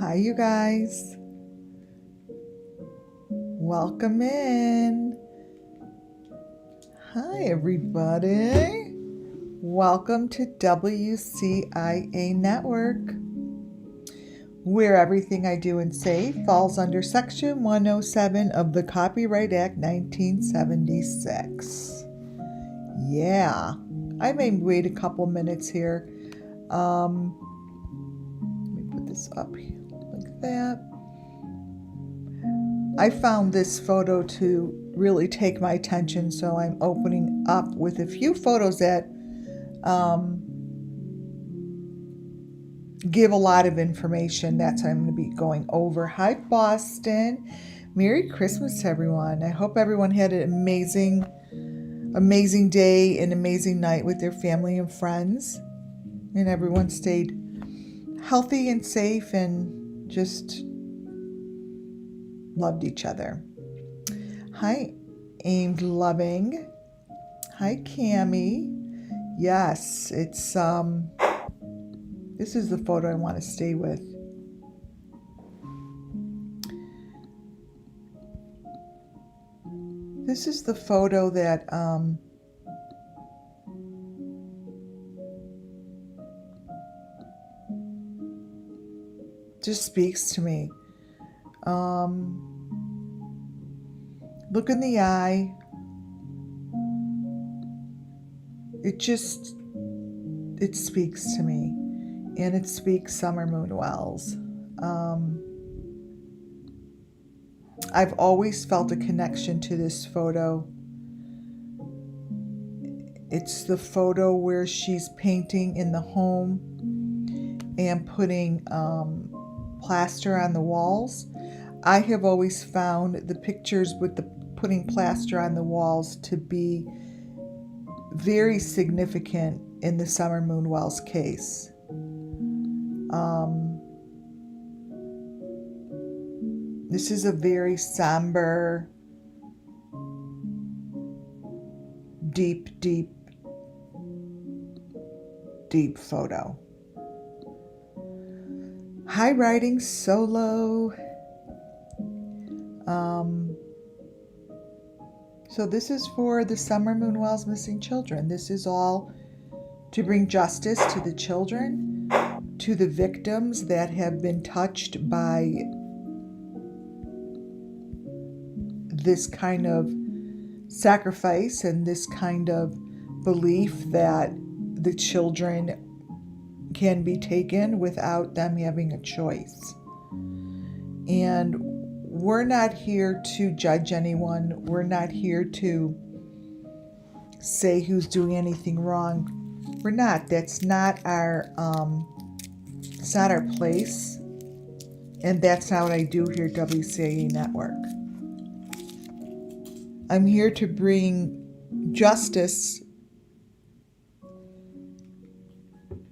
Hi, you guys. Welcome in. Hi, everybody. Welcome to WCIA Network, where everything I do and say falls under Section 107 of the Copyright Act 1976. Yeah, I may wait a couple minutes here. Let me put this up here like that. I found this photo to really take my attention, so I'm opening up with a few photos that give a lot of information. That's what I'm going to be going over. Hi, Boston. Merry Christmas, everyone. I hope everyone had an amazing day and amazing night with their family and friends, and everyone stayed healthy and safe and just loved each other. Hi, Aimed Loving. Hi, Cammie. Yes, it's this is the photo I want to stay with. This is the photo that just speaks to me. Look in the eye. It speaks to me, and it speaks Summer Moon Wells. I've always felt a connection to this photo. It's the photo where she's painting in the home and putting plaster on the walls. I have always found the pictures with the putting plaster on the walls to be very significant in the Summer Moon Wells case. This is a very somber, deep photo. Hi, Writing Solo. So this is for the Summer Moon Wells missing children. This is all to bring justice to the children, to the victims that have been touched by this kind of sacrifice and this kind of belief that the children can be taken without them having a choice. And we're not here to judge anyone. We're not here to say who's doing anything wrong. We're not. That's not our it's not our place. And that's not what I do here at WCIA Network. I'm here to bring justice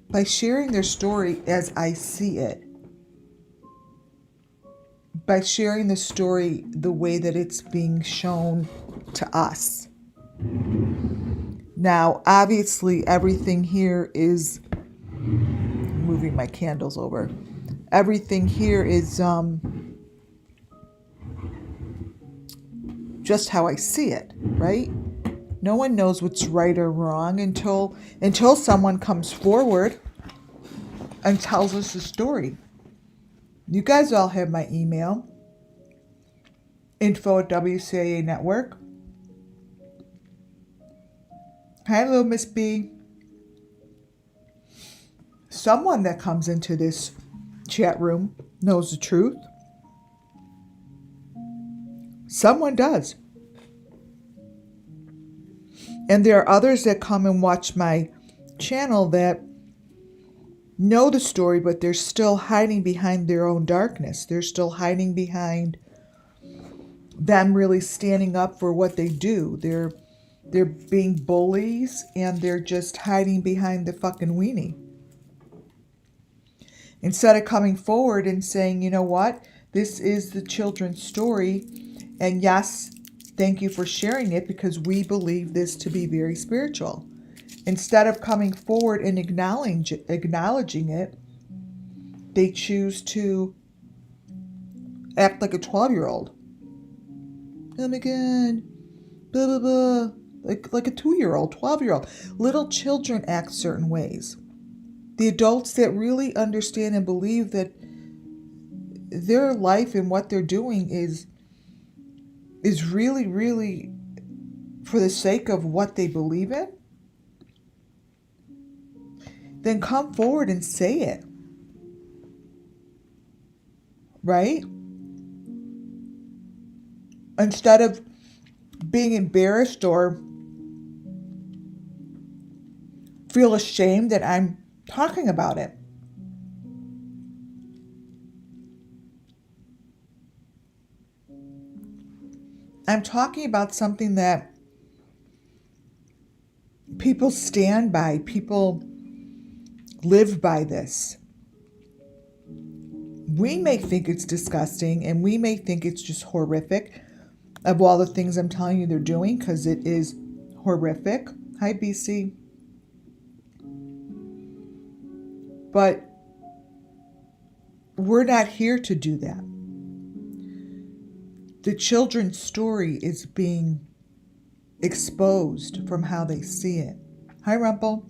by sharing their story as I see it. By sharing the story the way that it's being shown to us. Now, obviously, everything here is moving my candles over. Everything here is just how I see it, right? No one knows what's right or wrong until someone comes forward and tells us the story. You guys all have my email, info@WCIA Network. Hi, little Miss B. Someone that comes into this chat room knows the truth. Someone does. And there are others that come and watch my channel that know the story, but they're still hiding behind their own darkness. They're still hiding behind them really standing up for what they do. They're being bullies, and they're just hiding behind the fucking weenie. Instead of coming forward and saying, you know what, this is the children's story, and yes, thank you for sharing it because we believe this to be very spiritual. Instead of coming forward and acknowledging it, they choose to act like a 12-year-old. Oh my God, blah, blah, blah. Like a 2-year-old, 12-year-old. Little children act certain ways. The adults that really understand and believe that their life and what they're doing is really, really for the sake of what they believe in, then come forward and say it. Right? Instead of being embarrassed or feel ashamed that I'm talking about it. I'm talking about something that people stand by, people live by this. We may think it's disgusting and we may think it's just horrific of all the things I'm telling you they're doing, because it is horrific. Hi, BC. But we're not here to do that. The children's story is being exposed from how they see it. Hi, Rumple.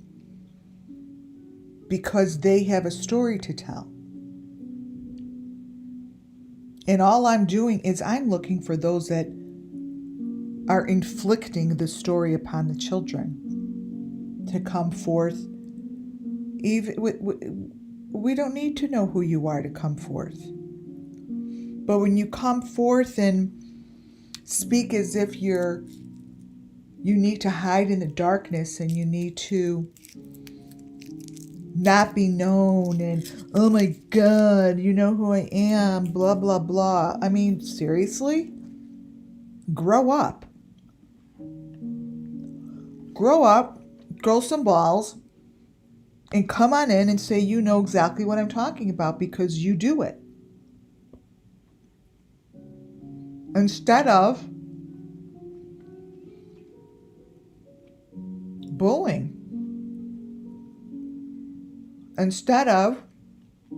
Because they have a story to tell. And all I'm doing is I'm looking for those that are inflicting the story upon the children to come forth. Even we don't need to know who you are to come forth. But when you come forth and speak as if you need to hide in the darkness and you need to not be known and, oh my God, you know who I am, blah, blah, blah. I mean, seriously? Grow up. Grow up, grow some balls, and come on in and say you know exactly what I'm talking about because you do it. Instead of bullying. Instead of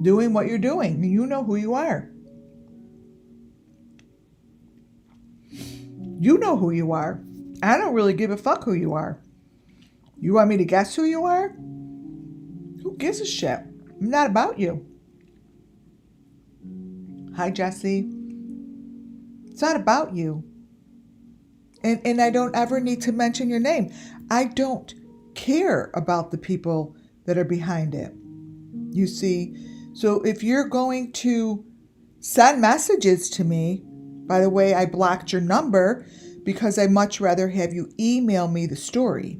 doing what you're doing. You know who you are. You know who you are. I don't really give a fuck who you are. You want me to guess who you are? Who gives a shit? I'm not about you. Hi, Jesse. It's not about you. And I don't ever need to mention your name. I don't care about the people that are behind it. You see? So if you're going to send messages to me, by the way, I blocked your number because I'd much rather have you email me the story.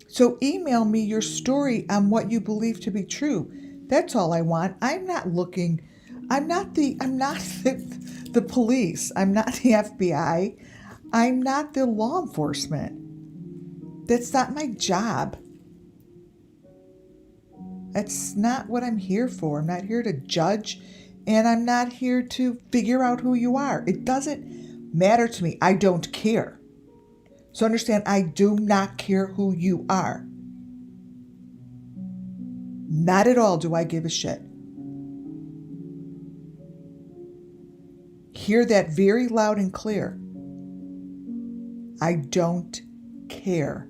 So email me your story on what you believe to be true. That's all I want. I'm not the police. I'm not the FBI. I'm not the law enforcement. That's not my job. That's not what I'm here for. I'm not here to judge, and I'm not here to figure out who you are. It doesn't matter to me. I don't care. So understand, I do not care who you are. Not at all do I give a shit. Hear that very loud and clear. I don't care.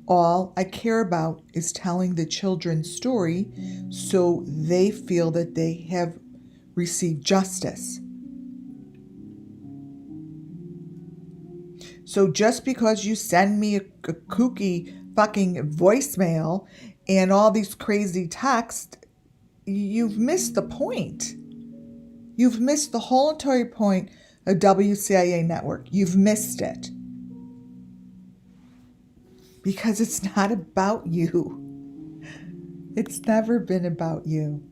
All I care about is telling the children's story so they feel that they have received justice. So just because you send me a kooky fucking voicemail and all these crazy texts, you've missed the point. You've missed the whole entire point of WCIA Network. You've missed it. Because it's not about you. It's never been about you.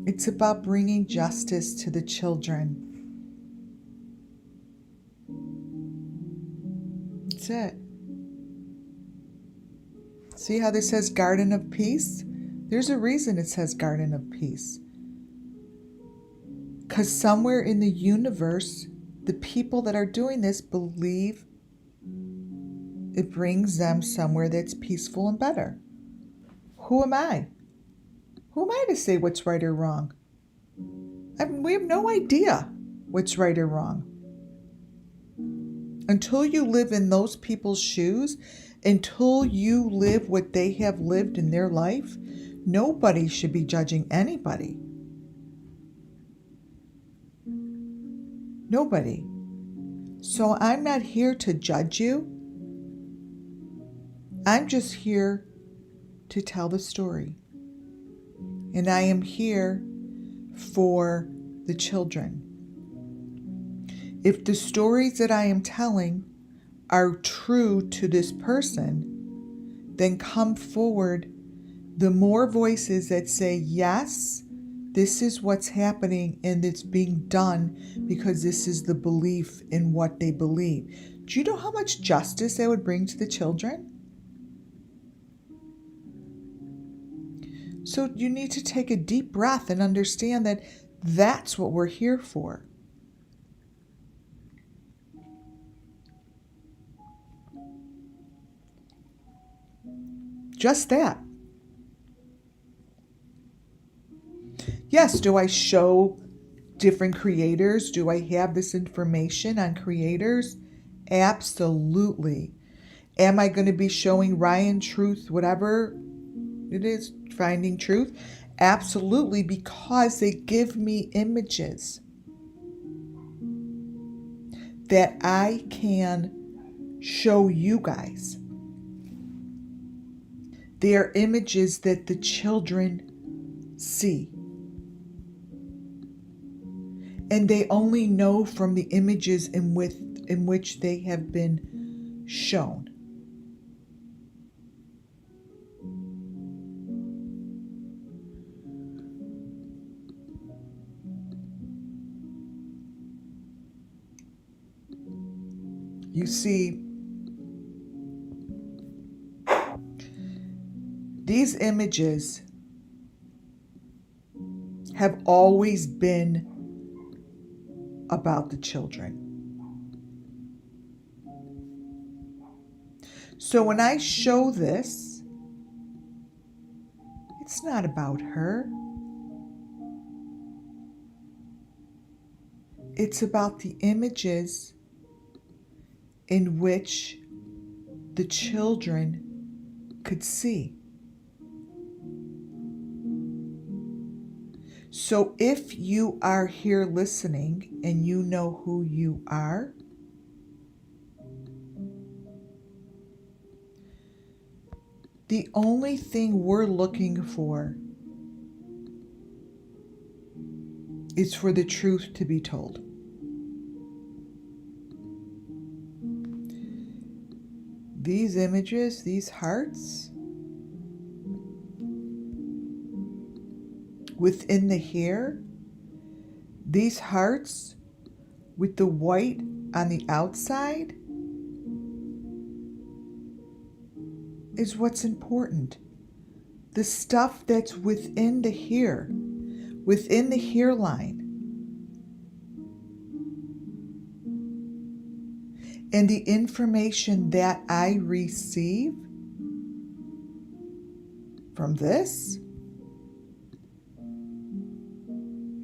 It's about bringing justice to the children. That's it. See how this says Garden of Peace? There's a reason it says Garden of Peace. Because somewhere in the universe, the people that are doing this believe It brings them somewhere that's peaceful and better. Who am I? Who am I to say what's right or wrong? We have no idea what's right or wrong. Until you live in those people's shoes, until you live what they have lived in their life, nobody should be judging anybody. Nobody. So I'm not here to judge you. I'm just here to tell the story. And I am here for the children. If the stories that I am telling are true to this person, then come forward. The more voices that say, yes, this is what's happening and it's being done because this is the belief in what they believe. Do you know how much justice that would bring to the children? So you need to take a deep breath and understand that that's what we're here for. Just that. Yes, do I show different creators? Do I have this information on creators? Absolutely. Am I going to be showing Ryan Truth, whatever it is, Finding Truth? Absolutely, because they give me images that I can show you guys. They are images that the children see. And they only know from the images in which they have been shown. You see, these images have always been about the children. So when I show this, it's not about her. It's about the images in which the children could see. So if you are here listening and you know who you are, the only thing we're looking for is for the truth to be told. These images, these hearts, within the hair, these hearts with the white on the outside is what's important. The stuff that's within the hair, within the hairline. And the information that I receive from this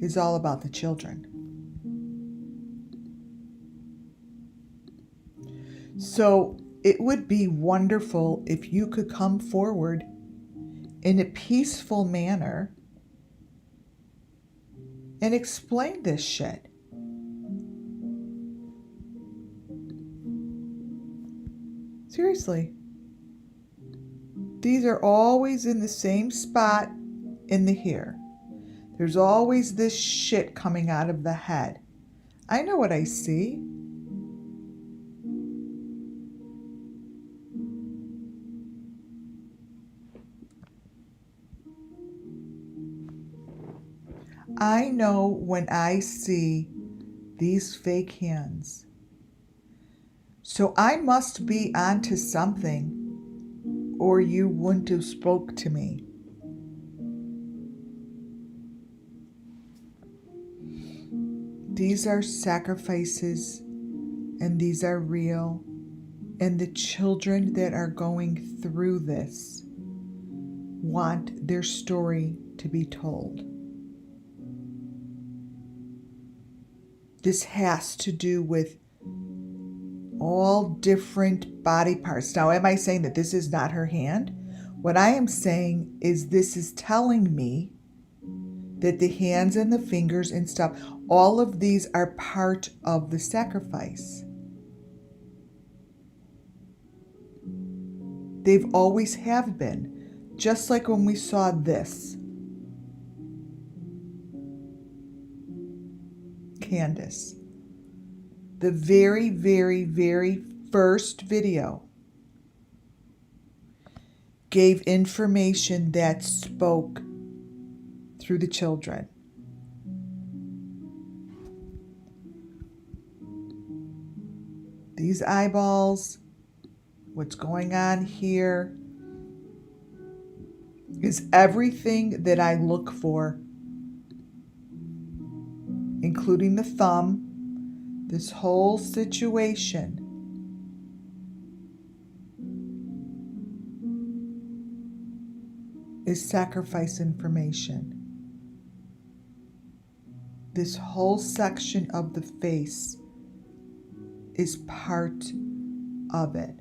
is all about the children. So it would be wonderful if you could come forward in a peaceful manner and explain this shit. Seriously. These are always in the same spot in the hair. There's always this shit coming out of the head. I know what I see. I know when I see these fake hands. So I must be onto something, or you wouldn't have spoke to me. These are sacrifices, and these are real, And the children that are going through this want their story to be told. This has to do with all different body parts. Now, am I saying that this is not her hand? What I am saying is this is telling me that the hands and the fingers and stuff, all of these are part of the sacrifice. They've always have been. Just like when we saw this. Candace. The very, very, very first video gave information that spoke through the children. These eyeballs, what's going on here, is everything that I look for, including the thumb, this whole situation. Is sacrifice information. This whole section of the face is part of it.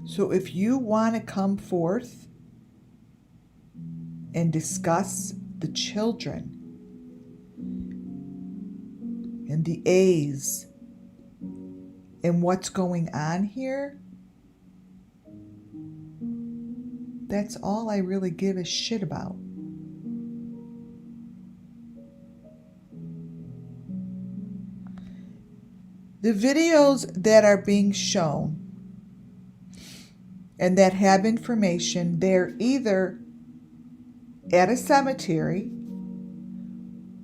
So if you want to come forth and discuss the children and the A's and what's going on here, that's all I really give a shit about. The videos that are being shown and that have information, they're either at a cemetery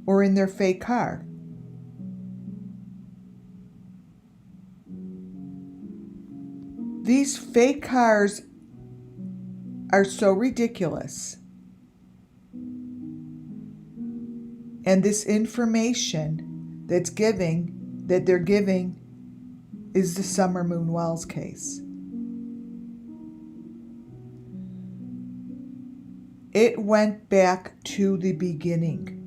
or in their fake car. These fake cars are so ridiculous. And this information that they're giving is the Summer Moon Wells case. It went back to the beginning.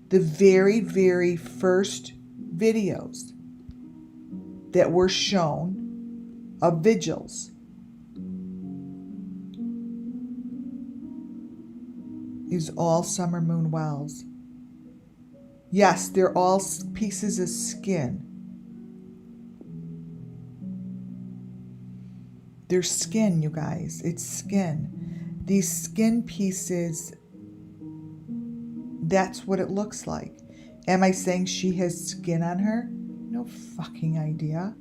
The very, very first videos that were shown of vigils is all Summer Moon Wells. Yes, they're all pieces of skin. They're skin, you guys. It's skin. These skin pieces, that's what it looks like. Am I saying she has skin on her? No fucking idea.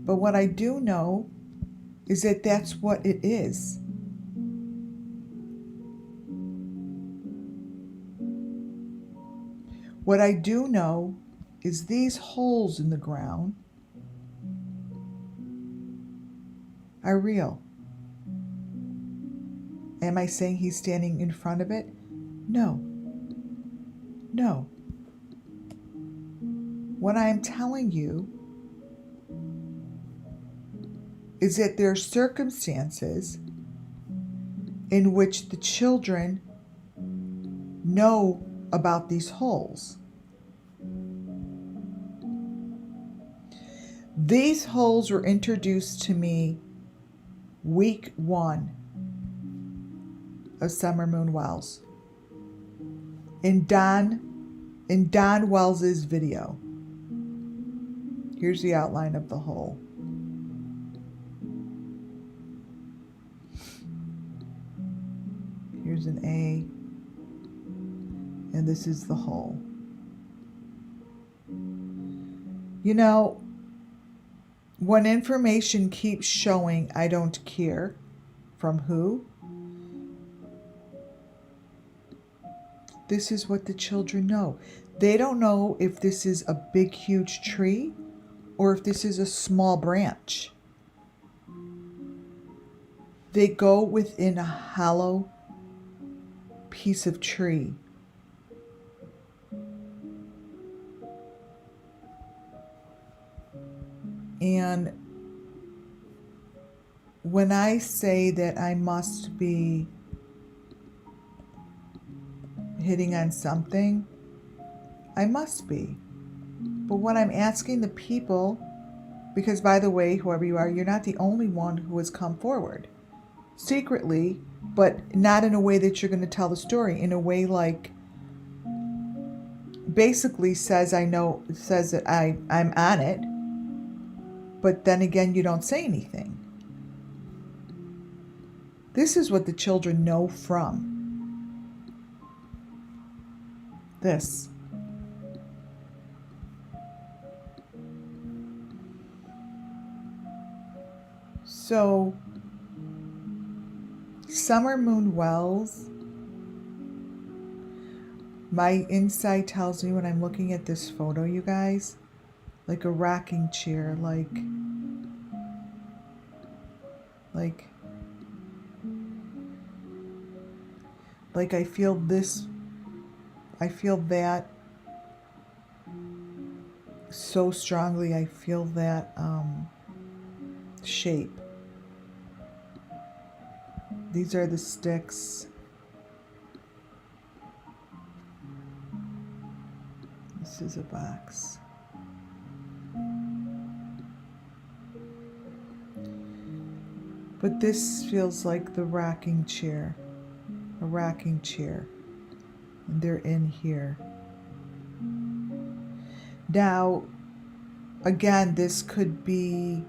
But what I do know is that that's what it is. What I do know is these holes in the ground are real. Am I saying he's standing in front of it? No. No. What I am telling you is that there are circumstances in which the children know about these holes. These holes were introduced to me week 1 of Summer Moon Wells in Don Wells's video. Here's the outline of the hole. Here's an A, and this is the hole. You know, when information keeps showing I don't care, from who? This is what the children know. They don't know if this is a big, huge tree or if this is a small branch. They go within a hollow piece of tree. And when I say that I must be hitting on something, I must be. But what I'm asking the people, because by the way, whoever you are, you're not the only one who has come forward secretly, but not in a way that you're going to tell the story, in a way like basically says I know, says that I'm on it, but then again you don't say anything. This is what the children know from this. So Summer Moon Wells, my insight tells me when I'm looking at this photo, you guys, like a rocking chair, like I feel this, I feel that so strongly. I feel that shape. These are the sticks. This is a box. But this feels like the rocking chair, a rocking chair. And they're in here. Now, again, this could be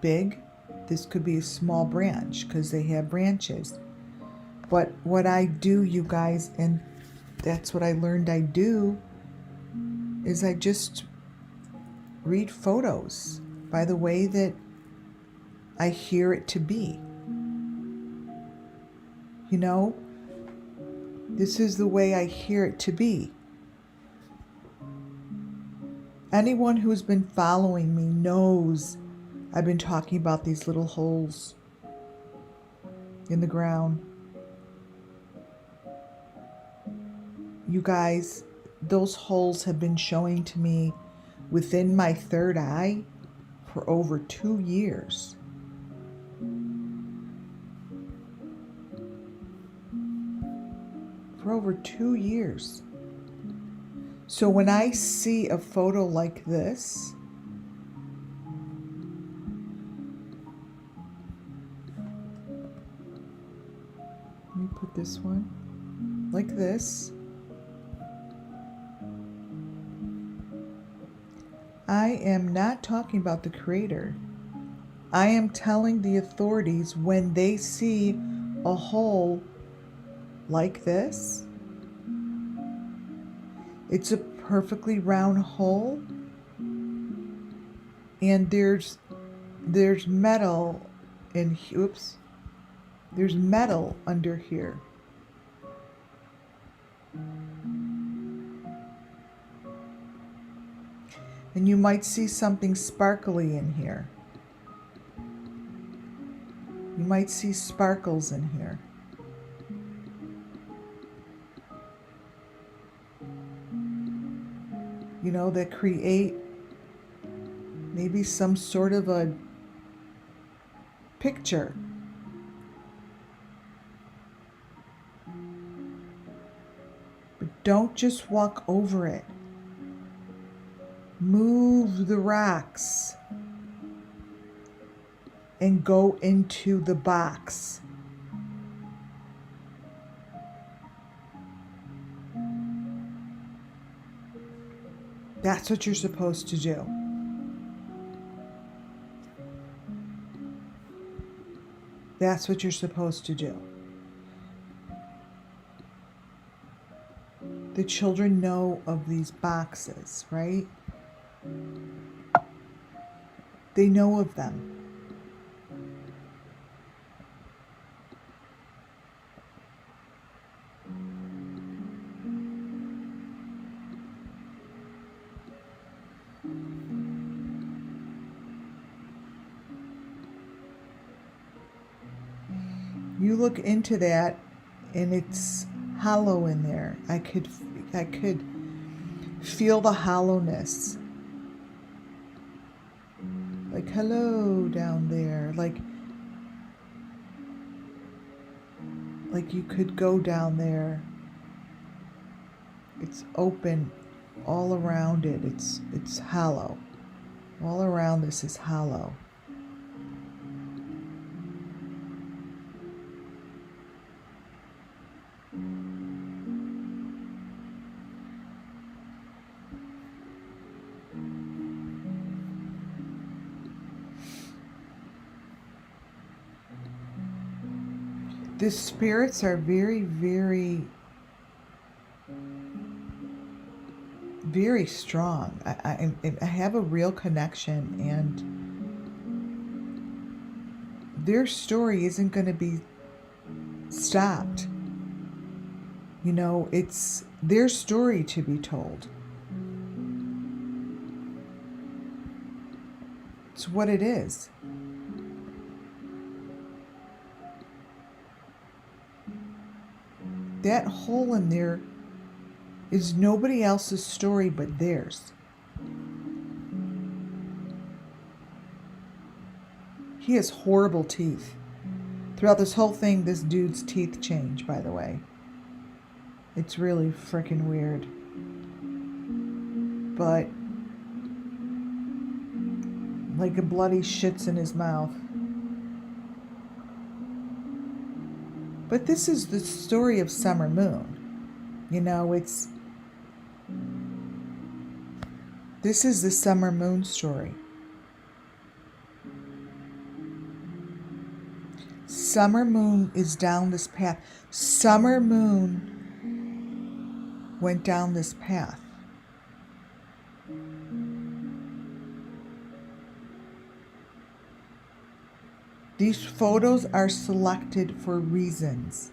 big. This could be a small branch because they have branches. But what I do, you guys, and that's what I learned I do, is I just read photos by the way that I hear it to be. You know, this is the way I hear it to be. Anyone who's been following me knows I've been talking about these little holes in the ground. You guys, those holes have been showing to me within my third eye for over 2 years. For over 2 years. So when I see a photo like this, let me put this one like this. I am not talking about the creator. I am telling the authorities when they see a hole like this, it's a perfectly round hole, and there's metal in, there's metal under here. And you might see something sparkly in here. You might see sparkles in here. You know, that create maybe some sort of a picture. But don't just walk over it. Move the rocks and go into the box. That's what you're supposed to do. That's what you're supposed to do. The children know of these boxes, right? They know of them. You look into that and it's hollow in there. I could feel the hollowness. Like, hello down there. Like you could go down there. It's open all around it. It's hollow. All around this is hollow. The spirits are very, very, very strong. I have a real connection, and their story isn't going to be stopped. You know, it's their story to be told. It's what it is. That hole in there is nobody else's story but theirs. He has horrible teeth. Throughout this whole thing, this dude's teeth change, by the way. It's really freaking weird. But like a bloody shits in his mouth. But this is the story of Summer Moon. You know, this is the Summer Moon story. Summer Moon is down this path. Summer Moon went down this path. These photos are selected for reasons.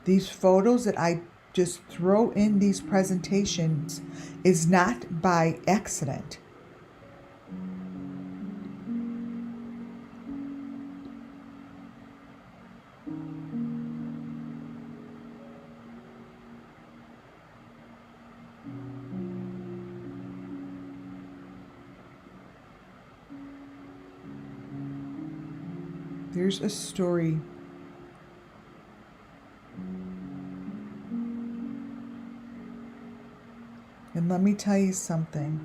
These photos that I just throw in these presentations is not by accident. There's a story. And let me tell you something.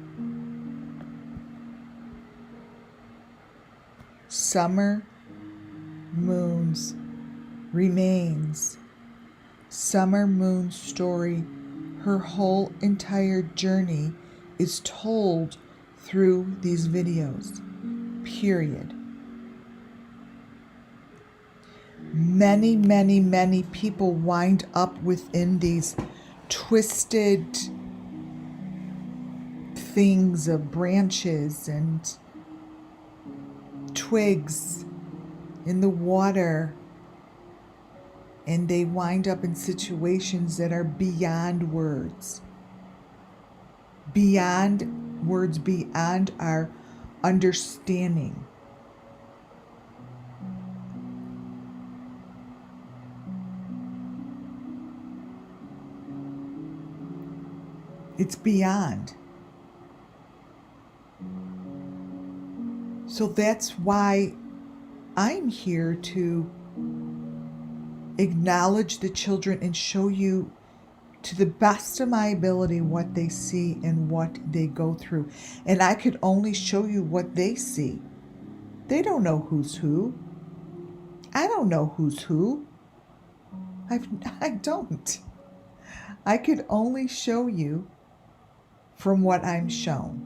Summer Moon's remains. Summer Moon's story, her whole entire journey is told through these videos. Period. Many, many, many people wind up within these twisted things of branches and twigs in the water, and they wind up in situations that are beyond words, beyond our understanding. It's beyond. So that's why I'm here to acknowledge the children and show you to the best of my ability what they see and what they go through. And I could only show you what they see. They don't know who's who. I don't know who's who. I don't. I could only show you from what I'm shown.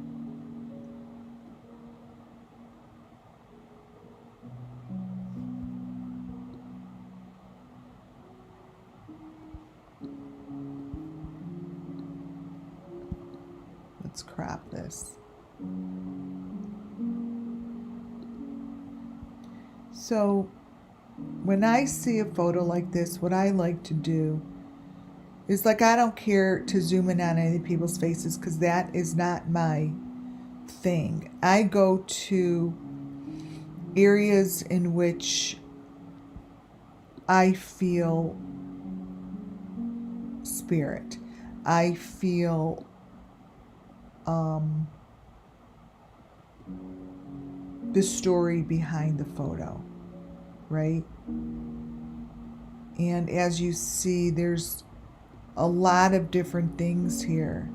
Let's crop this. So when I see a photo like this, what I like to do is, like, I don't care to zoom in on any people's faces because that is not my thing. I go to areas in which I feel spirit. I feel the story behind the photo, right? And as you see, there's a lot of different things here.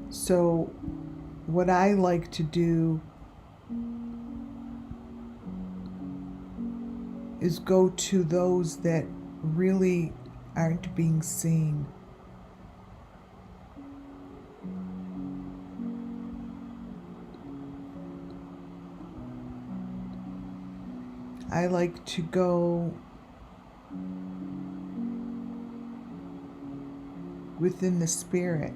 So what I like to do is go to those that really aren't being seen. I like to go within the spirit,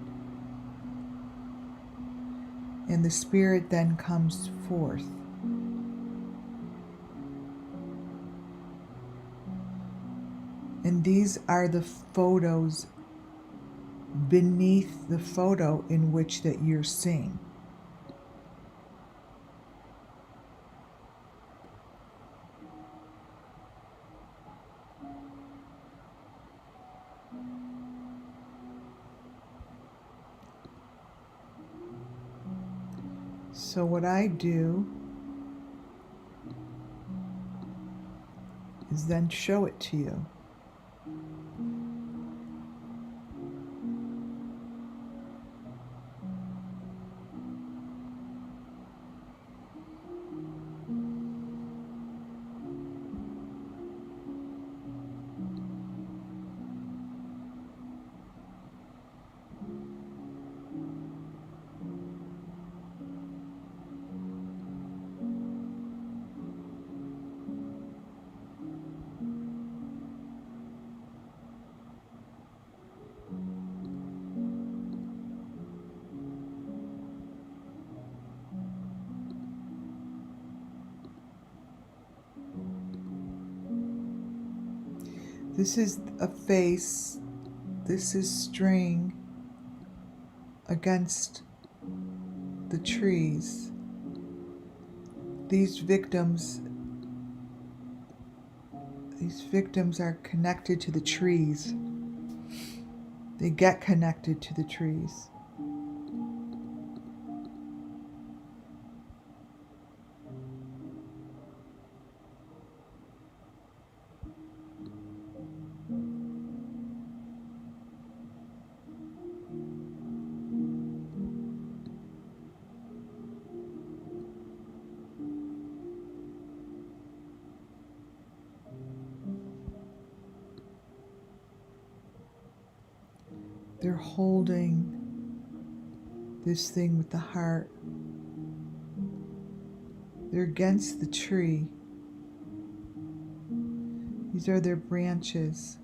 and the spirit then comes forth. And these are the photos beneath the photo in which that you're seeing. So what I do is then show it to you. This is a face, this is string against the trees. These victims are connected to the trees. They get connected to the trees. They're holding this thing with the heart. They're against the tree. These are their branches.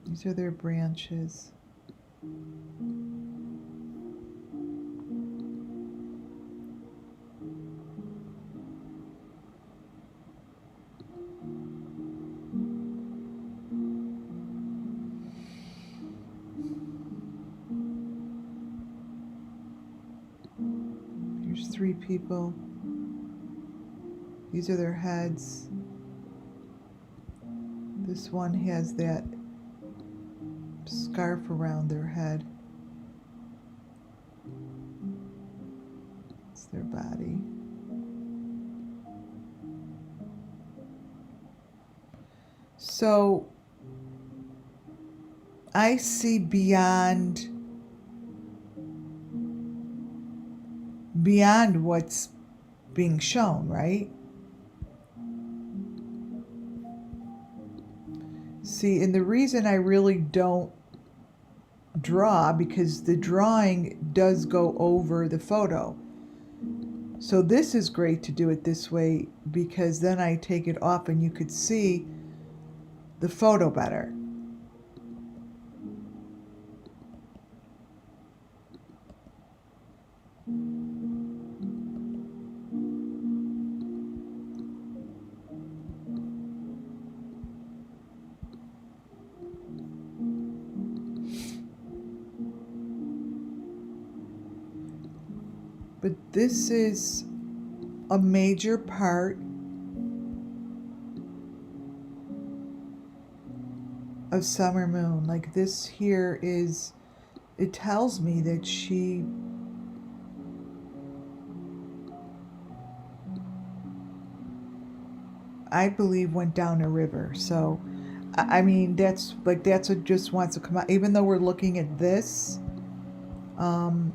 These are their branches. Here's 3 people. These are their heads. This one has that scarf around their head. It's their body. So I see beyond what's being shown, right? See, and the reason I really don't draw, because the drawing does go over the photo. So this is great to do it this way, because then I take it off and you could see the photo better. But this is a major part of Summer Moon. Like this here is, it tells me that she I believe went down a river. So I mean that's like that's what just wants to come out. Even though we're looking at this, um,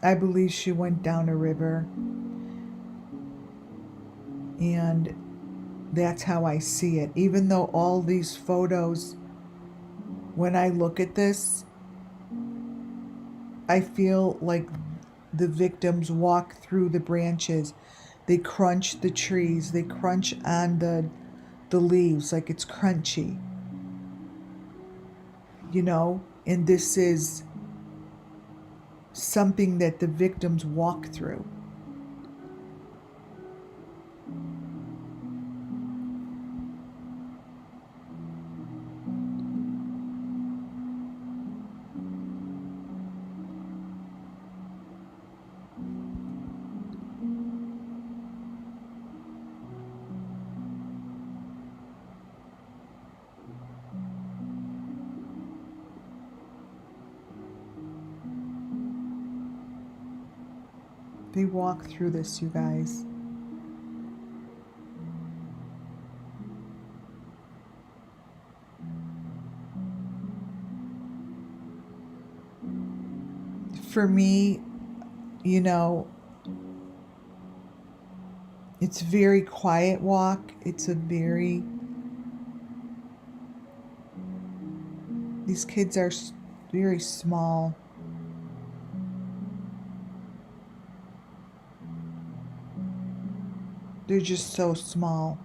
I believe she went down a river, and that's how I see it. Even though all these photos, when I look at this, I feel like the victims walk through the branches. They crunch the trees. They crunch on the leaves like it's crunchy. You know, and this is something that the victims walk through. They walk through this, you guys. For me, you know, it's a very quiet walk. It's a very, these kids are very small. They're just so small.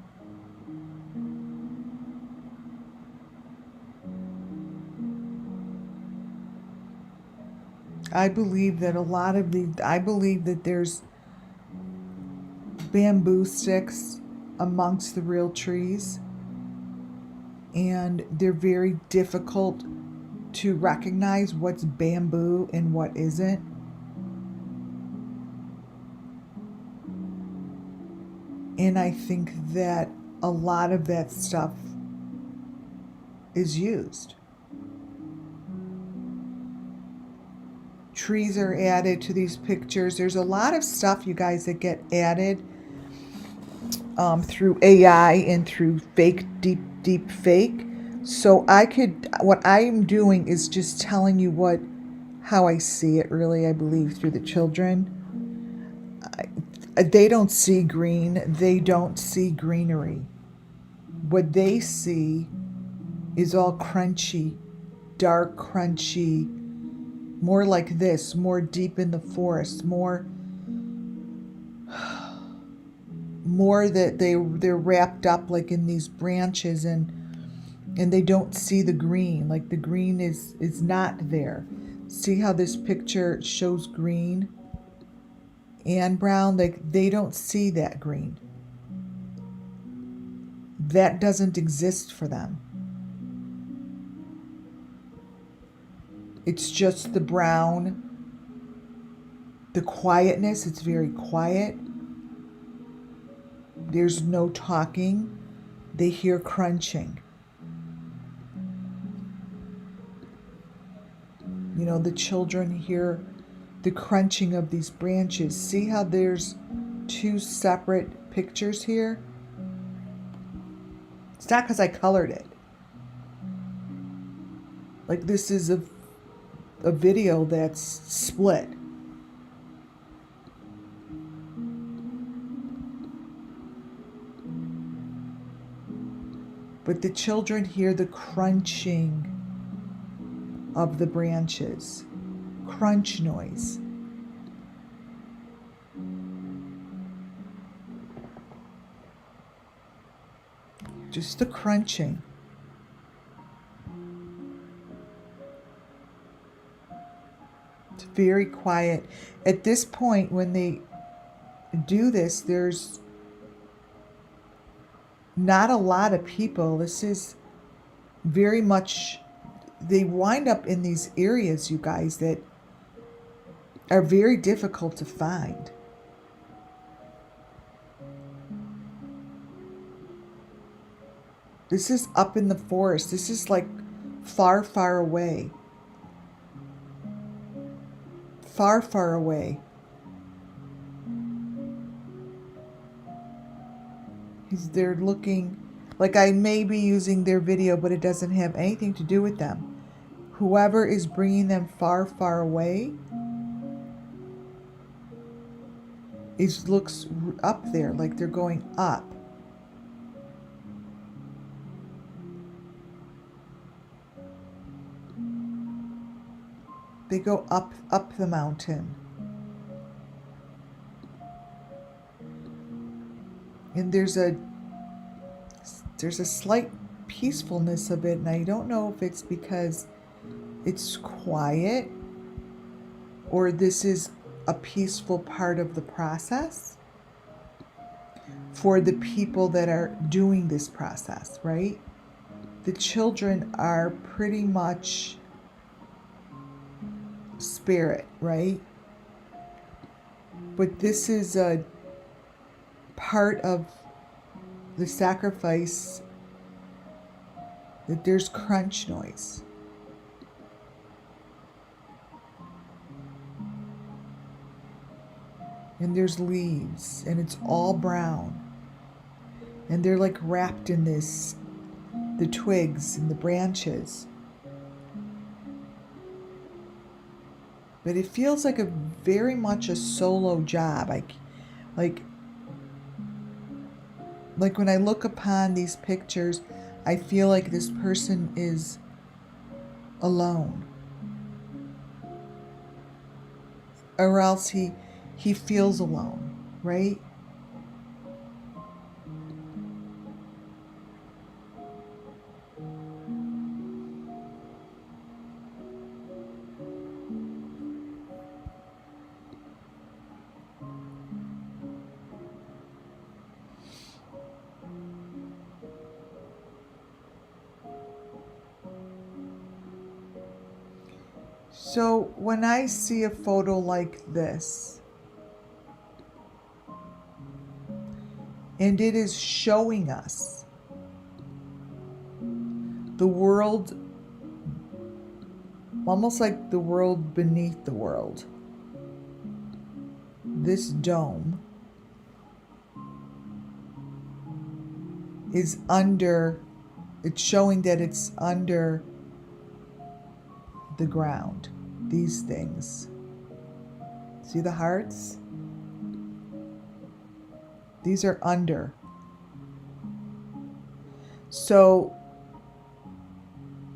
I believe that I believe that there's bamboo sticks amongst the real trees, and they're very difficult to recognize what's bamboo and what isn't. And I think that a lot of that stuff is used. Trees are added to these pictures. There's a lot of stuff, you guys, that get added through AI and through deep fake. So what I'm doing is just telling you how I see it really, I believe, through the children. They don't see green. They don't see greenery. What they see is all crunchy, dark, crunchy, more like this, more deep in the forest, more that they're wrapped up like in these branches, and they don't see the green. Like the green is not there. See how this picture shows green and brown? Like they don't see that green. That doesn't exist for them. It's just the brown, the quietness. It's very quiet. There's no talking. They hear crunching. You know, the children hear the crunching of these branches. See how there's two separate pictures here? It's not because I colored it. Like this is a video that's split. But the children hear the crunching of the branches. Crunch noise. Just the crunching. It's very quiet. At this point, when they do this, there's not a lot of people. This is very much, they wind up in these areas, you guys, that are very difficult to find. This is up in the forest. This is like far, far away. Far, far away. They're looking like I may be using their video, but it doesn't have anything to do with them. Whoever is bringing them far, far away looks up there, like they're going up. They go up the mountain. And there's a slight peacefulness of it, and I don't know if it's because it's quiet or this is a peaceful part of the process for the people that are doing this process, right? The children are pretty much spirit, right? But this is a part of the sacrifice that there's crunch noise. And there's leaves, and it's all brown. And they're like wrapped in this, the twigs and the branches. But it feels like a very much a solo job. Like when I look upon these pictures, I feel like this person is alone. Or else he feels alone, right? So when I see a photo like this, and it is showing us the world, almost like the world beneath the world, this dome is under, it's showing that it's under the ground. These things. See the hearts? These are under. So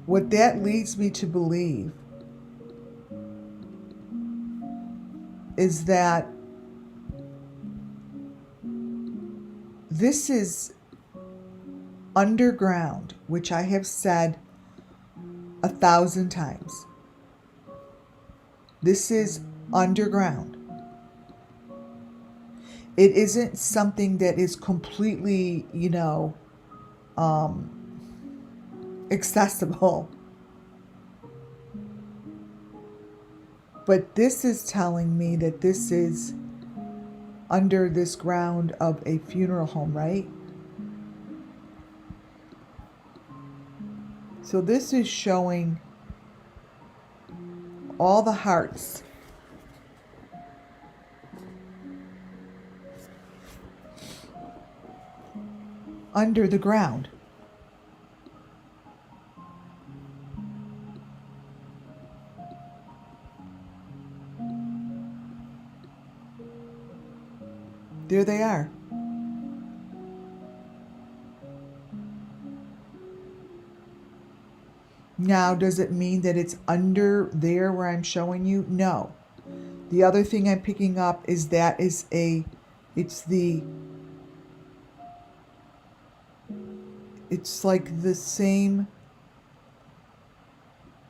what that leads me to believe is that this is underground, which I have said 1,000 times. This is underground. It isn't something that is completely, accessible. But this is telling me that this is under this ground of a funeral home, right? So this is showing all the hearts. Under the ground. There they are. Now, does it mean that it's under there where I'm showing you? No. The other thing I'm picking up is that it's like the same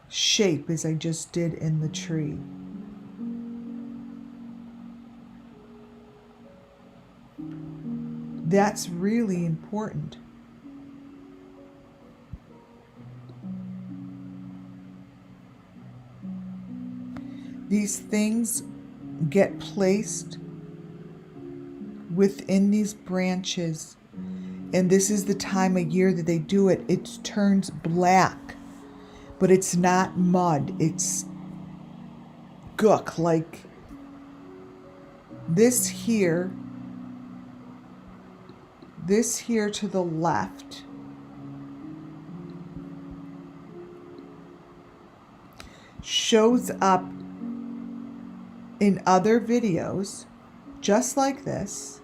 shape as I just did in the tree. That's really important. These things get placed within these branches, and this is the time of year that they do it, it turns black. But it's not mud, it's gook. Like this here to the left shows up in other videos just like this.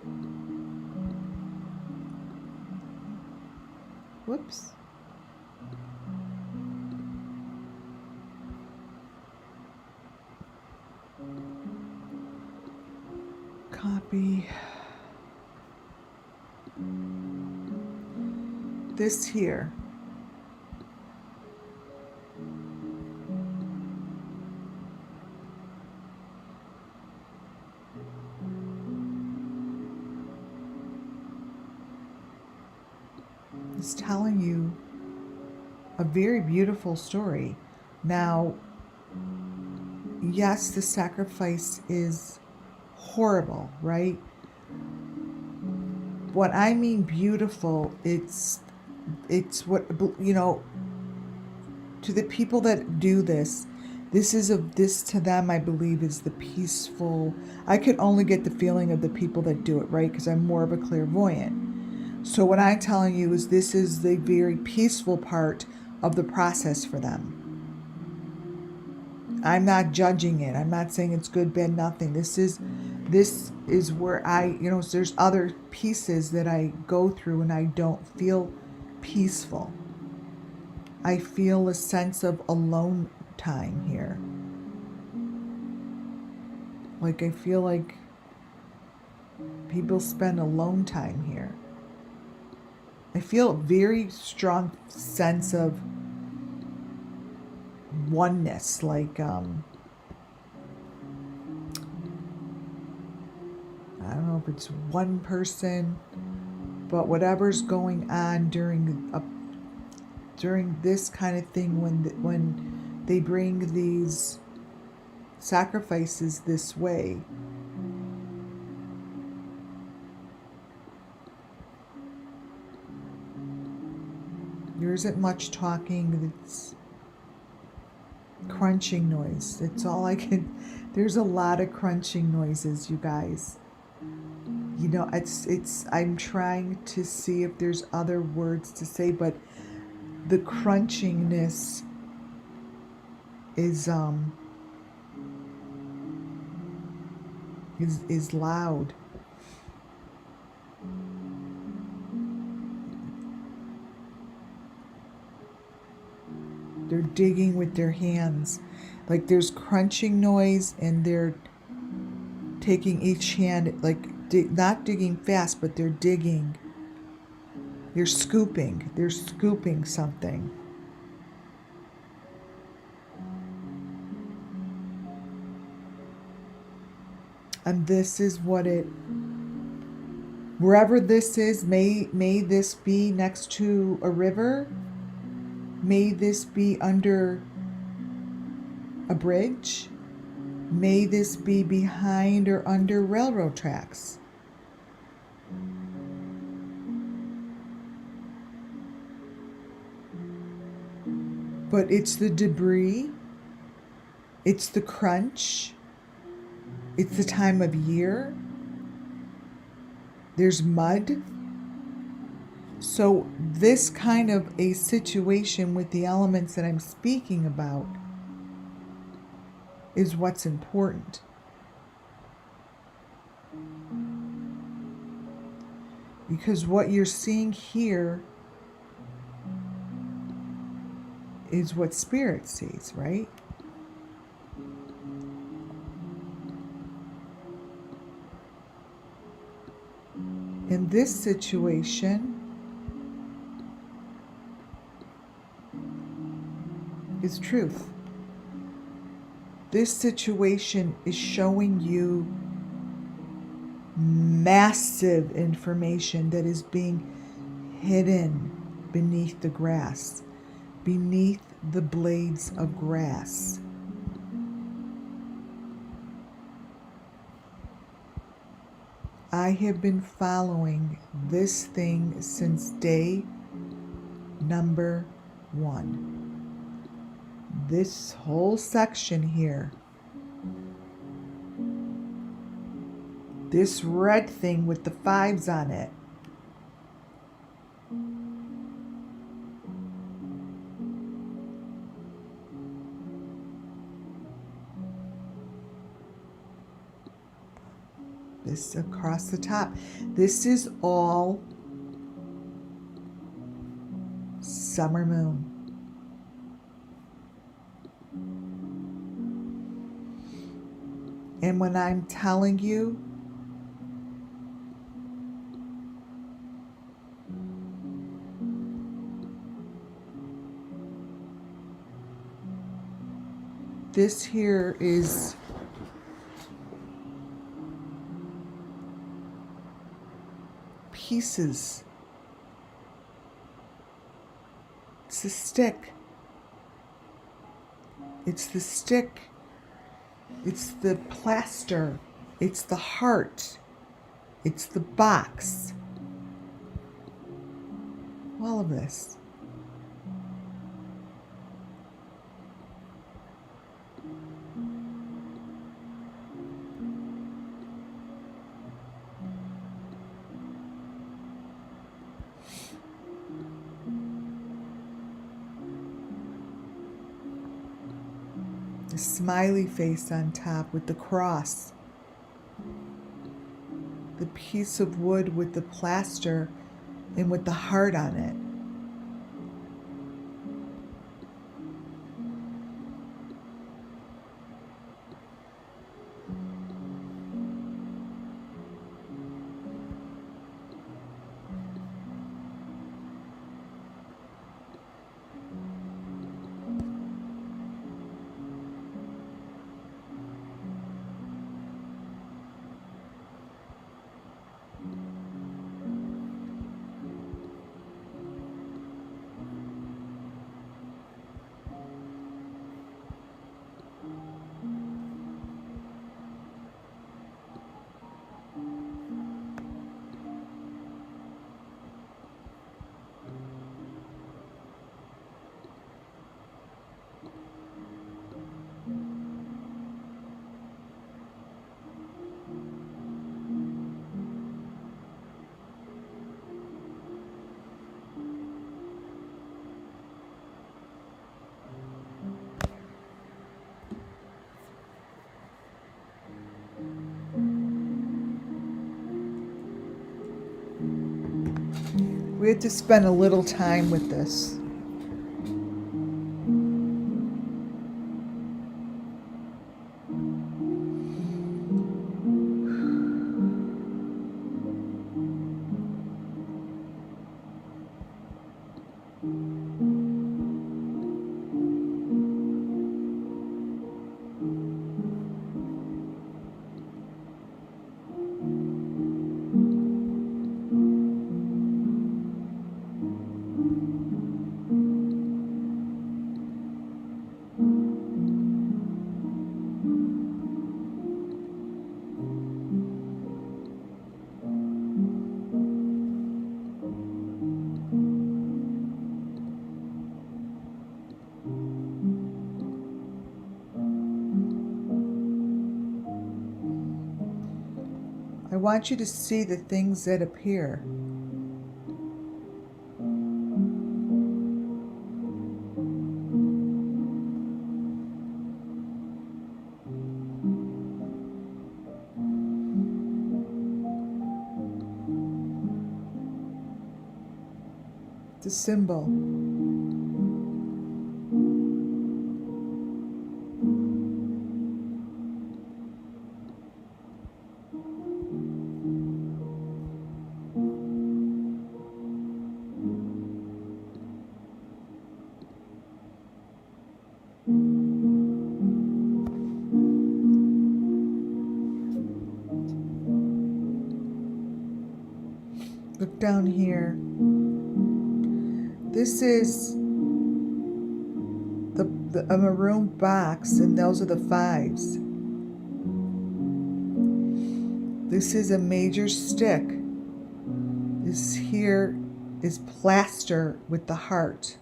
Whoops. Copy. This here. Is telling you a very beautiful story. Now, yes, the sacrifice is horrible, right? What I mean beautiful, it's what, you know, to the people that do this, this to them, I believe, is the peaceful. I could only get the feeling of the people that do it, right? Because I'm more of a clairvoyant. So what I'm telling you is this is the very peaceful part of the process for them. I'm not judging it. I'm not saying it's good, bad, nothing. This is where I, you know, there's other pieces that I go through and I don't feel peaceful. I feel a sense of alone time here. Like I feel like people spend alone time here. I feel a very strong sense of oneness, like I don't know if it's one person, but whatever's going on during this kind of thing, when they bring these sacrifices this way, there isn't much talking. It's crunching noise. That's all I can. There's a lot of crunching noises, you guys. You know, it's I'm trying to see if there's other words to say, but the crunchingness is loud. They're digging with their hands. Like there's crunching noise, and they're taking each hand, like not digging fast, but they're digging. They're scooping. They're scooping something. And this is what it, wherever this is, may this be next to a river. May this be under a bridge. May this be behind or under railroad tracks. But it's the debris, it's the crunch, it's the time of year, there's mud. So this kind of a situation with the elements that I'm speaking about is what's important. Because what you're seeing here is what Spirit sees, right? In this situation is truth. This situation is showing you massive information that is being hidden beneath the grass, beneath the blades of grass. I have been following this thing since day number 1. This whole section here, this red thing with the 5s on it, this across the top, this is all summer moon. And when I'm telling you, this here is pieces. It's the stick. It's the stick. It's the plaster. It's the heart. It's the box. All of this. The smiley face on top with the cross. The piece of wood with the plaster and with the heart on it. We had to spend a little time with this. I want you to see the things that appear. The symbol. Look down here. This is a maroon box, and those are the 5s. This is a major stick. This here is plaster with the heart.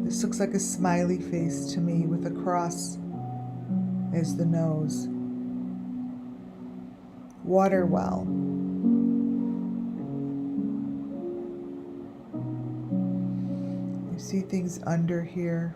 This looks like a smiley face to me with a cross as the nose. Water well. You see things under here.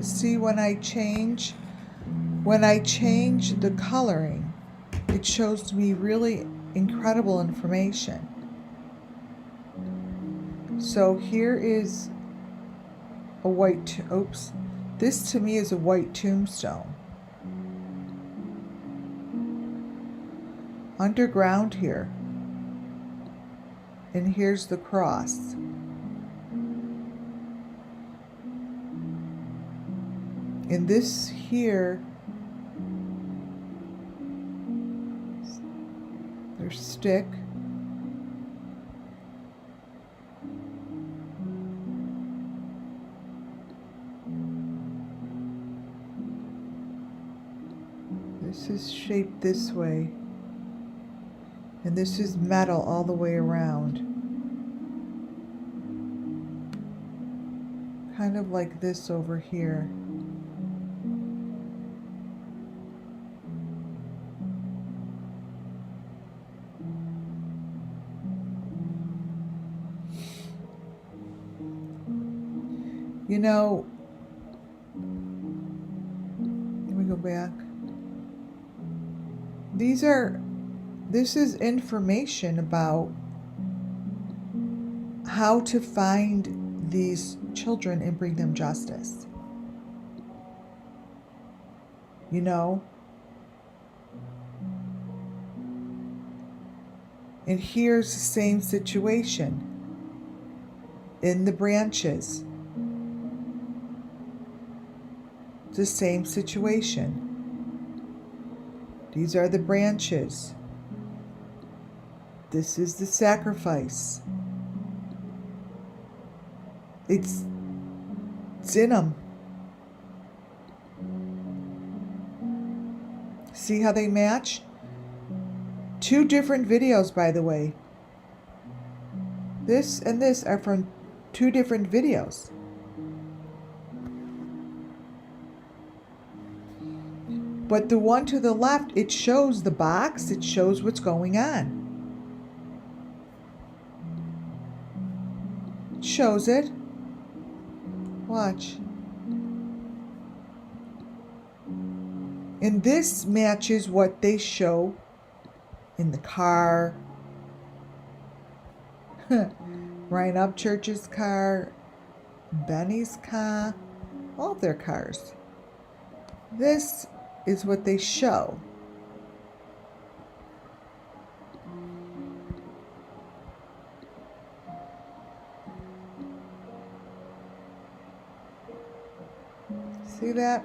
See when I change the coloring, it shows me really incredible information. So here is a white, oops, this to me is a white tombstone. Underground here. And here's the cross. And this here, their stick. This is shaped this way. And this is metal all the way around. Kind of like this over here. You know, let me go back. This is information about how to find these children and bring them justice. You know? And here's the same situation in the branches. The same situation. These are the branches. This is the sacrifice. It's in them. See how they match? 2 different videos, by the way. This and this are from 2 different videos. But the one to the left, it shows the box, it shows what's going on. It shows it. Watch. And this matches what they show in the car. Ryan Upchurch's car, Benny's car, all their cars. This is what they show. See that?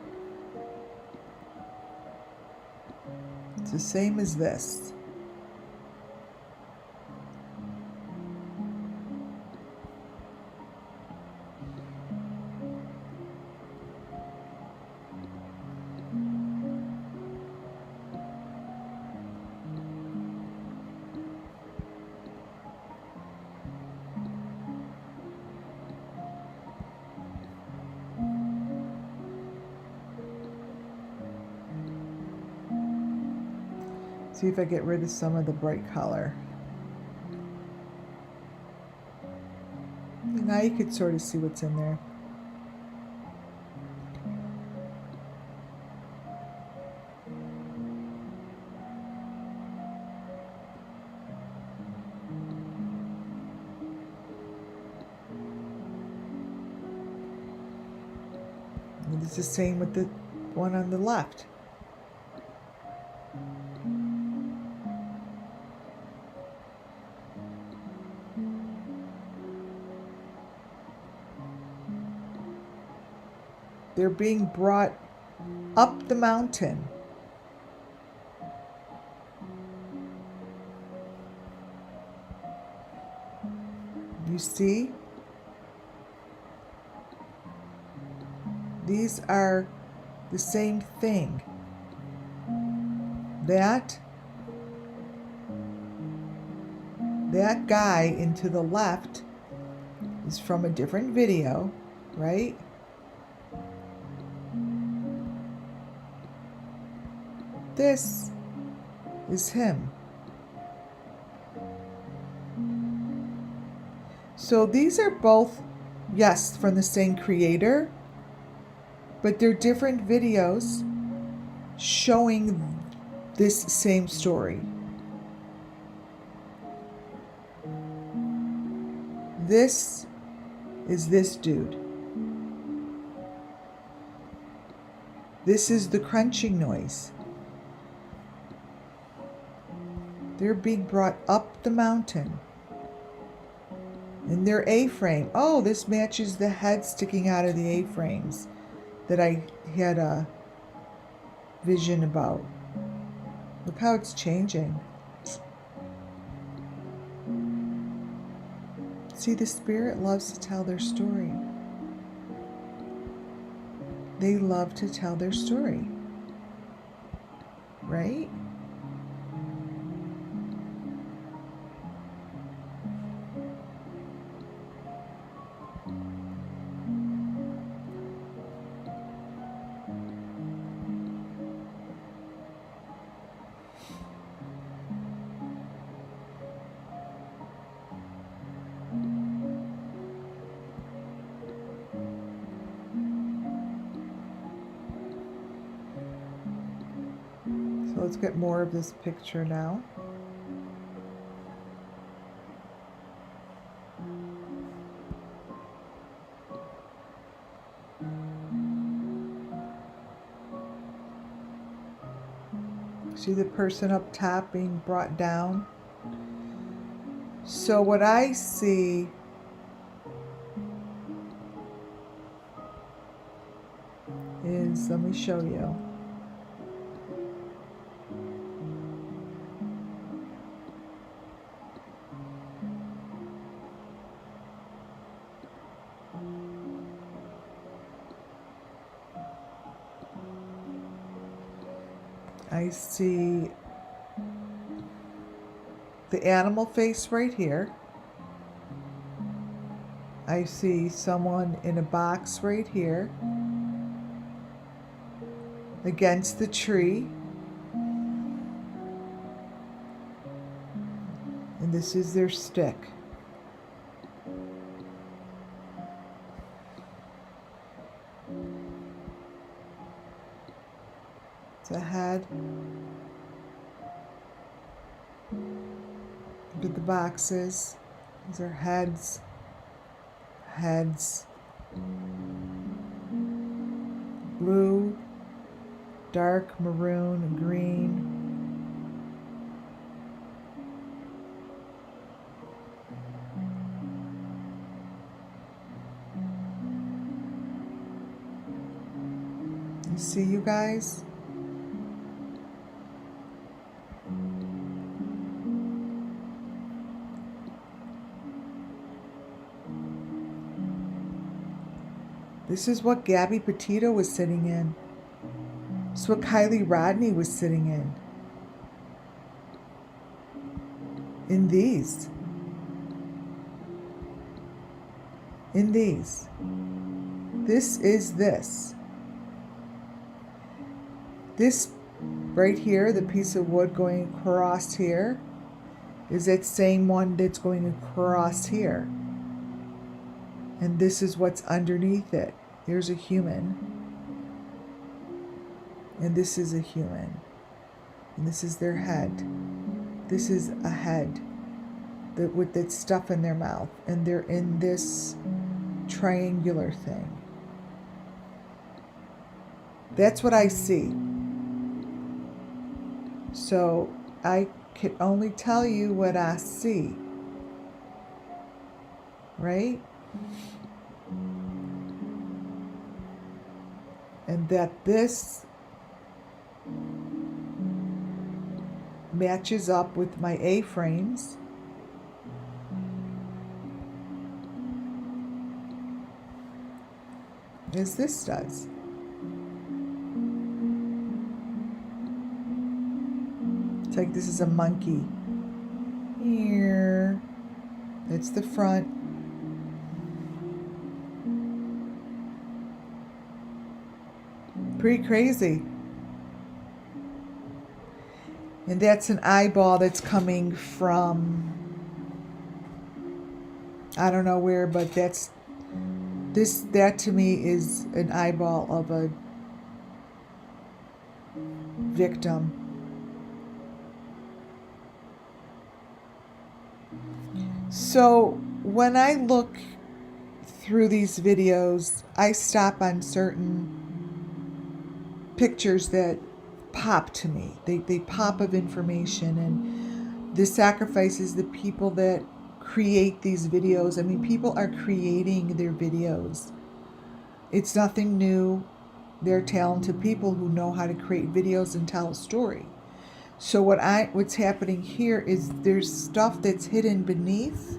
It's the same as this. See if I get rid of some of the bright color. And now you could sort of see what's in there. And it's the same with the one on the left. They're being brought up the mountain. You see? These are the same thing. That guy into the left is from a different video, right? This is him. So these are both, yes, from the same creator, but they're different videos showing this same story. This is this dude. This is the crunching noise. They're being brought up the mountain in their A-frame. Oh, this matches the head sticking out of the A-frames that I had a vision about. Look how it's changing. See, the spirit loves to tell their story. They love to tell their story, right? So let's get more of this picture now. See the person up top being brought down? So what I see is, let me show you. I see the animal face right here. I see someone in a box right here against the tree. And this is their stick. It's a head. Look at the boxes. These are heads. Heads. Blue, dark maroon, green. You see, you guys? This is what Gabby Petito was sitting in. This is what Kylie Rodney was sitting in. In these. In these. This is this. This Right here, the piece of wood going across here is that same one that's going across here. And this is what's underneath it. Here's a human. And this is a human. And this is their head. This is a head with that stuff in their mouth. And they're in this triangular thing. That's what I see. So I can only tell you what I see. Right? And that this matches up with my A-frames. As this does. It's like this is a monkey. Here. That's the front. Pretty crazy. And that's an eyeball that's coming from, I don't know where, but that to me is an eyeball of a victim. So when I look through these videos, I stop on certain pictures that pop to me. They pop of information, and this sacrifices the people that create these videos. I mean, people are creating their videos. It's nothing new. They're talented people who know how to create videos and tell a story. So what's happening here is there's stuff that's hidden beneath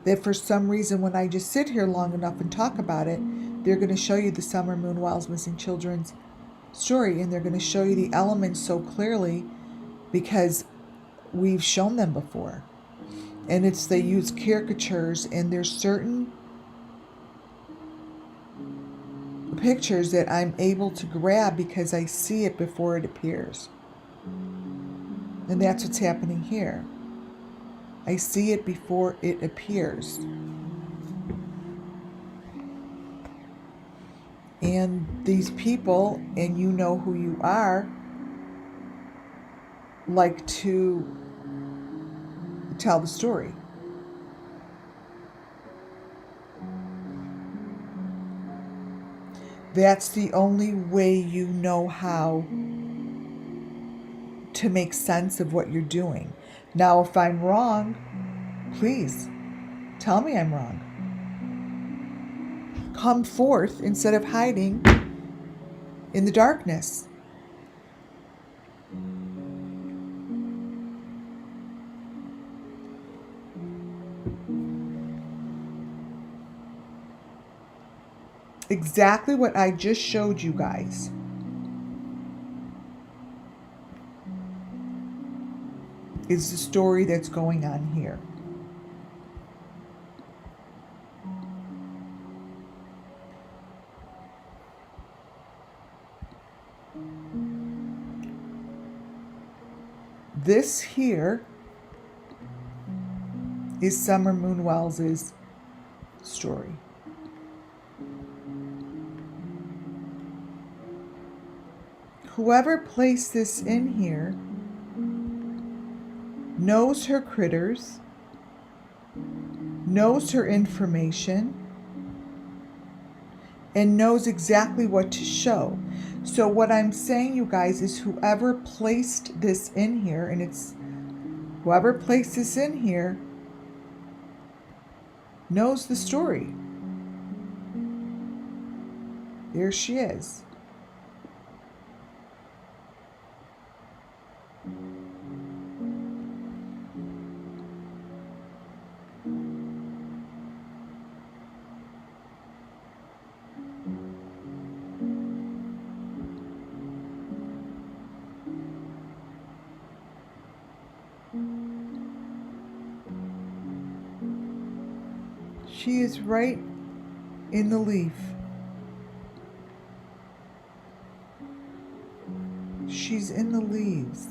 that for some reason when I just sit here long enough and talk about it, they're going to show you the Summer Moon Wells Missing Children's story, and they're going to show you the elements so clearly because we've shown them before. And they use caricatures, and there's certain pictures that I'm able to grab because I see it before it appears. And that's what's happening here. I see it before it appears. And these people, and you know who you are, like to tell the story. That's the only way you know how to make sense of what you're doing. Now, if I'm wrong, please tell me I'm wrong. Come forth instead of hiding in the darkness. Exactly what I just showed you guys. Is the story that's going on here. This here is Summer Moon Wells's story. Whoever placed this in here knows her critters, knows her information, and knows exactly what to show. So what I'm saying, you guys, is whoever placed this in here, and it's whoever placed this in here knows the story. There she is. She is right in the leaf. she's in the leaves.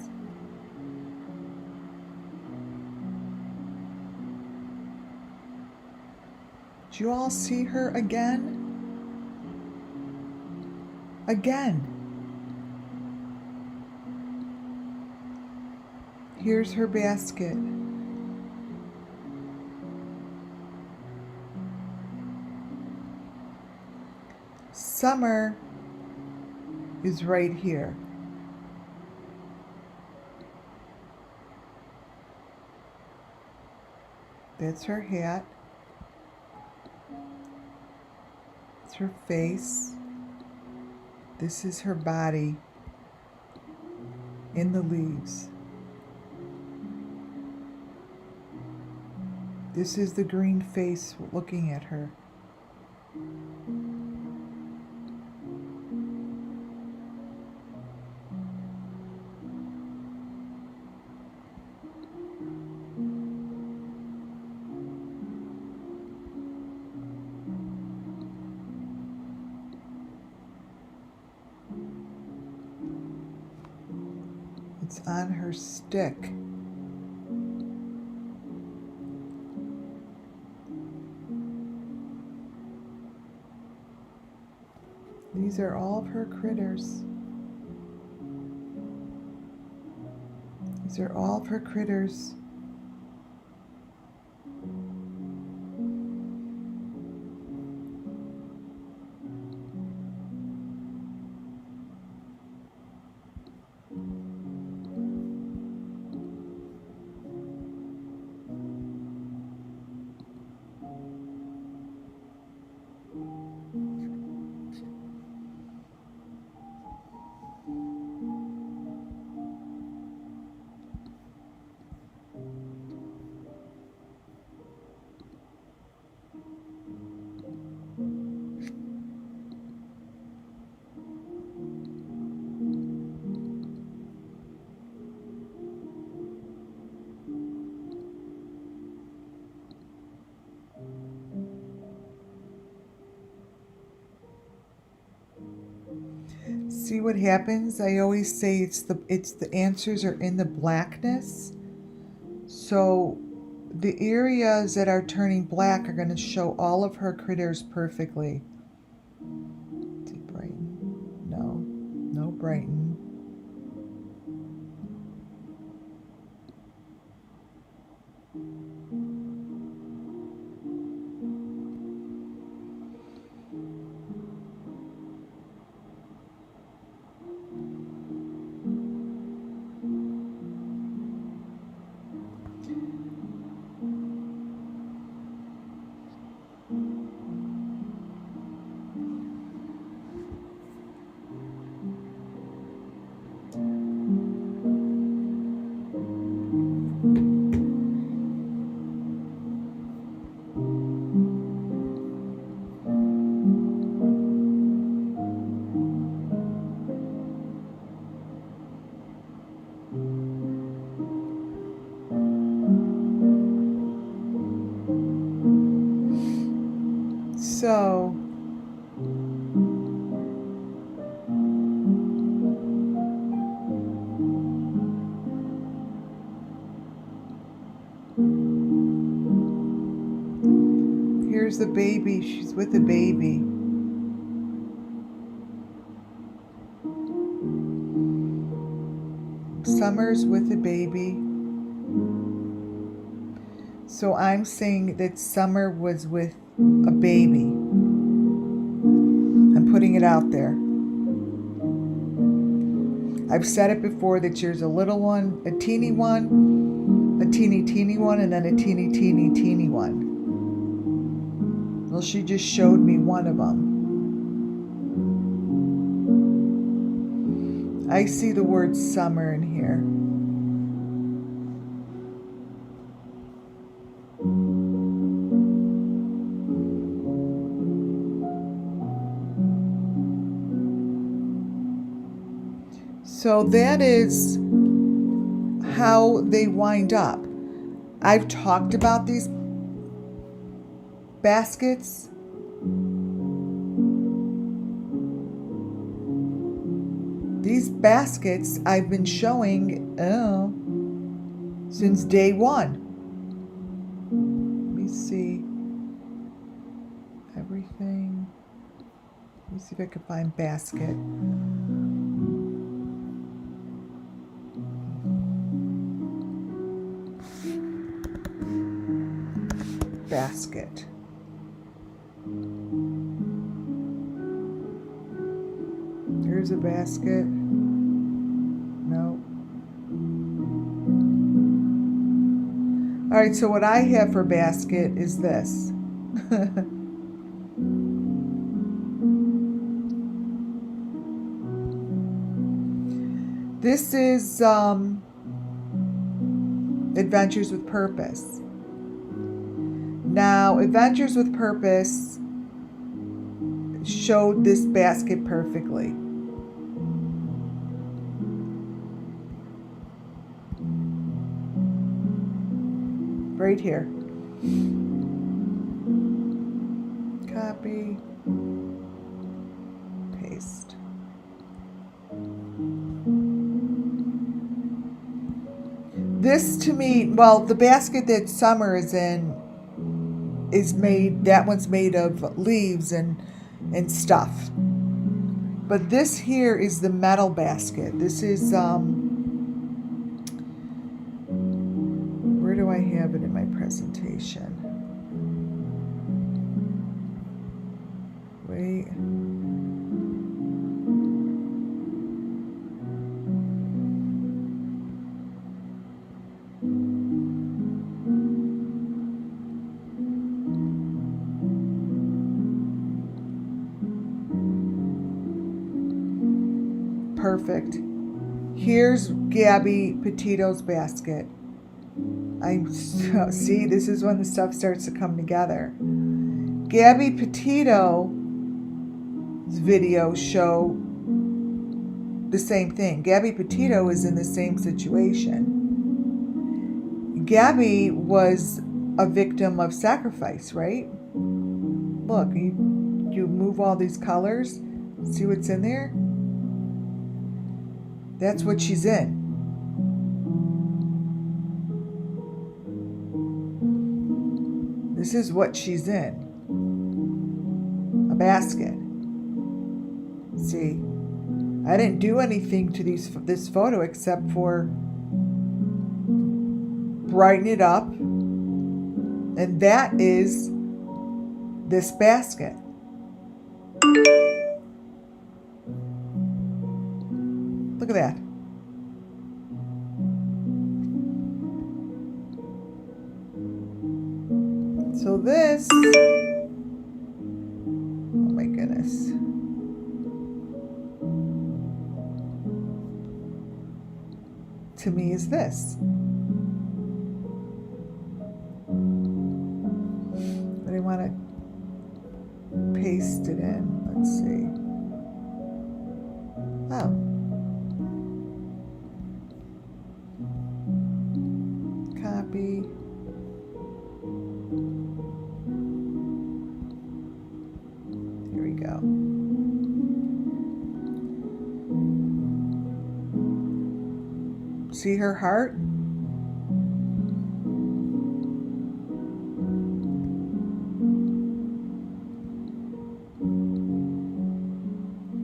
Do you all see her again? Again. Here's her basket. Summer is right here. That's her hat. It's her face. This is her body in the leaves. This is the green face looking at her. It's on her stick. These are all of her critters. These are all of her critters. See what happens? I always say it's the answers are in the blackness. So the areas that are turning black are going to show all of her critters perfectly. See, brighten. No brighten. So here's the baby. She's with the baby. Summer's with the baby. So I'm saying that Summer was with a baby. I'm putting it out there. I've said it before that there's a little one, a teeny one, a teeny one, and then a teeny one. Well, she just showed me one of them. I see the word summer in here. So that is how they wind up. I've talked about these baskets. these baskets I've been showing since day one. Let me see everything. Let me see if I can find basket. Basket. Here's a basket. No. All right, so what I have for basket is this. This is Adventures with Purpose. Now, Adventures with Purpose showed this basket perfectly. Right here. Copy. Paste. This to me, well, the basket that Summer is in is made, that one's made of leaves and stuff. But this here is the metal basket. This is, where do I have it in my presentation? Wait. Perfect. Here's Gabby Petito's basket. See, this is when the stuff starts to come together. Gabby Petito's videos show the same thing. Gabby Petito is in the same situation. Gabby was a victim of sacrifice, right? Look, you move all these colors. See what's in there? That's what she's in. This is what she's in. A basket. See, I didn't do anything to this photo except for brighten it up. And that is this basket. Look at that. So this, oh my goodness. To me is this. But I want to paste it in. Let's see. Oh. Copy. Here we go. See her heart?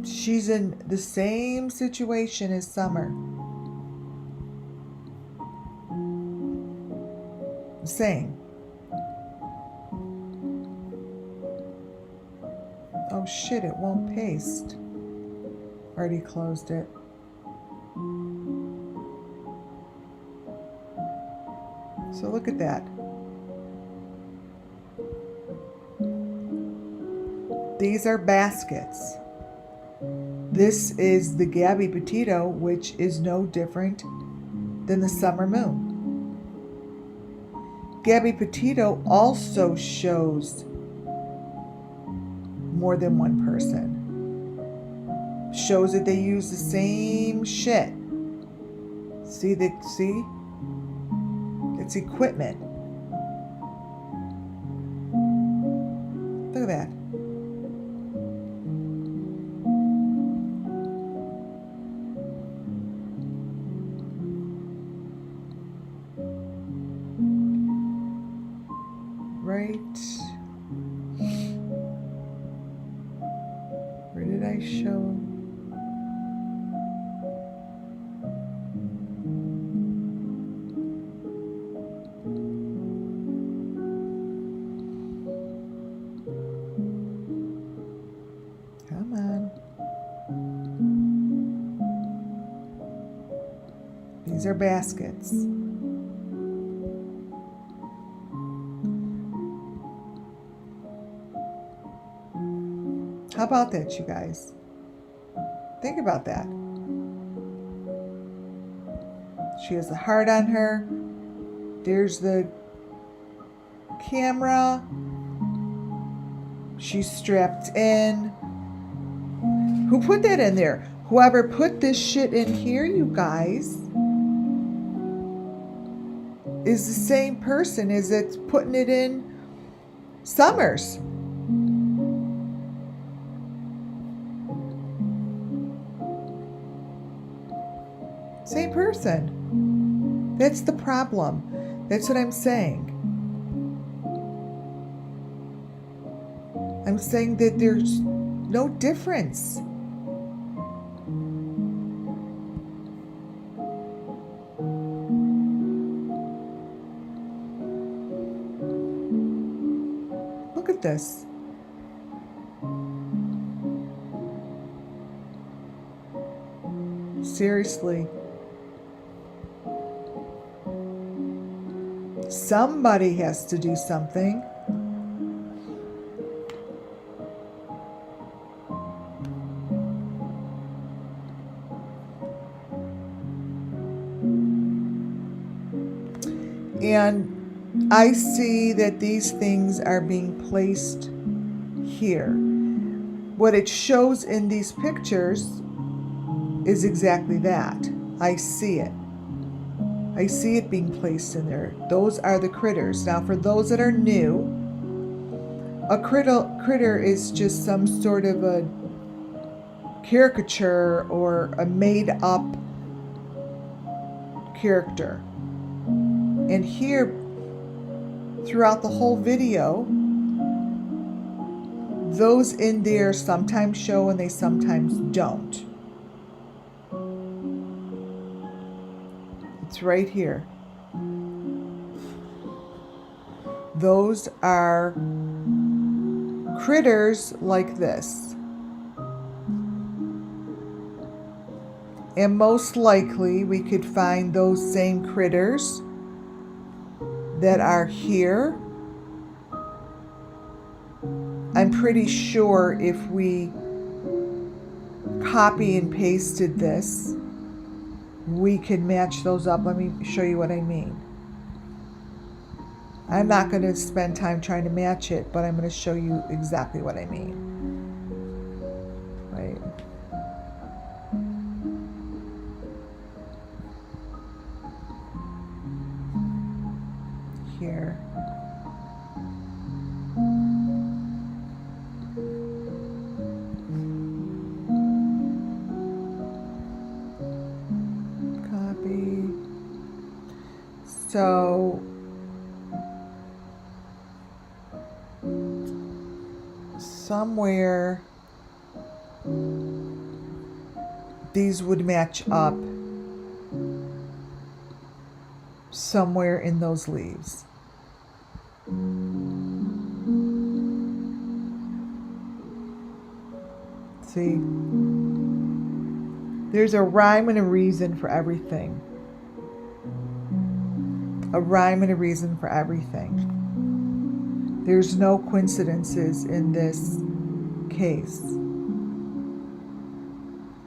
She's in the same situation as Summer. Same. Oh shit, it won't paste. Already closed it. So look at that. These are baskets. This is the Gabby Petito, which is no different than the summer moon. Gabby Petito also shows more than one person. Shows that they use the same shit. See? It's equipment. Look at that. did I show? Come on. These are baskets. How about that, you guys? Think about that. She has a heart on her. There's the camera. She's strapped in. Who put that in there? Whoever put this shit in here, you guys, is the same person as it's putting it in Summers. Same person. That's the problem. That's what I'm saying. I'm saying that there's no difference. Look at this. Seriously. Somebody has to do something. And I see that these things are being placed here. What it shows in these pictures is exactly that. I see it. I see it being placed in there. Those are the critters. Now, for those that are new, a critter is just some sort of a caricature or a made-up character. And here, throughout the whole video, those in there sometimes show and they sometimes don't. It's right here. Those are critters like this. And most likely we could find those same critters that are here. I'm pretty sure if we copy and pasted this, we could match those up. Let me show you what I mean. I'm not going to spend time trying to match it, but I'm going to show you exactly what I mean. Right. Here. Copy. So somewhere these would match up somewhere in those leaves. See, there's a rhyme and a reason for everything. A rhyme and a reason for everything. There's no coincidences in this case.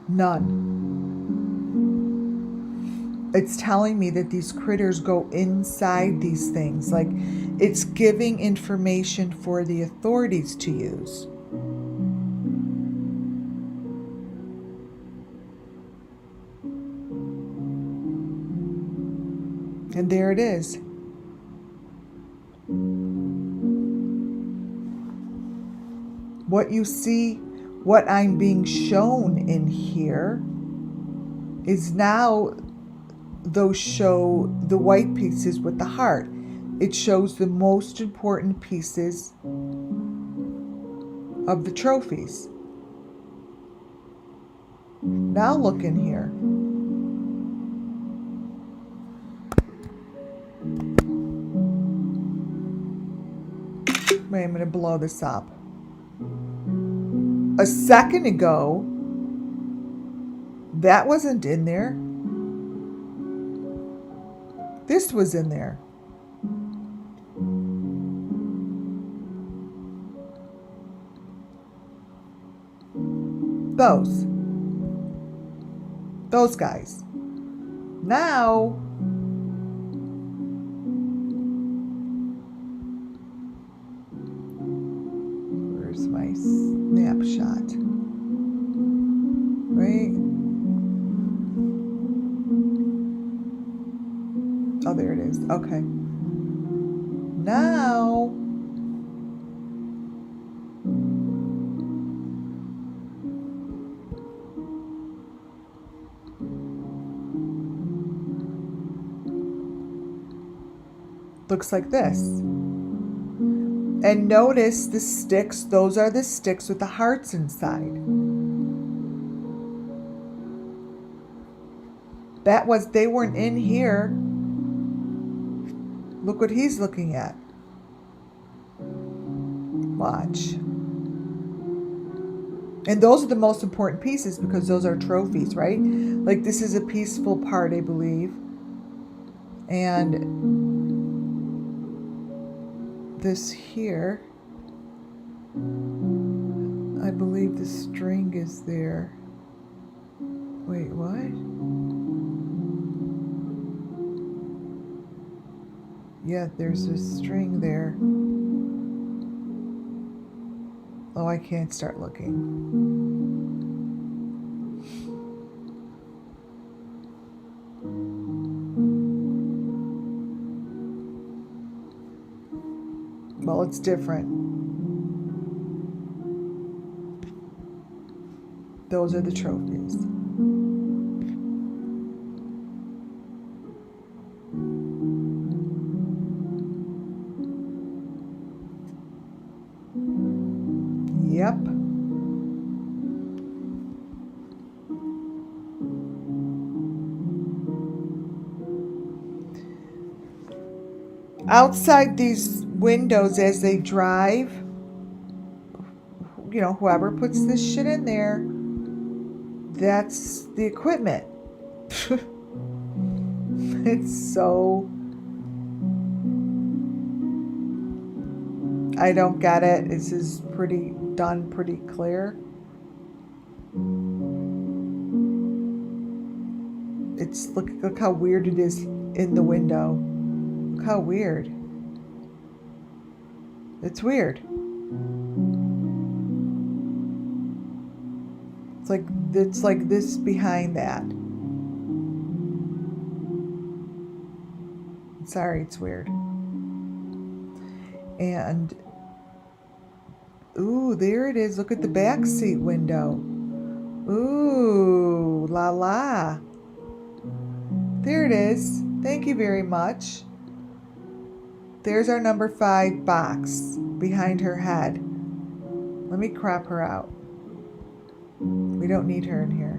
None. It's telling me that these critters go inside these things. Like, it's giving information for the authorities to use. And there it is. What you see, what I'm being shown in here is now those show the white pieces with the heart. It shows the most important pieces of the trophies. Now look in here. Wait, I'm going to blow this up. A second ago, that wasn't in there. This was in there. Those guys. Now, where's my snapshot? Right? Oh, there it is. Okay. Now, looks like this. And notice the sticks, those are the sticks with the hearts inside. They weren't in here. Look what he's looking at. Watch. And those are the most important pieces because those are trophies, right? Like this is a peaceful part, I believe. And this here, I believe the string is there. Wait, what? Yeah, there's a string there. Oh, I can't start looking. Well, it's different. Those are the trophies. Yep. Outside these windows as they drive, you know, whoever puts this shit in there, that's the equipment. It's so... I don't get it. This is pretty clear. It's look how weird it is in the window. Look how weird. It's weird. It's like this behind that. Sorry, it's weird. And ooh, there it is. Look at the back seat window. Ooh, la la. There it is. Thank you very much. There's our number 5 box behind her head. Let me crop her out. We don't need her in here.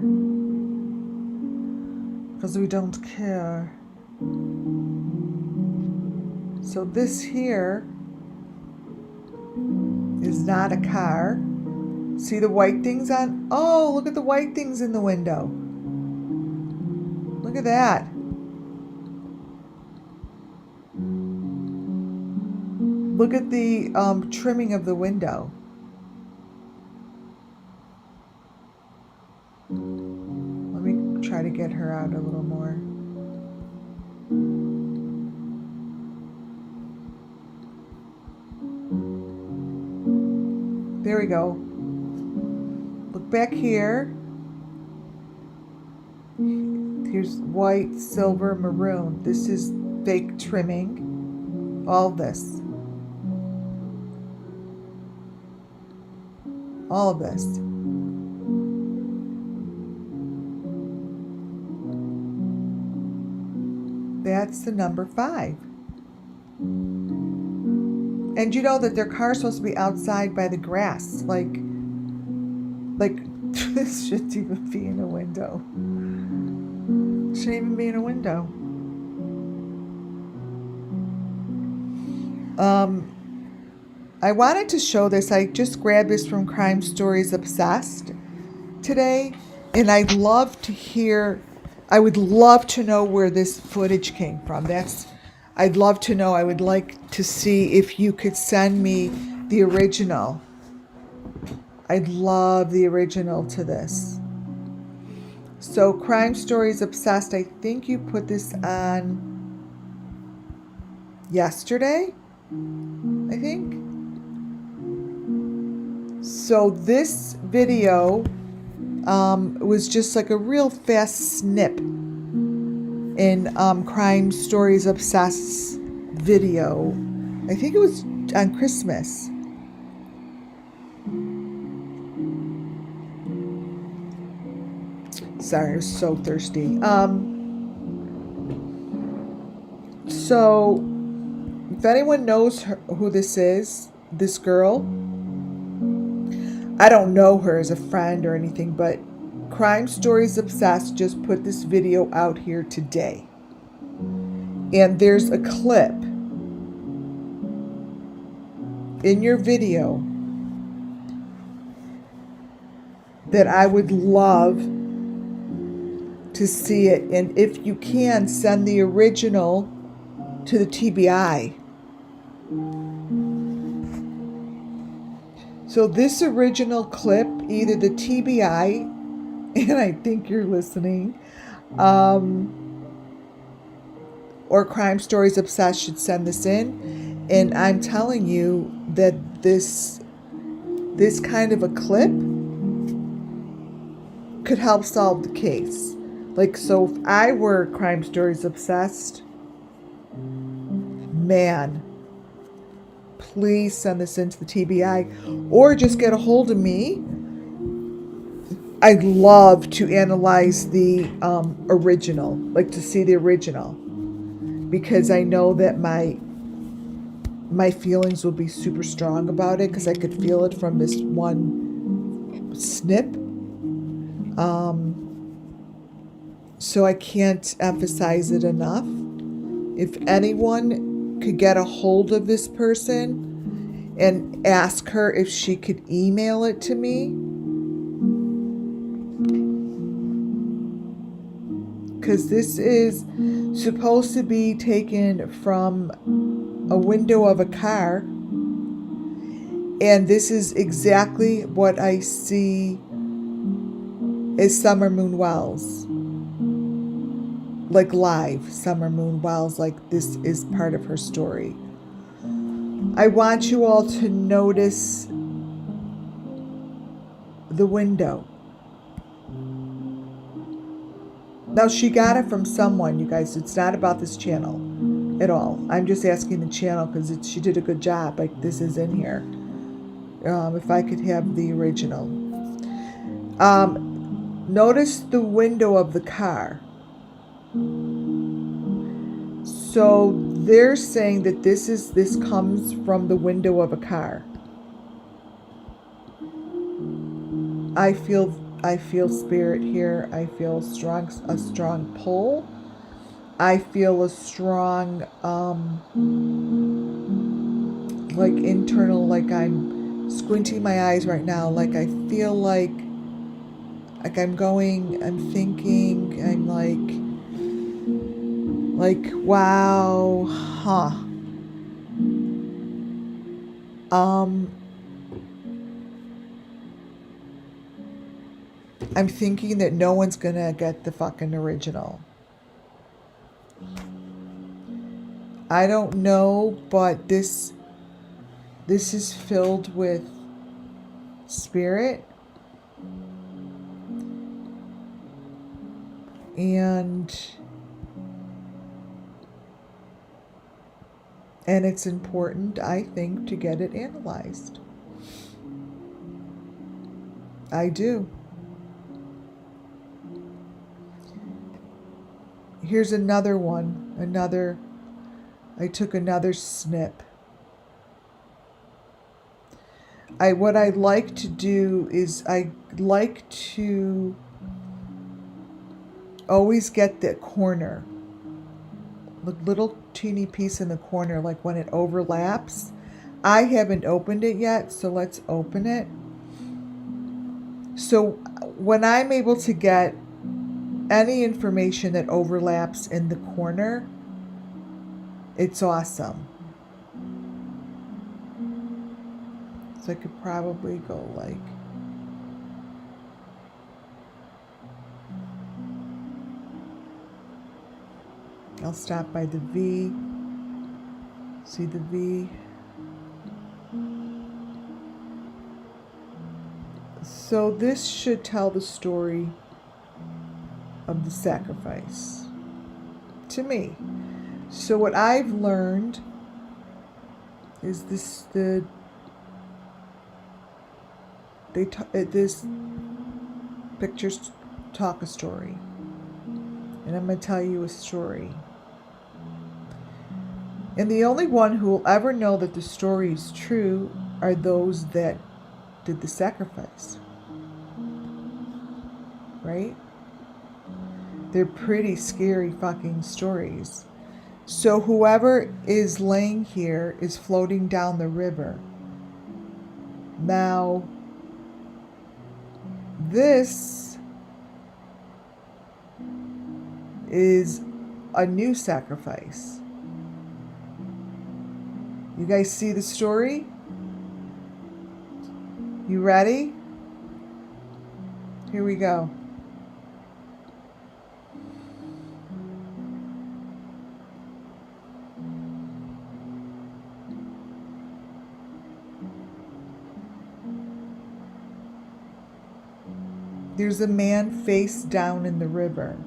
Because we don't care. So this here is not a car. See the white things on? Oh, look at the white things in the window. Look at that. Look at the trimming of the window. Let me try to get her out a little more. There we go. Look back here. Here's white, silver, maroon. This is fake trimming. All this. All of this. That's the number 5. And you know that their car's supposed to be outside by the grass, like This shouldn't even be in a window. Shouldn't even be in a window. I wanted to show this. I just grabbed this from Crime Stories Obsessed today, and I would love to know where this footage came from. I'd love to know. I would like to see if you could send me the original. I'd love the original to this. So Crime Stories Obsessed, I think you put this on yesterday, I think. So this video was just like a real fast snip in Crime Stories Obsessed video. I think it was on Christmas. Sorry, I was so thirsty. So if anyone knows who this is, this girl, I don't know her as a friend or anything, but Crime Stories Obsessed just put this video out here today. And there's a clip in your video that I would love to see it. And if you can, send the original to the TBI. So this original clip, either the TBI, and I think you're listening, or Crime Stories Obsessed should send this in. And I'm telling you that this kind of a clip could help solve the case. Like, so if I were Crime Stories Obsessed, man, please send this into the TBI or just get a hold of me. I'd love to analyze the original, like to see the original, because I know that my feelings will be super strong about it because I could feel it from this one snip. So I can't emphasize it enough. If anyone could get a hold of this person and ask her if she could email it to me, because this is supposed to be taken from a window of a car, and this is exactly what I see as Summer Moon Wells. Like live Summer Moon Wells, like this is part of her story. I want you all to notice the window. Now, she got it from someone, you guys. It's not about this channel at all. I'm just asking the channel because she did a good job. Like, this is in here. If I could have the original. Notice the window of the car. So they're saying that this comes from the window of a car. I feel spirit here. I feel a strong pull. I feel a strong like internal, like I'm squinting my eyes right now, like I feel like I'm thinking, I'm like wow, huh. I'm thinking that no one's gonna get the fucking original. I don't know, but this is filled with spirit. And it's important, I think, to get it analyzed. I do. Here's another one. I took another snip. what I like to do is I like to always get the corner, the little teeny piece in the corner, like when it overlaps. I haven't opened it yet, so let's open it. So when I'm able to get any information that overlaps in the corner, it's awesome. So I could probably go like, I'll stop by the V. See the V? So this should tell the story of the sacrifice to me. So what I've learned is this this pictures talk a story, and I'm going to tell you a story. And the only one who will ever know that the story is true are those that did the sacrifice. Right? They're pretty scary fucking stories. So whoever is laying here is floating down the river. Now, this is a new sacrifice. You guys see the story? You ready? Here we go. There's a man face down in the river.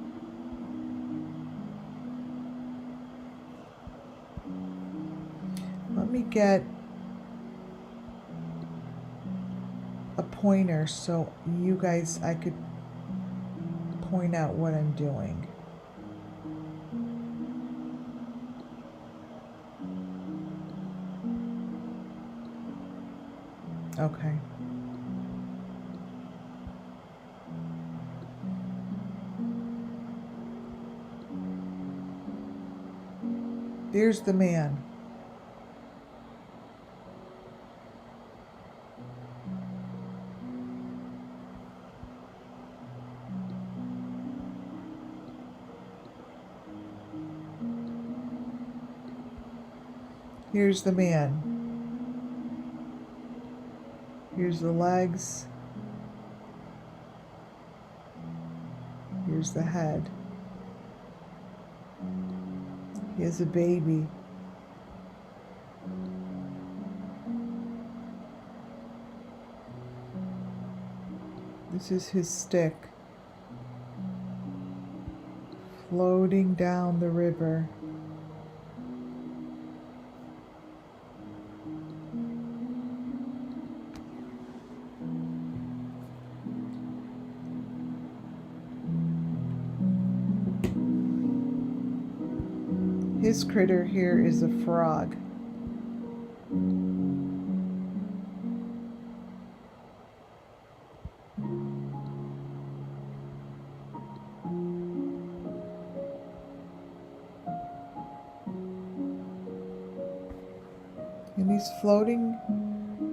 Let me get a pointer so you guys, I could point out what I'm doing. Okay. There's the man. Here's the man. Here's the legs. Here's the head. He has a baby. This is his stick, floating down the river. His critter here is a frog. And he's floating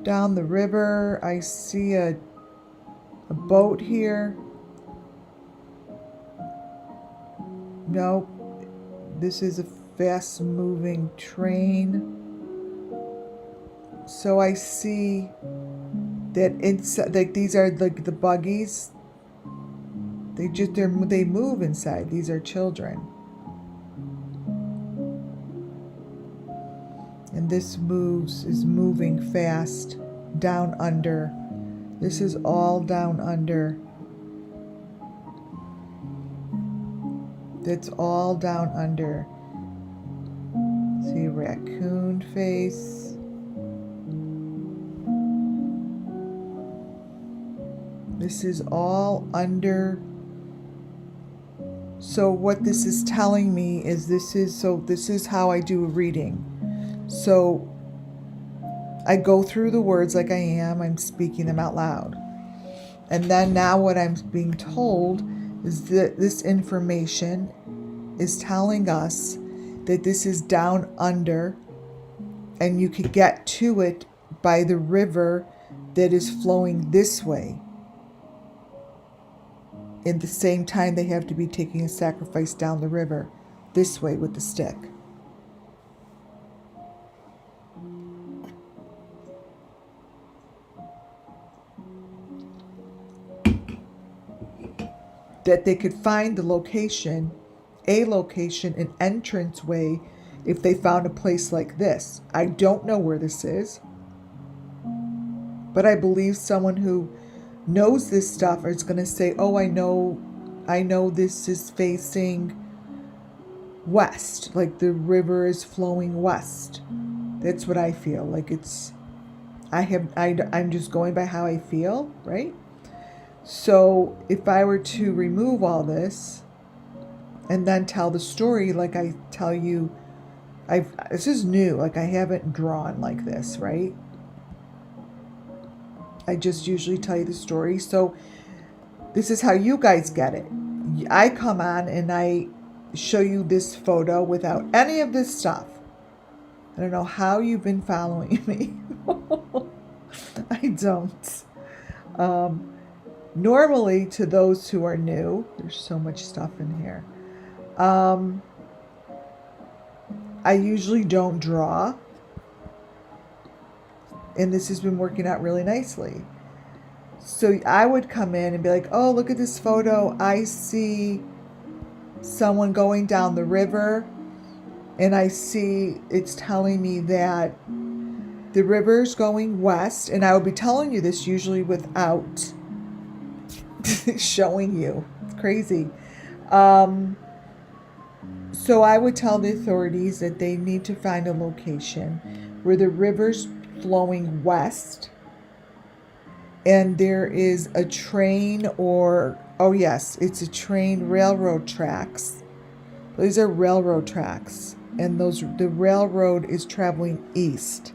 down the river. I see a boat here. Nope. This is a fast-moving train. So I see that inside, like these are like the buggies. They move inside. These are children. And this is moving fast down under. This is all down under. That's all down under. See, raccoon face. This is all under. So what this is telling me is this is how I do a reading. So I go through the words like I'm speaking them out loud. And then now what I'm being told is that this information is telling us that this is down under, and you could get to it by the river that is flowing this way. In the same time, they have to be taking a sacrifice down the river this way with the stick. That they could find the location, an entrance way, if they found a place like this. I don't know where this is, but I believe someone who knows this stuff is going to say, oh, I know this is facing west, like the river is flowing west. That's what I feel like. I'm just going by how I feel, right? So if I were to remove all this and then tell the story like I tell you, this is new, like I haven't drawn like this, right? I just usually tell you the story. So this is how you guys get it. I come on and I show you this photo without any of this stuff. I don't know how you've been following me. I don't. Normally, to those who are new, there's so much stuff in here. I usually don't draw. And this has been working out really nicely. So I would come in and be like, oh, look at this photo. I see someone going down the river. And I see it's telling me that the river's going west. And I would be telling you this usually without showing you. It's crazy. So I would tell the authorities that they need to find a location where the river's flowing west and there is a train it's a train, railroad tracks. These are railroad tracks, and the railroad is traveling east.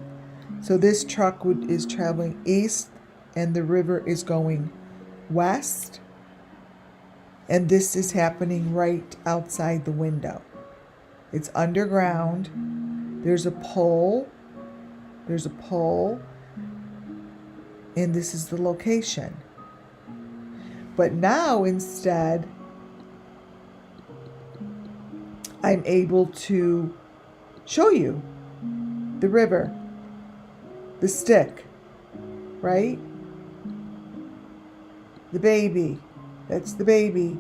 So this truck is traveling east and the river is going west, and this is happening right outside the window. It's underground. There's a pole, and this is the location. But now instead, I'm able to show you the river, the stick, right? The baby, that's the baby.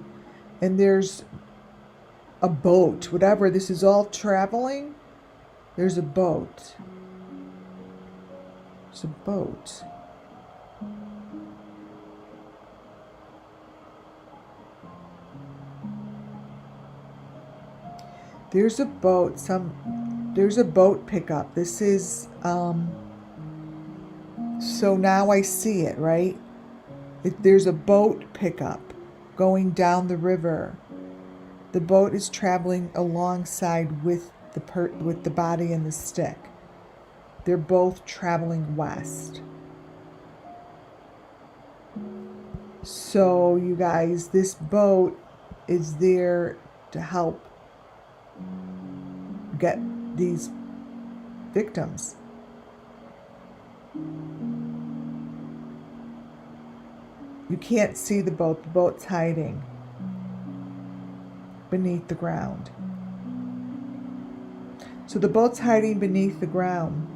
And there's a boat, whatever, this is all traveling. There's a boat. There's a boat. There's a boat, there's a boat pickup. This is, so now I see it, right? There's a boat pickup going down the river. The boat is traveling alongside with the body and the stick. They're both traveling west. So you guys, this boat is there to help get these victims. You can't see the boat. The boat's hiding beneath the ground. So the boat's hiding beneath the ground.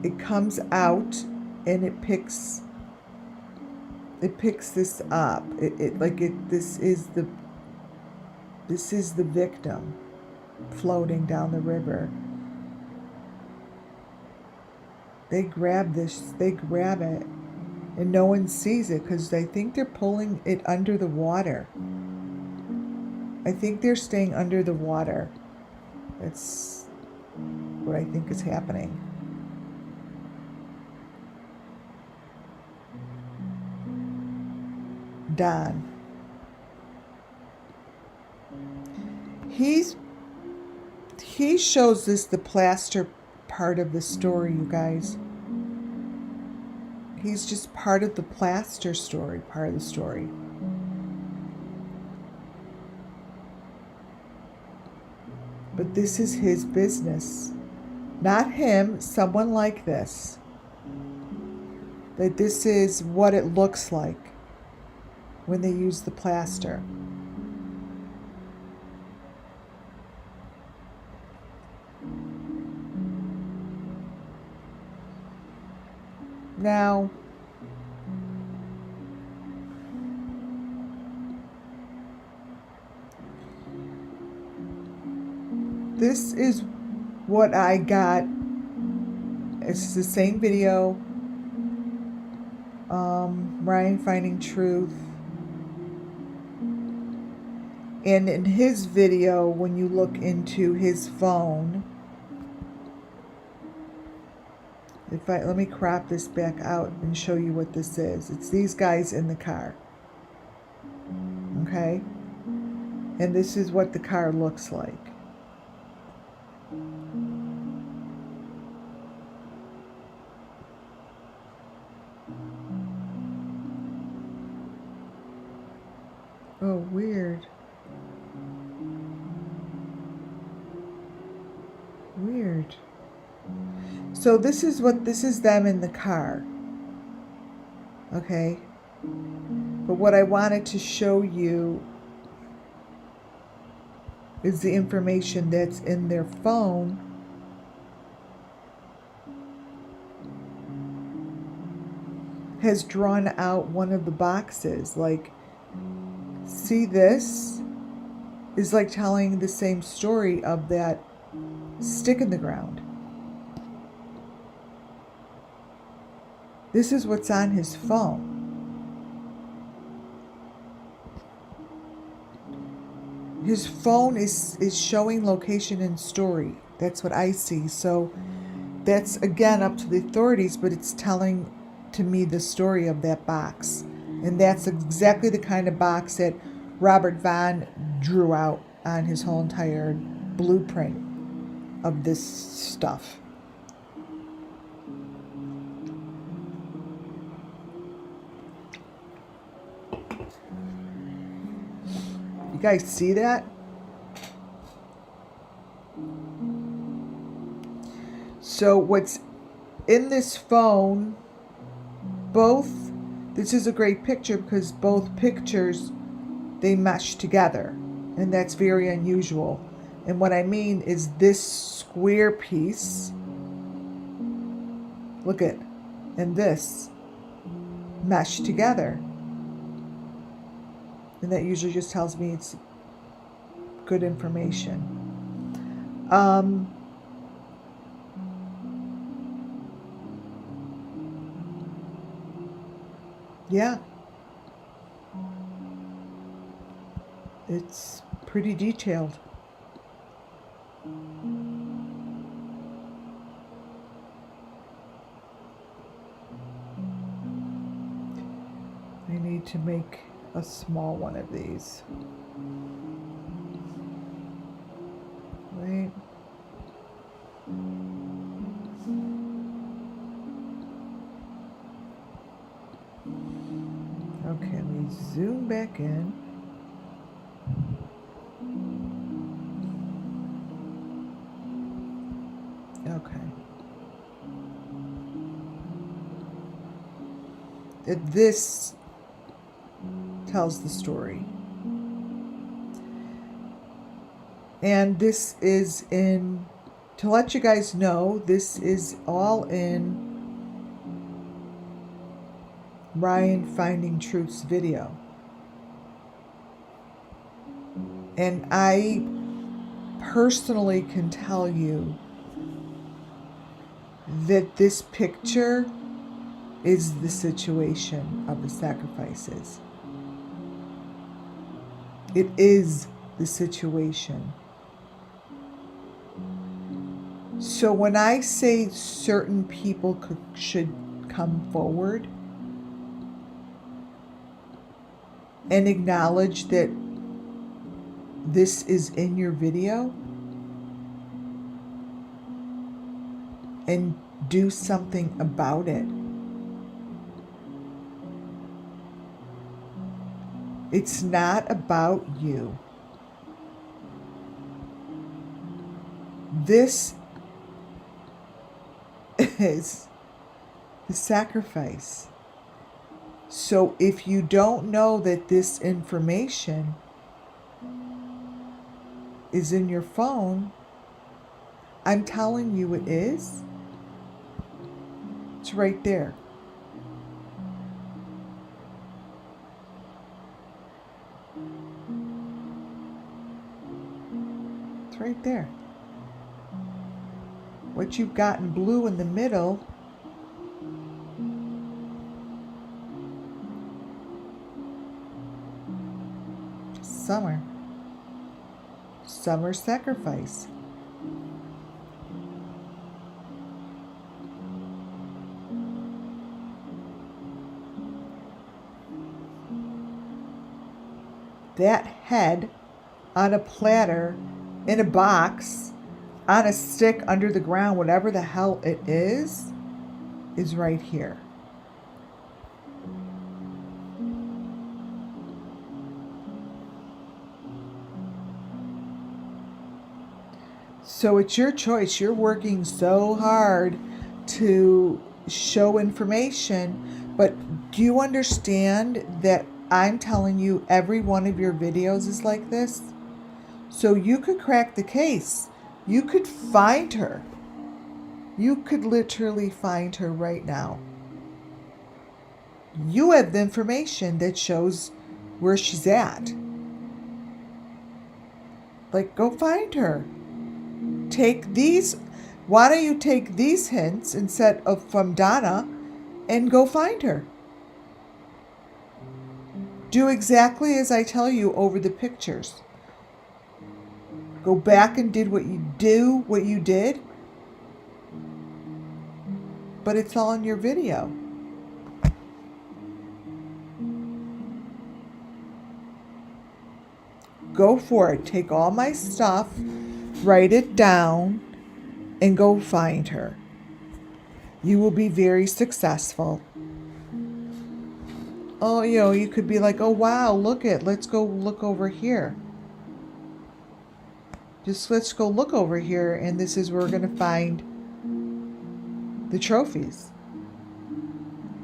It comes out and it picks this up. This is the victim floating down the river. They grab it, and no one sees it because they think they're pulling it under the water. I think they're staying under the water. That's what I think is happening. Don. he shows us the plaster part of the story, you guys. He's just part of the plaster story, part of the story. But this is his business. Not him, someone like this. That this is what it looks like when they use the plaster. Now, this is what I got. It's the same video. Ryan Finding Truth. And in his video, when you look into his phone, let me crop this back out and show you what this is. It's these guys in the car. Okay? And this is what the car looks like. Oh, weird. Weird. So this is them in the car. Okay? But what I wanted to show you is the information that's in their phone. Has drawn out one of the boxes. Like, see, this is like telling the same story of that stick in the ground. This is what's on his phone. His phone is showing location and story. That's what I see. So that's, again, up to the authorities, but it's telling to me the story of that box. And that's exactly the kind of box that Robert Vaughn drew out on his whole entire blueprint of this stuff. You guys see that? So what's in this phone, this is a great picture because both pictures, they mesh together. And that's very unusual. And what I mean is this square piece, look at, and this mesh together. And that usually just tells me it's good information. Yeah. It's pretty detailed. I need to make a small one of these. Right. Okay, let me zoom back in. Okay. This tells the story. And this is in, to let you guys know, this is all in Ryan Finding Truth's video. And I personally can tell you that this picture is the situation of the sacrifices. It is the situation. So when I say certain people should come forward and acknowledge that this is in your video, and do something about it. It's not about you. This is the sacrifice. So if you don't know that this information is in your phone, I'm telling you it is. It's right there. It's right there. What you've got in blue in the middle summer. Summer sacrifice. That head on a platter, in a box, on a stick under the ground, whatever the hell it is right here. So it's your choice. You're working so hard to show information, but do you understand that I'm telling you every one of your videos is like this? So you could crack the case. You could find her. You could literally find her right now. You have the information that shows where she's at. Like, go find her. Take these. Why don't you take these hints instead of from Donna and go find her? Do exactly as I tell you over the pictures. Go back and do what you did. But it's all in your video. Go for it. Take all my stuff, write it down, and go find her. You will be very successful. Oh, you could be like, oh, wow, let's go look over here. Let's go look over here, and this is where we're going to find the trophies.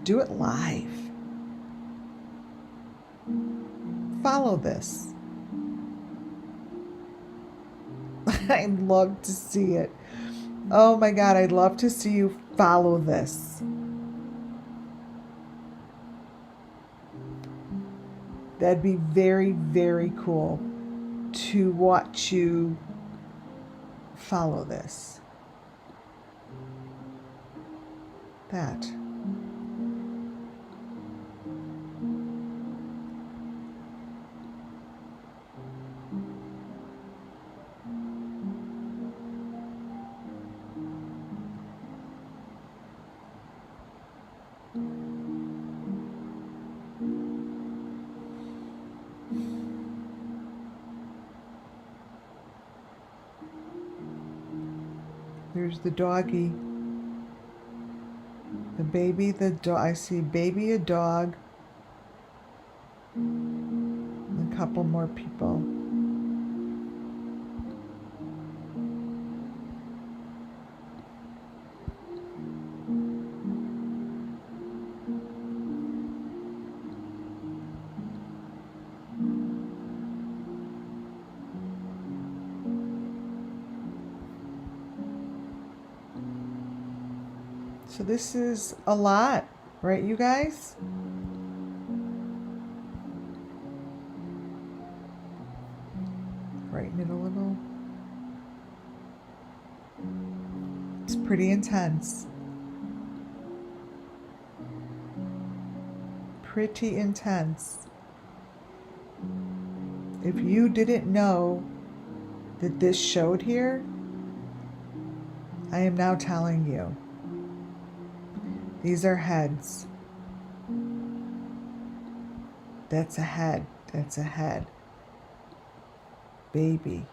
Do it live. Follow this. I'd love to see it. Oh my God, I'd love to see you follow this. That'd be very, very cool to watch you follow this. That. There's the doggy. The baby, the dog. I see baby, a dog, and a couple more people. So this is a lot, right, you guys? Brighten it a little. It's pretty intense. Pretty intense. If you didn't know that this showed here, I am now telling you. These are heads. That's a head. That's a head. Baby.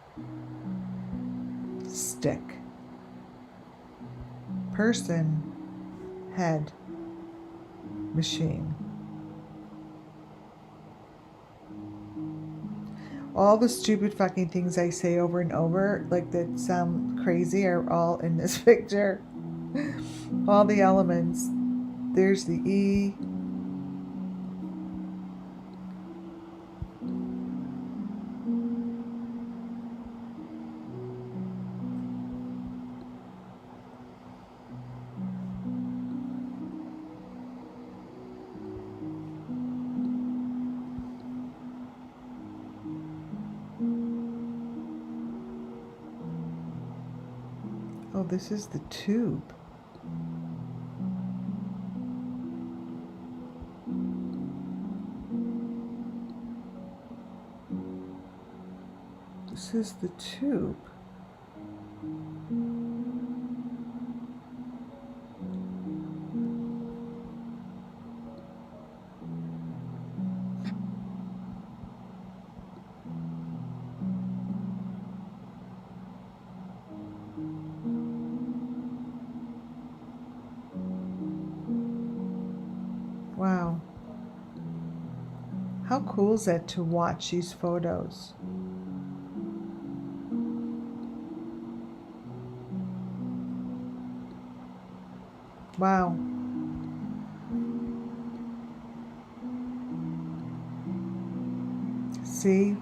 Stick. person head machine. All the stupid fucking things I say over and over, like that sound crazy, are all in this picture. All the elements. There's the E. Oh, this is the tube. This is the tube. Wow. How cool is that to watch these photos? Wow. See?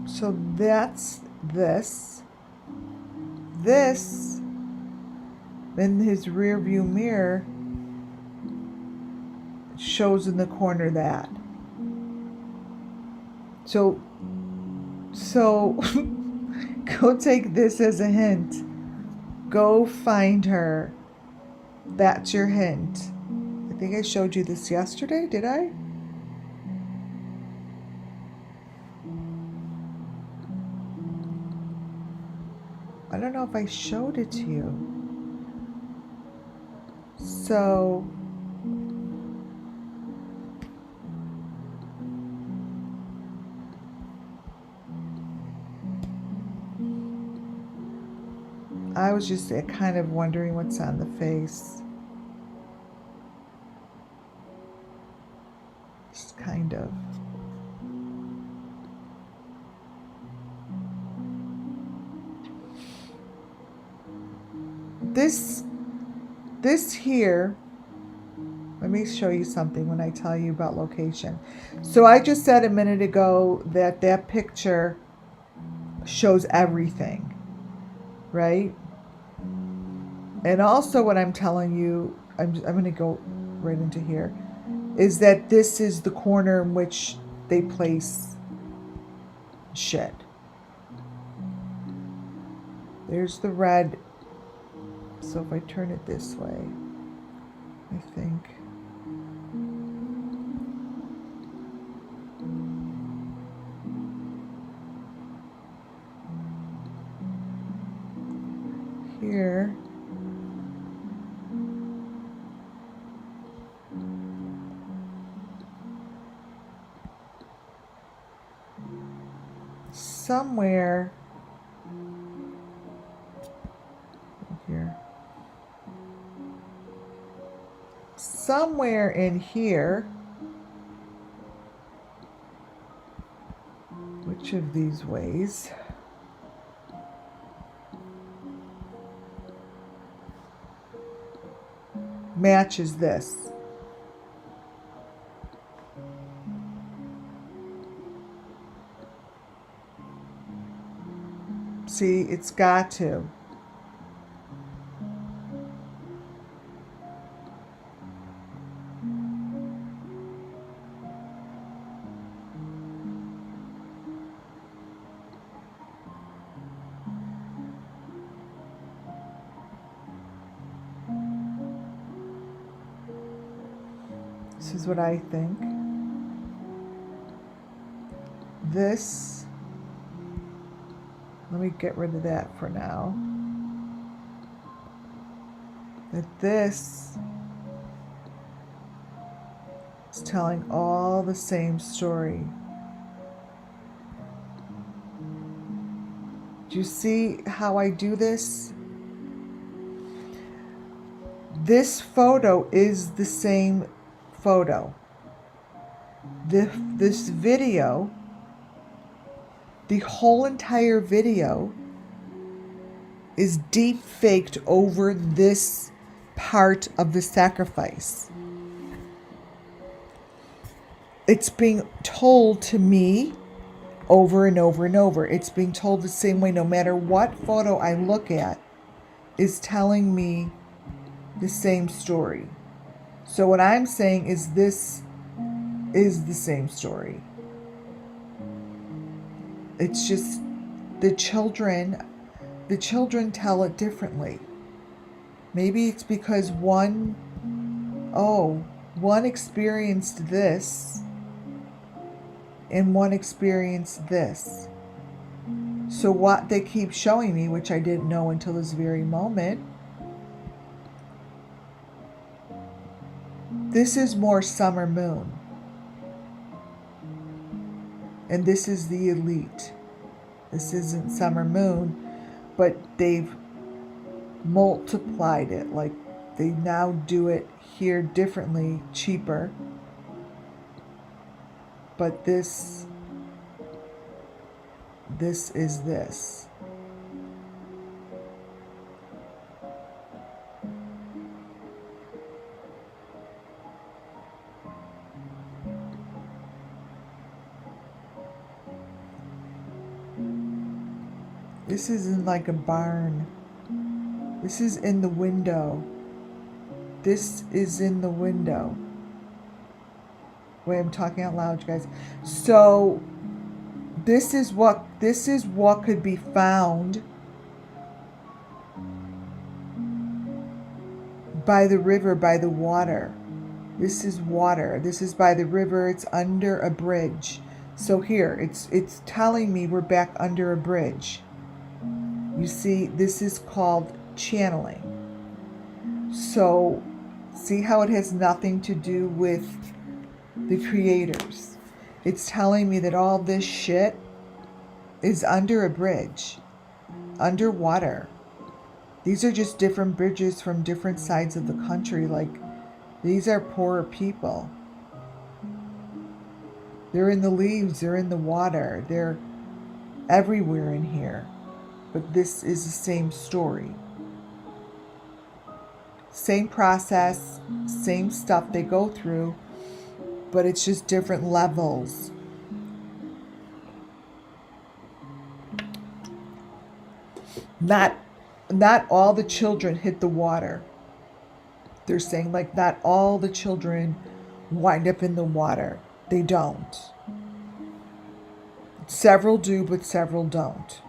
So that's this. This, in his rear view mirror, shows in the corner that. So go take this as a hint. Go find her. That's your hint. I think I showed you this yesterday, did I? I don't know if I showed it to you. So I was just kind of wondering what's on the face. Just kind of. This here, let me show you something when I tell you about location. So I just said a minute ago that picture shows everything, right? And also what I'm telling you, I'm going to go right into here, is that this is the corner in which they place shit. There's the red. So if I turn it this way, I think. Here. Somewhere here. Somewhere in here, which of these ways? Matches this. See, it's got to. This is what I think. This, let me get rid of that for now. That this is telling all the same story. Do you see how I do this? This photo is the same photo. This video, the whole entire video is deep faked over this part of the sacrifice. It's being told to me over and over and over. It's being told the same way no matter what photo I look at is telling me the same story. So what I'm saying is this is the same story. It's just the children tell it differently. Maybe it's because one experienced this and one experienced this. So what they keep showing me, which I didn't know until this very moment, this is more summer moon. And this is the elite. This isn't summer moon, but they've multiplied it. Like they now do it here differently, cheaper. But this is this. This isn't like a barn. This is in the window. This is in the window. Wait, I'm talking out loud, you guys. So this is what could be found by the river, by the water. This is water. This is by the river. It's under a bridge. So here, it's telling me we're back under a bridge. You see, this is called channeling. So, see how it has nothing to do with the creators. It's telling me that all this shit is under a bridge, underwater. These are just different bridges from different sides of the country. Like, these are poorer people. They're in the leaves, they're in the water, they're everywhere in here. But this is the same story. Same process, same stuff they go through, but it's just different levels. Not all the children hit the water. They're saying like not all the children wind up in the water. They don't. Several do, but several don't.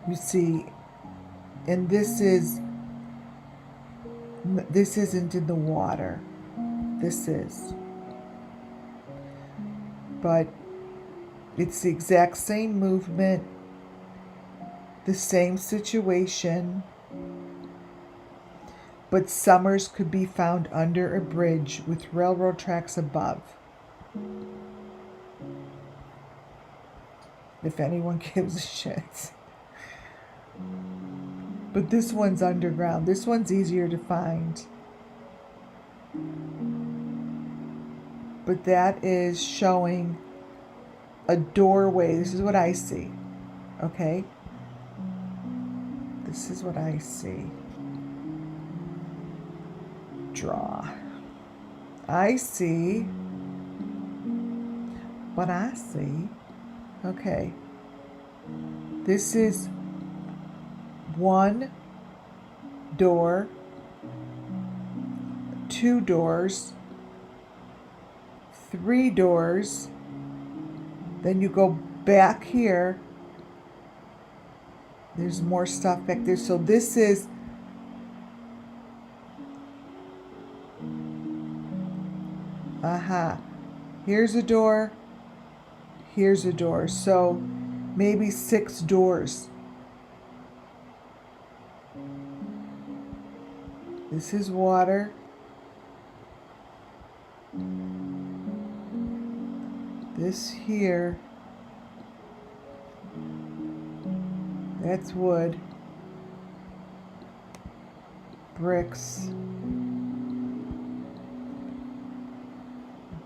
You see, and this isn't in the water. This is. But it's the exact same movement, the same situation, but summers could be found under a bridge with railroad tracks above. If anyone gives a shit. But this one's underground. This one's easier to find. But that is showing a doorway. This is what I see. Okay? This is what I see. Draw. I see what I see. Okay. This is one door, two doors, three doors. Then you go back here. There's more stuff back there. So this is here's a door, here's a door. So maybe 6 doors. This is water. This here That's wood. Bricks.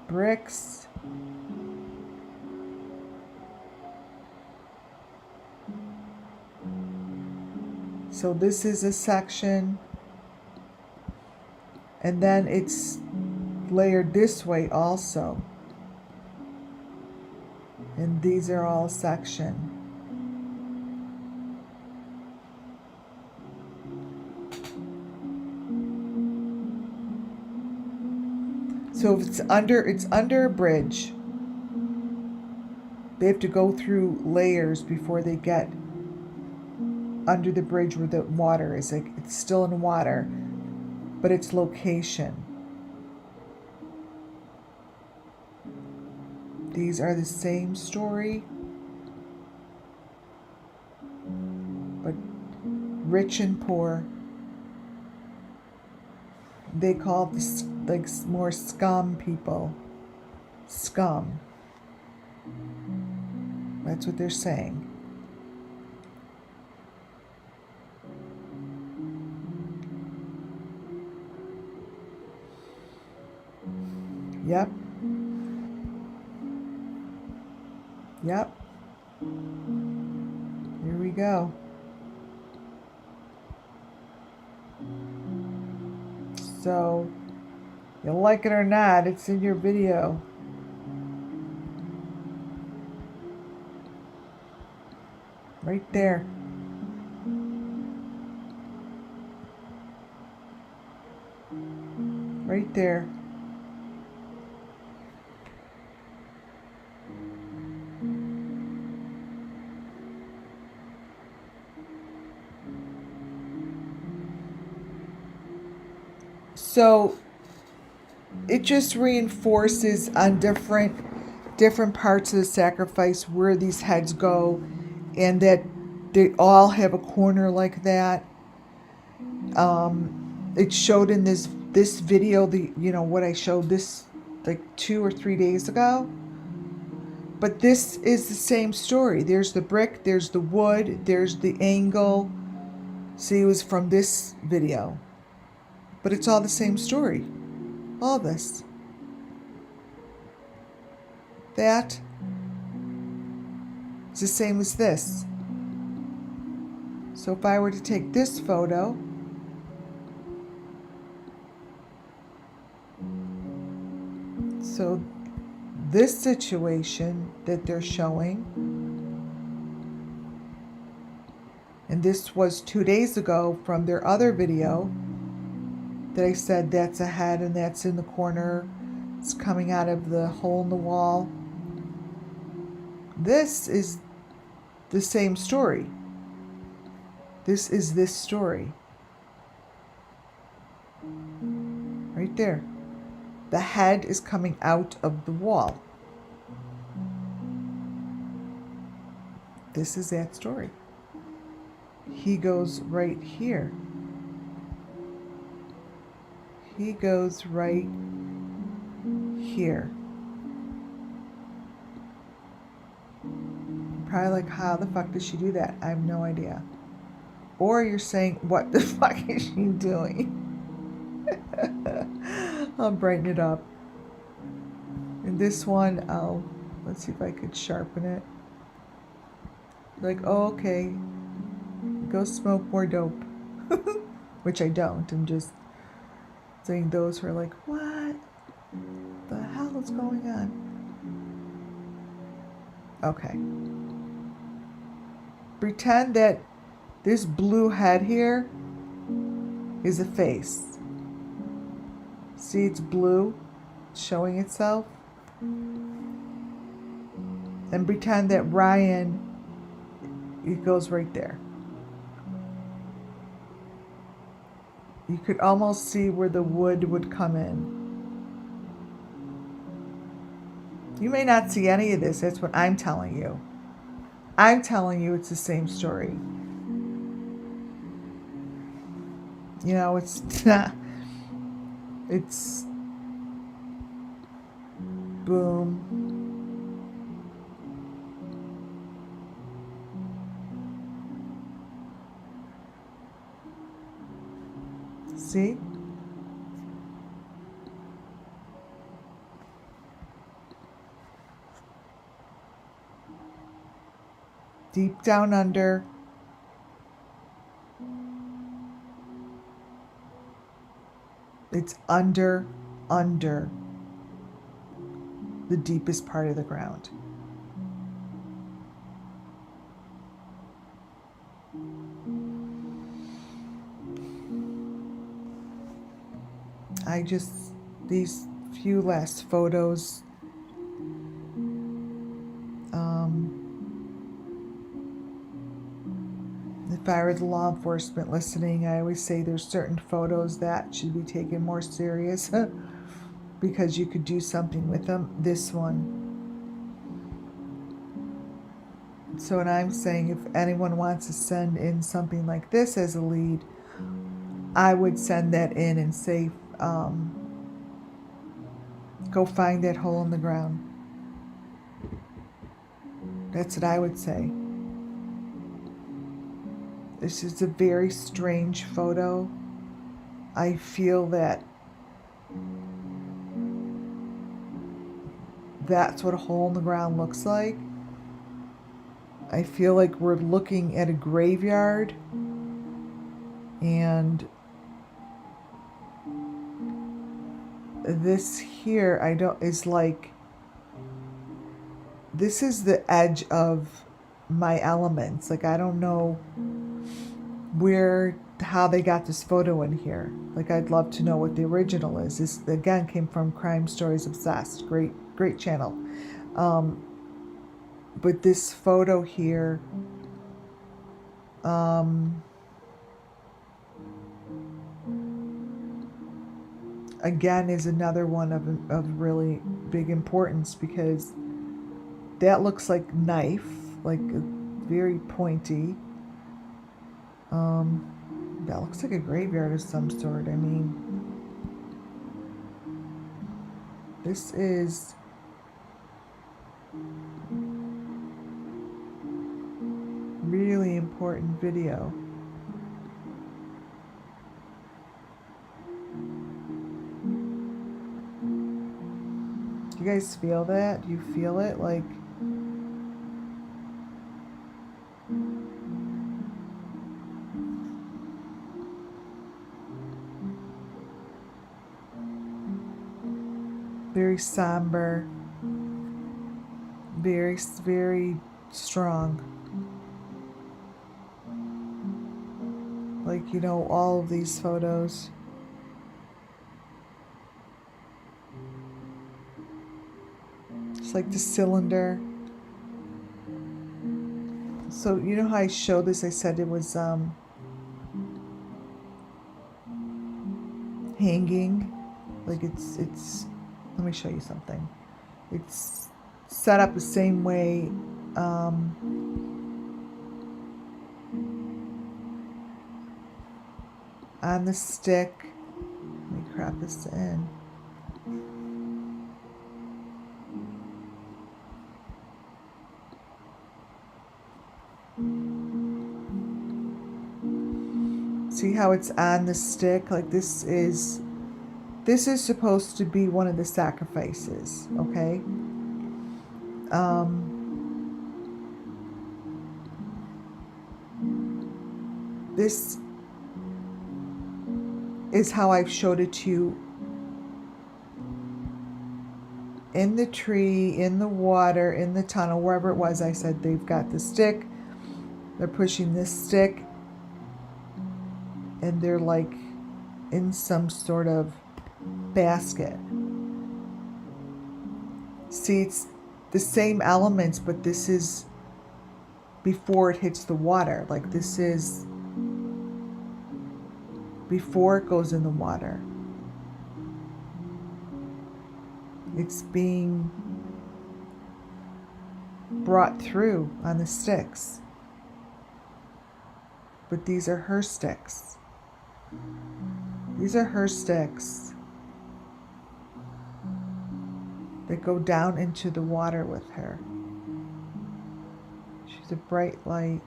Bricks. So this is a section, and then it's layered this way also. And these are all section. So if it's under a bridge. They have to go through layers before they get under the bridge where the water is. Like, it's still in water, but its location. These are the same story, but rich and poor. They call this like more scum people. Scum. That's what they're saying. Yep. Yep. Here we go. So, you like it or not, it's in your video. Right there. Right there. So it just reinforces on different parts of the sacrifice where these heads go, and that they all have a corner like that. It showed in this video, what I showed this like 2 or 3 days ago. But this is the same story. There's the brick, there's the wood, there's the angle. See, it was from this video. But it's all the same story. All this. That is the same as this. So if I were to take this photo, so this situation that they're showing, and this was 2 days ago from their other video that I said that's a head and that's in the corner. It's coming out of the hole in the wall. This is the same story. This is this story. Right there. The head is coming out of the wall. This is that story. He goes right here. He goes right here. Probably like, how the fuck does she do that? I have no idea. Or you're saying, what the fuck is she doing? I'll brighten it up. And this one, let's see if I could sharpen it. Like, oh, okay. Go smoke more dope. Which I don't. I'm just saying those who are like, what the hell is going on? Okay. Pretend that this blue head here is a face. See, it's blue, showing itself. And pretend that Ryan, it goes right there. You could almost see where the wood would come in. You may not see any of this. That's what I'm telling you. I'm telling you it's the same story. You know, it's not. It's boom. See? Deep down under. It's under the deepest part of the ground. These few last photos, if I were the law enforcement listening, I always say there's certain photos that should be taken more serious because you could do something with them. This one. So what I'm saying, if anyone wants to send in something like this as a lead, I would send that in and say, go find that hole in the ground. That's what I would say. This is a very strange photo. I feel that that's what a hole in the ground looks like. I feel like we're looking at a graveyard, and this here this is the edge of my elements. Like, I don't know how they got this photo in here. Like, I'd love to know what the original is. This again came from Crime Stories Obsessed. Great channel. But this photo here, again, is another one of really big importance, because that looks like knife, like very pointy. That looks like a graveyard of some sort. I mean, this is really important video. You guys feel that? Do you feel it? Like, very somber, very strong. Like, all of these photos. It's like the cylinder. So, you know how I showed this? I said it was hanging. Like, it's let me show you something. It's set up the same way on the stick. Let me crop this in. See how it's on the stick? Like, this is supposed to be one of the sacrifices, okay? This is how I've showed it to you. In the tree, in the water, in the tunnel, wherever it was, I said they've got the stick. They're pushing this stick. And they're like in some sort of basket. See, it's the same elements, but this is before it hits the water. Like, this is before it goes in the water. It's being brought through on the sticks. But these are her sticks. These are her sticks that go down into the water with her. She's a bright light.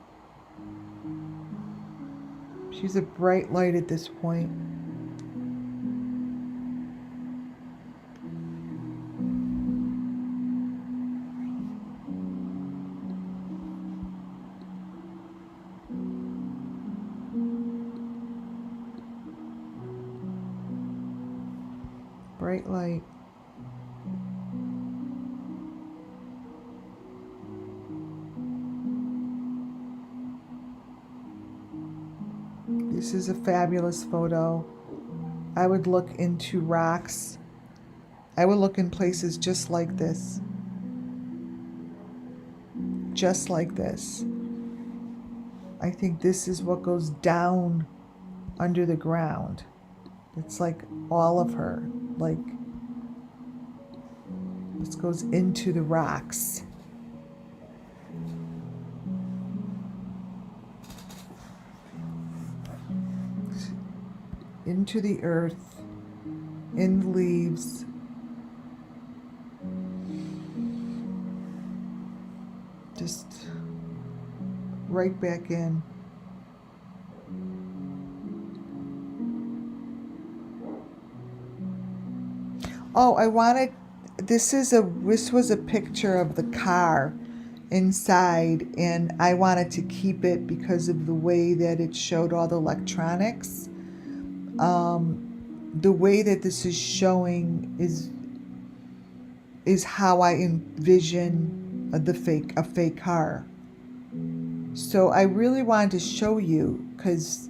She's a bright light at this point. bright light. This is a fabulous photo. I would look into rocks. I would look in places just like this. Just like this. I think this is what goes down under the ground. It's like all of her. Like, this goes into the rocks. Into the earth, in the leaves. Just right back in. Oh, this was a picture of the car inside, and I wanted to keep it because of the way that it showed all the electronics. The way that this is showing is how I envision a fake car. So I really wanted to show you, because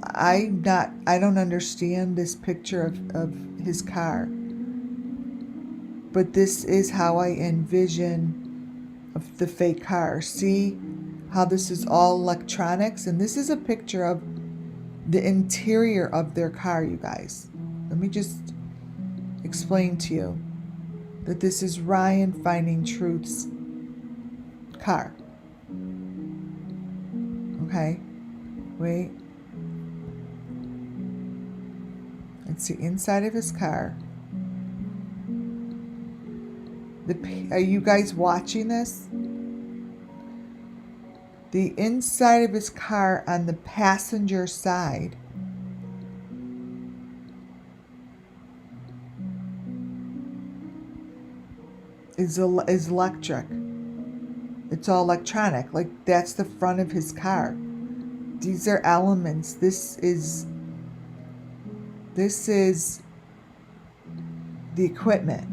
I don't understand this picture of his car, but this is how I envision of the fake car. See how this is all electronics, and this is a picture of the interior of their car, you guys. Let me just explain to you that this is Ryan Finding Truth's car. Okay, wait. It's the inside of his car. Are you guys watching this? The inside of his car on the passenger side is electric. It's all electronic. Like, that's the front of his car. These are elements. This is the equipment.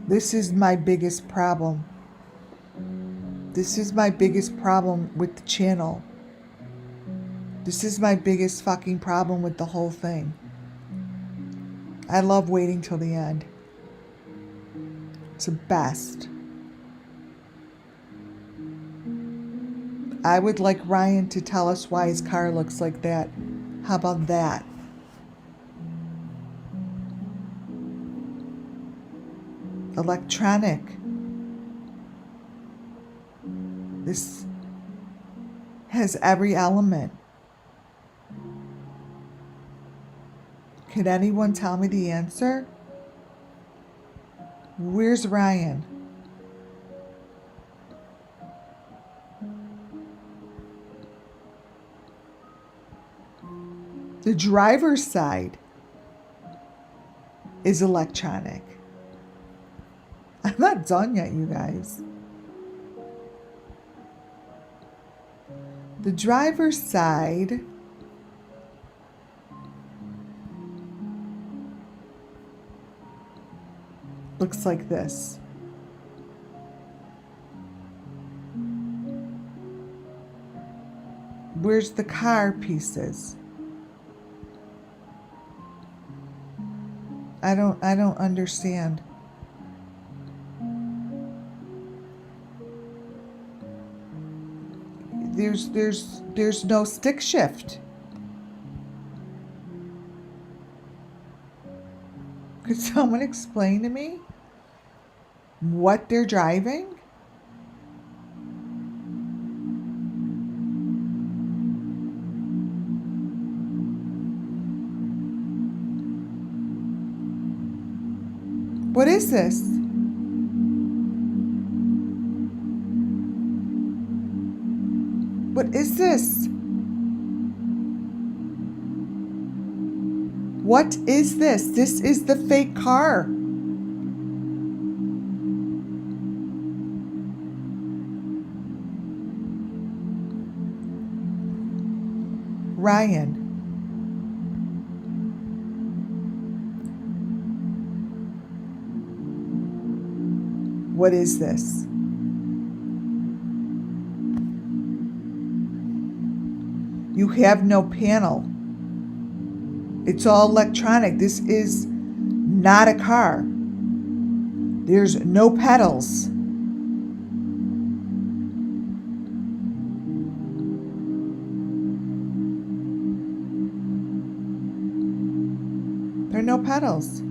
This is my biggest problem. This is my biggest problem with the channel. This is my biggest fucking problem with the whole thing. I love waiting till the end. It's the best. I would like Ryan to tell us why his car looks like that. How about that? Electronic. This has every element. Can anyone tell me the answer? Where's Ryan? The driver's side is electronic. I'm not done yet, you guys. The driver's side looks like this. Where's the car pieces? I don't understand. There's no stick shift. Could someone explain to me what they're driving? What is this? What is this? What is this? This is the fake car. Ryan, What is this? You have no panel. It's all electronic. This is not a car. There's no pedals. There are no pedals.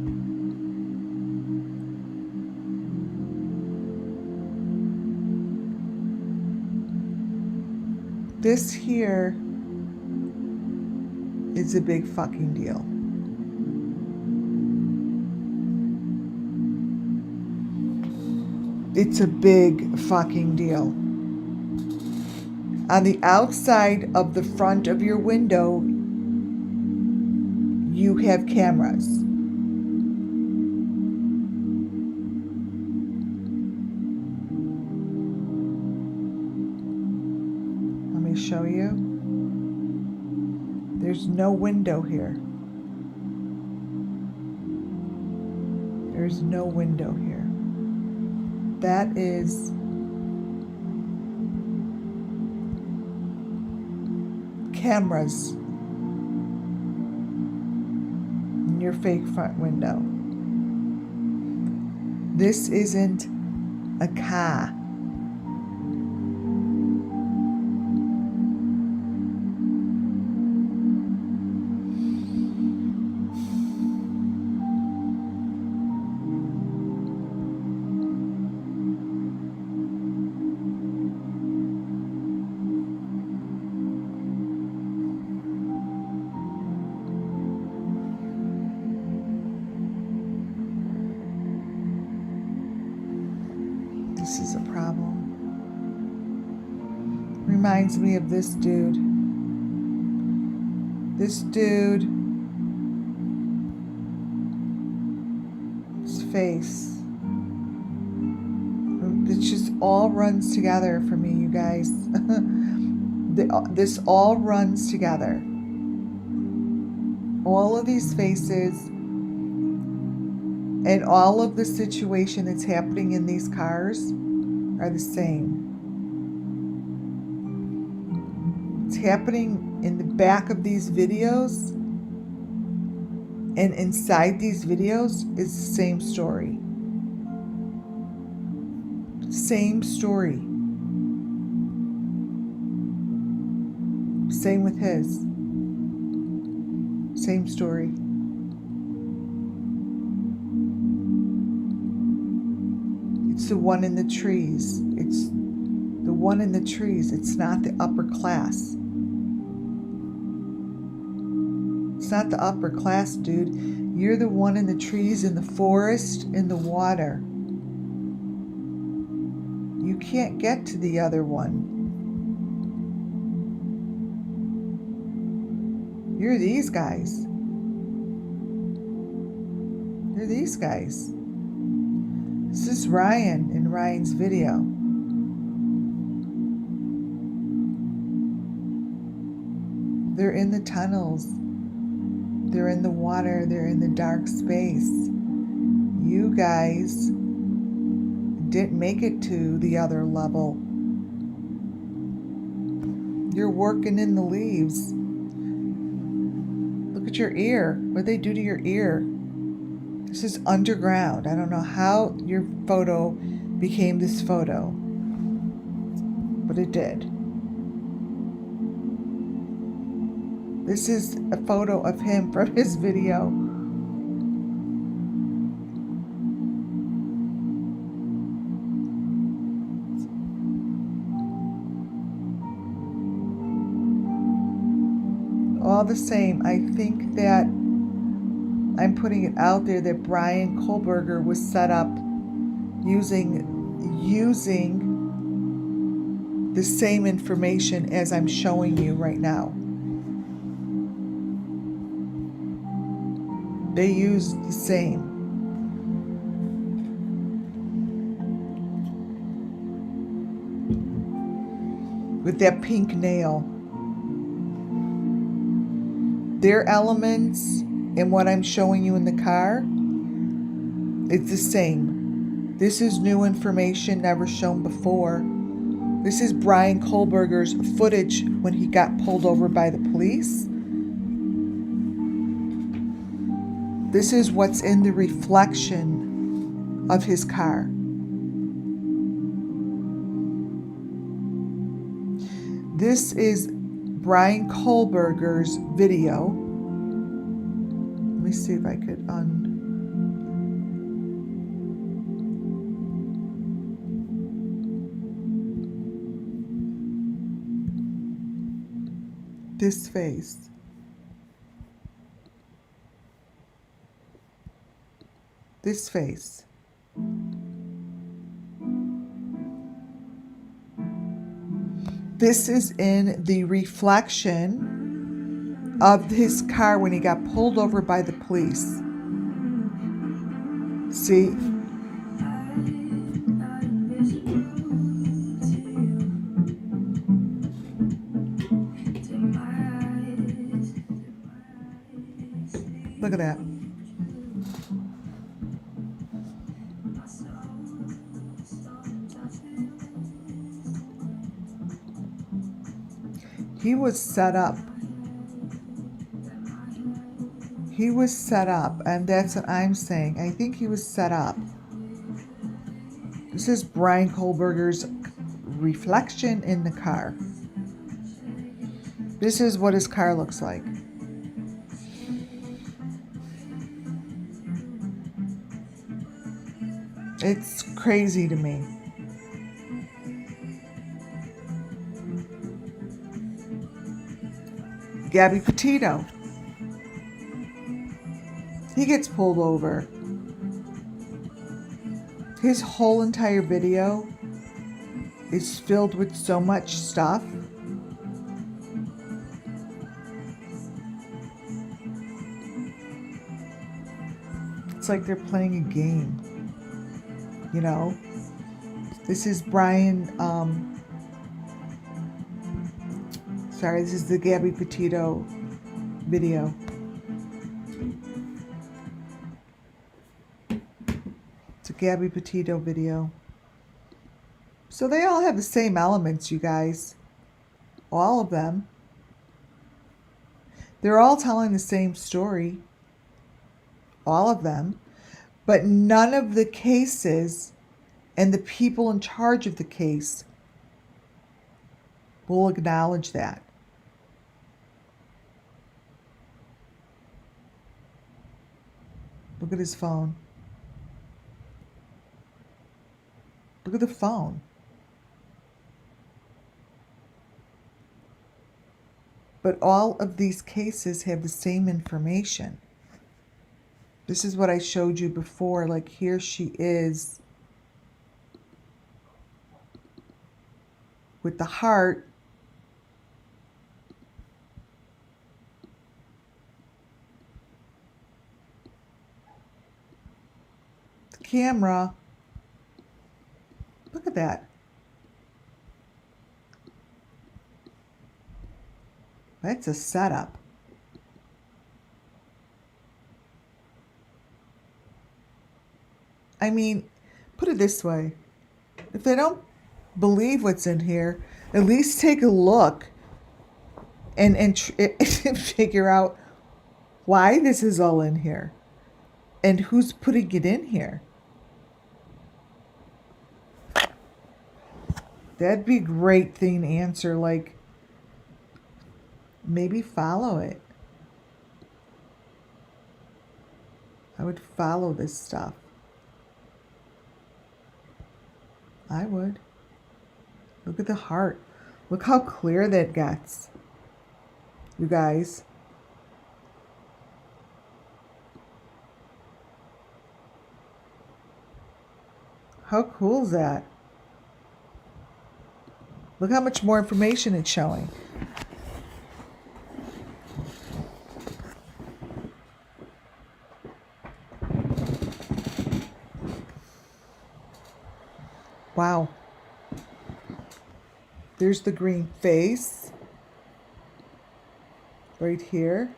This here is a big fucking deal. It's a big fucking deal. On the outside of the front of your window, you have cameras. Let me show you. There's no window here. There's no window here. That is cameras in your fake front window. This isn't a car. This is a problem. Reminds me of this dude. This dude, his face. It just all runs together for me, you guys. This all runs together. All of these faces and all of the situation that's happening in these cars are the same. It's happening in the back of these videos, and inside these videos is the same story. Same story. Same with his. Same story. It's the one in the trees. It's the one in the trees. It's not the upper class. It's not the upper class, dude. You're the one in the trees, in the forest, in the water. You can't get to the other one. You're these guys. You're these guys. This is Ryan in Ryan's video. They're in the tunnels. They're in the water. They're in the dark space. You guys didn't make it to the other level. You're working in the leaves. Look at your ear. What'd they do to your ear? This is underground. I don't know how your photo became this photo, but it did. This is a photo of him from his video. All the same, I think that I'm putting it out there that Bryan Kohberger was set up using the same information as I'm showing you right now. They used the same. With that pink nail. Their elements and what I'm showing you in the car, it's the same. This is new information never shown before. This is Bryan Kohberger's footage when he got pulled over by the police. This is what's in the reflection of his car. This is Bryan Kohberger's video. Let me see if I could this face. This face. This is in the reflection of his car when he got pulled over by the police. See? Look at that. He was set up. He was set up, and that's what I'm saying. I think he was set up. This is Bryan Kohberger's reflection in the car. This is what his car looks like. It's crazy to me. Gabby Petito. He gets pulled over. His whole entire video is filled with so much stuff. It's like they're playing a game. You know? This is Bryan, this is the Gabby Petito video. It's a Gabby Petito video. So they all have the same elements, you guys. All of them. They're all telling the same story. All of them. But none of the cases and the people in charge of the case will acknowledge that. Look at his phone. Look at the phone. But all of these cases have the same information. This is what I showed you before. Like, here she is with the heart. The camera. Look at that. That's a setup. I mean, put it this way. If they don't believe what's in here, at least take a look and figure out why this is all in here and who's putting it in here. That'd be a great thing to answer, like, maybe follow it. I would follow this stuff. I would. Look at the heart. Look how clear that gets. You guys. How cool is that? Look how much more information it's showing. Wow. There's the green face. Right here.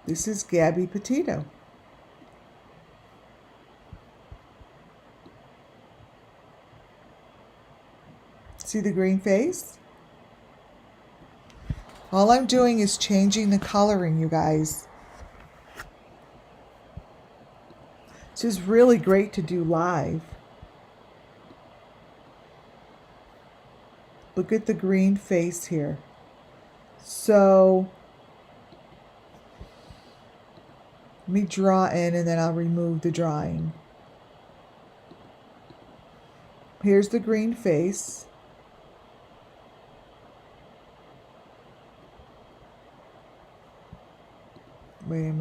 This is Gabby Petito. See the green face? All I'm doing is changing the coloring, you guys. This is really great to do live. Look at the green face here. So let me draw in and then I'll remove the drawing. Here's the green face. Wait,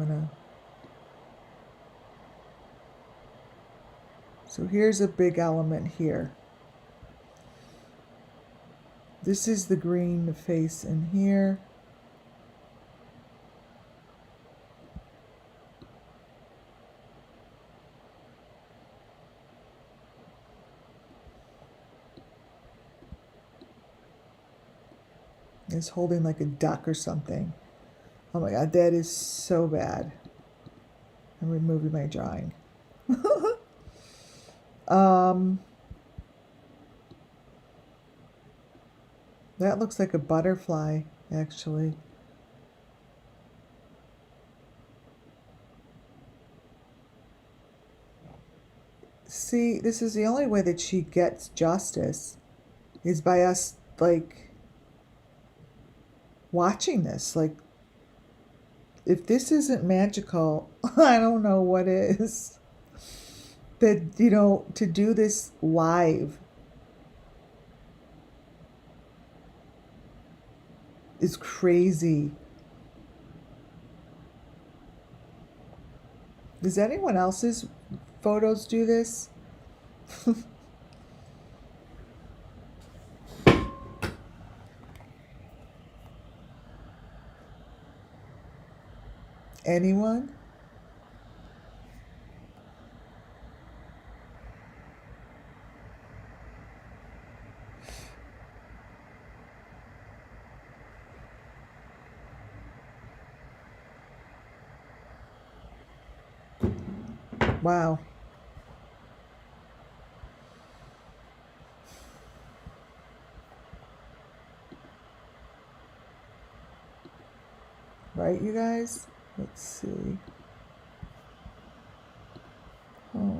so here's a big element here. This is the green face in here. It's holding like a duck or something. Oh my God, that is so bad. I'm removing my drawing. That looks like a butterfly, actually. See, this is the only way that she gets justice, is by us, like, watching this. Like, if this isn't magical, I don't know what is. That, you know, to do this live is crazy. Does anyone else's photos do this? Anyone? Wow. Right, you guys? Let's see. Oh.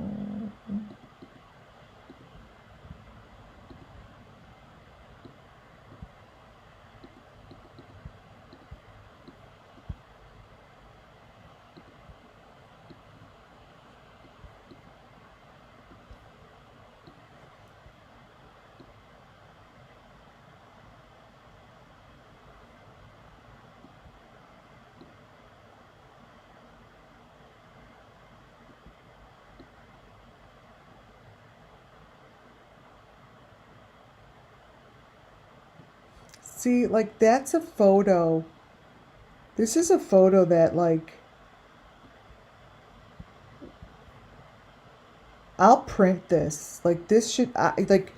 See, like, that's a photo. This is a photo that, like, I'll print this. Like, this should, like,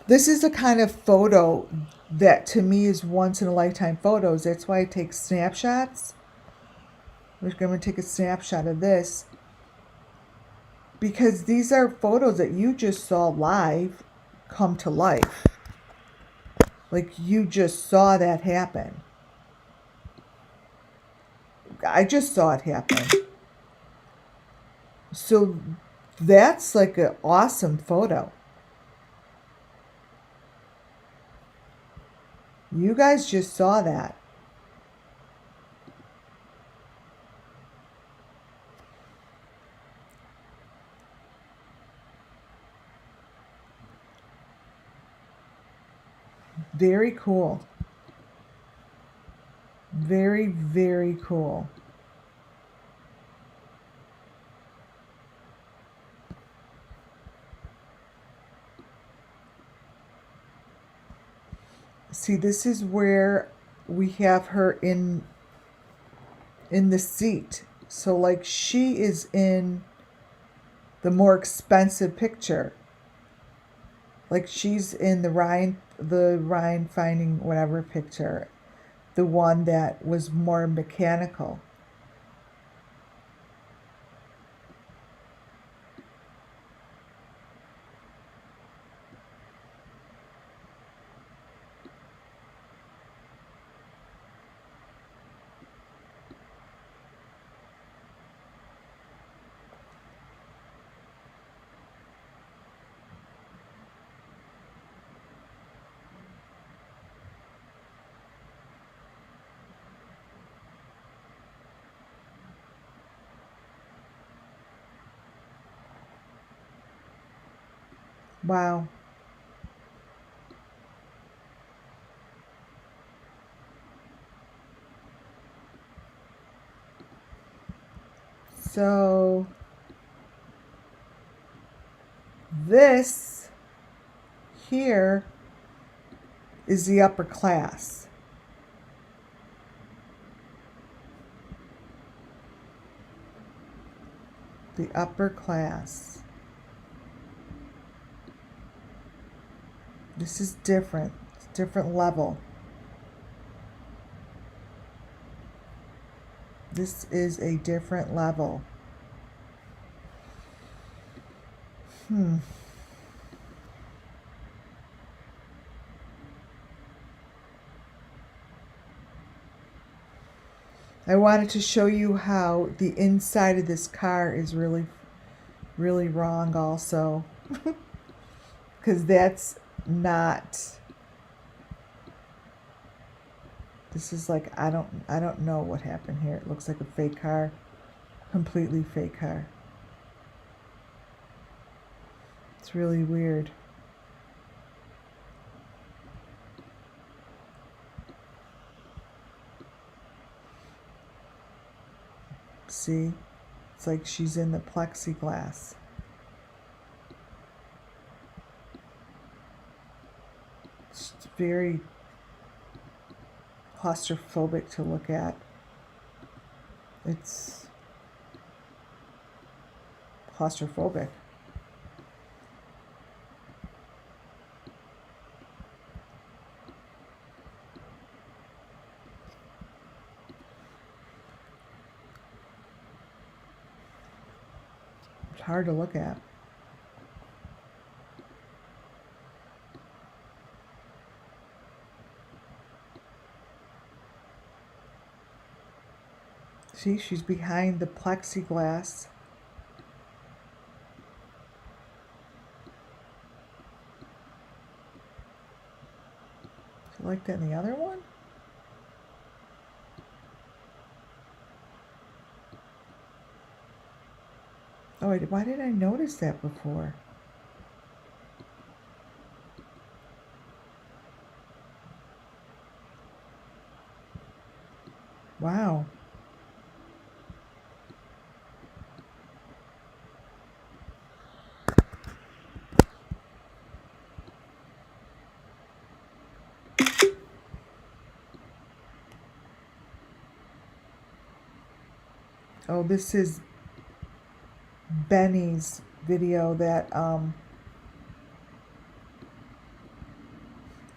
this is the kind of photo that to me is once in a lifetime photos. That's why I take snapshots. We're going to take a snapshot of this because these are photos that you just saw live come to life. Like, you just saw that happen. I just saw it happen. So that's like an awesome photo. You guys just saw that. Very cool. Very, very cool. See, this is where we have her in the seat. So, like, she is in the more expensive picture. Like, she's in the Ryan Finding whatever picture, the one that was more mechanical. Wow. So this here is the upper class. The upper class. This is different. It's a different level. This is a different level. I wanted to show you how the inside of this car is really, really wrong also. Because that's not, this is like, I don't know what happened here. It looks like a fake car, completely fake car. It's really weird. See? It's like she's in the plexiglass. It's very claustrophobic to look at. It's claustrophobic. It's hard to look at. See, she's behind the plexiglass. Is it like that in the other one? Oh, why did I notice that before? Wow. Oh, this is Benny's video that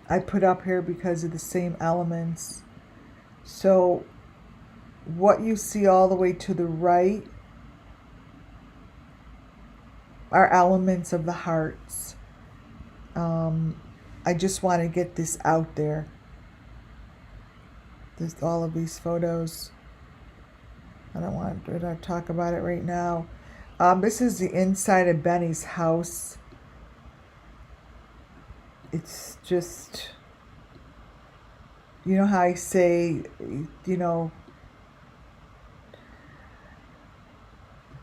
I put up here because of the same elements. So what you see all the way to the right are elements of the hearts. I just want to get this out there. There's all of these photos. I don't want to talk about it right now. This is the inside of Benny's house. It's just, you know how I say, you know,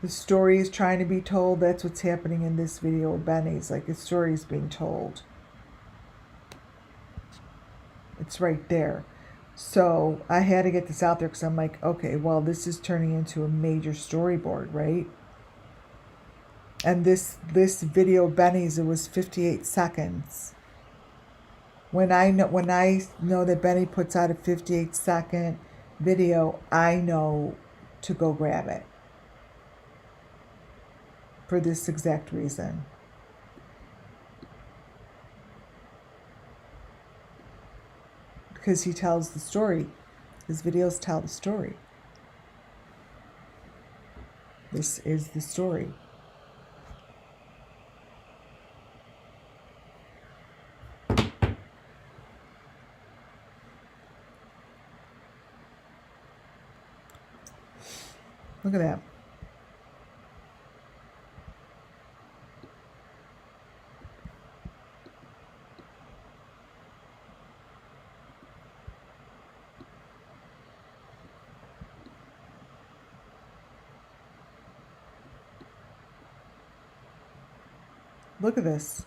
the story is trying to be told. That's what's happening in this video of Benny's. Like, the story is being told. It's right there. So I had to get this out there because I'm like, okay, well, this is turning into a major storyboard, right? And this video, Benny's, it was 58 seconds. When I know that Benny puts out a 58-second video, I know to go grab it. For this exact reason. Because he tells the story. His videos tell the story. This is the story. Look at that. Look at this.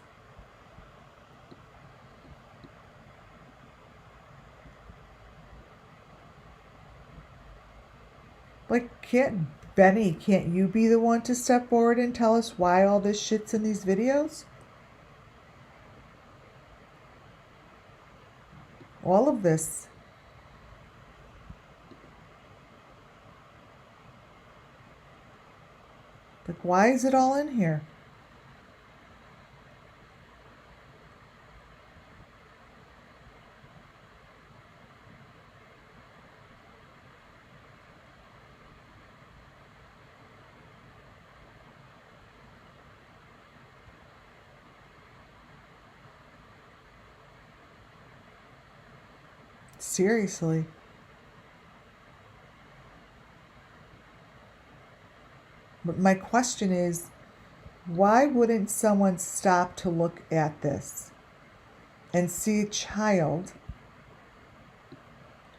Can't you be the one to step forward and tell us why all this shit's in these videos? All of this. Like, why is it all in here? Seriously. But my question is, why wouldn't someone stop to look at this and see a child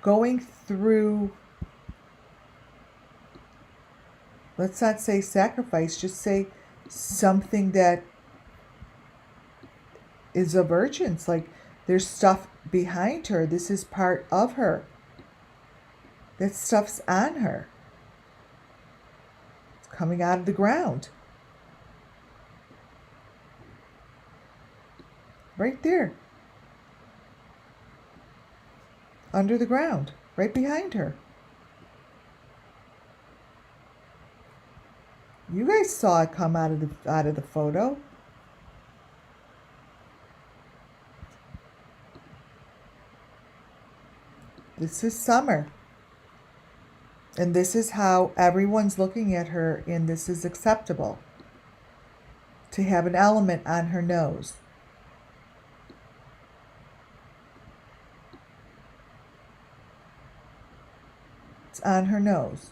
going through, let's not say sacrifice, just say something that is of urgence, like there's stuff behind her. This is part of her. That stuff's on her. It's coming out of the ground. Right there. Under the ground. Right behind her. You guys saw it come out of the photo. This is Summer. And this is how everyone's looking at her, and this is acceptable. To have an element on her nose. It's on her nose.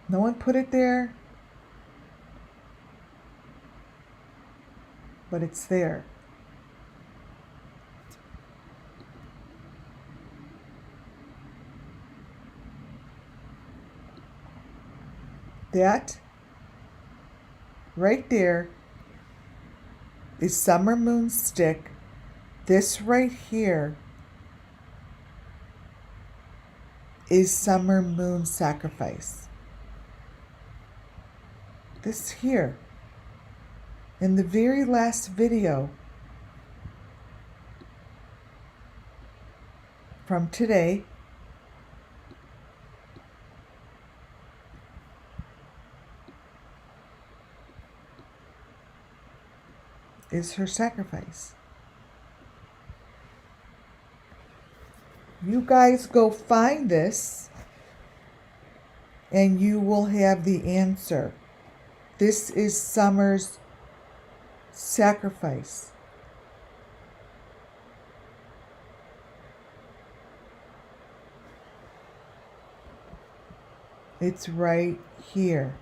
No one put it there, but it's there. That right there is Summer Moon's stick. This right here is Summer Moon's sacrifice. This here, in the very last video from today, is her sacrifice. You guys go find this and you will have the answer. This is Summer's sacrifice. It's right here.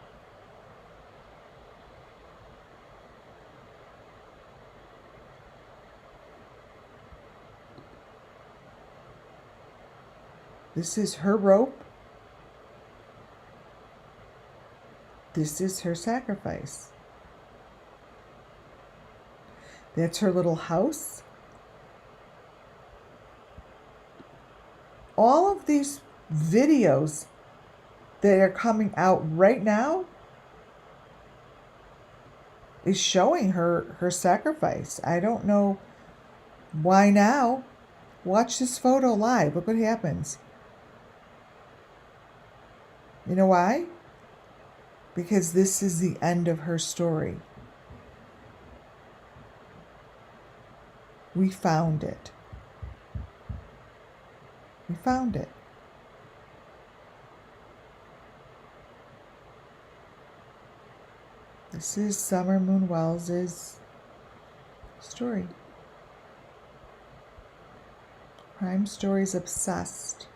This is her rope. This is her sacrifice. That's her little house. All of these videos that are coming out right now is showing her sacrifice. I don't know why now. Watch this photo live. Look what happens. You know why? Because this is the end of her story. We found it. We found it. This is Summer Moon Wells' story. Crime Stories Obsessed.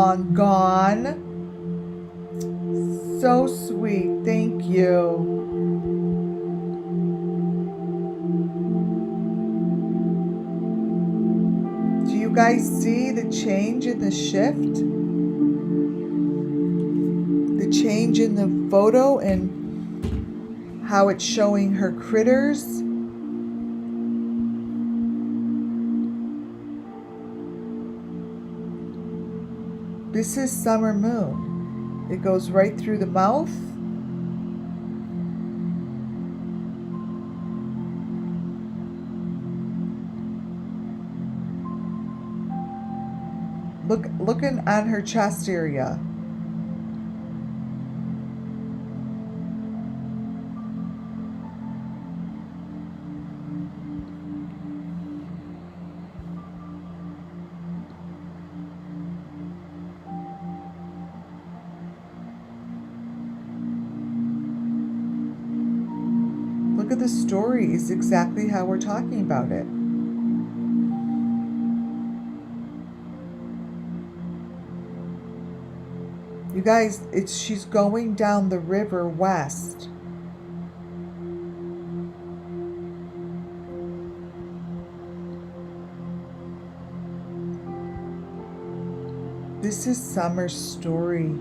long gone. So sweet. Thank you. Do you guys see the change in the shift? The change in the photo and how it's showing her critters? This is Summer Moon. It goes right through the mouth. Looking on her chest area. Look at the story is exactly how we're talking about it. You guys, she's going down the river west. This is Summer's story.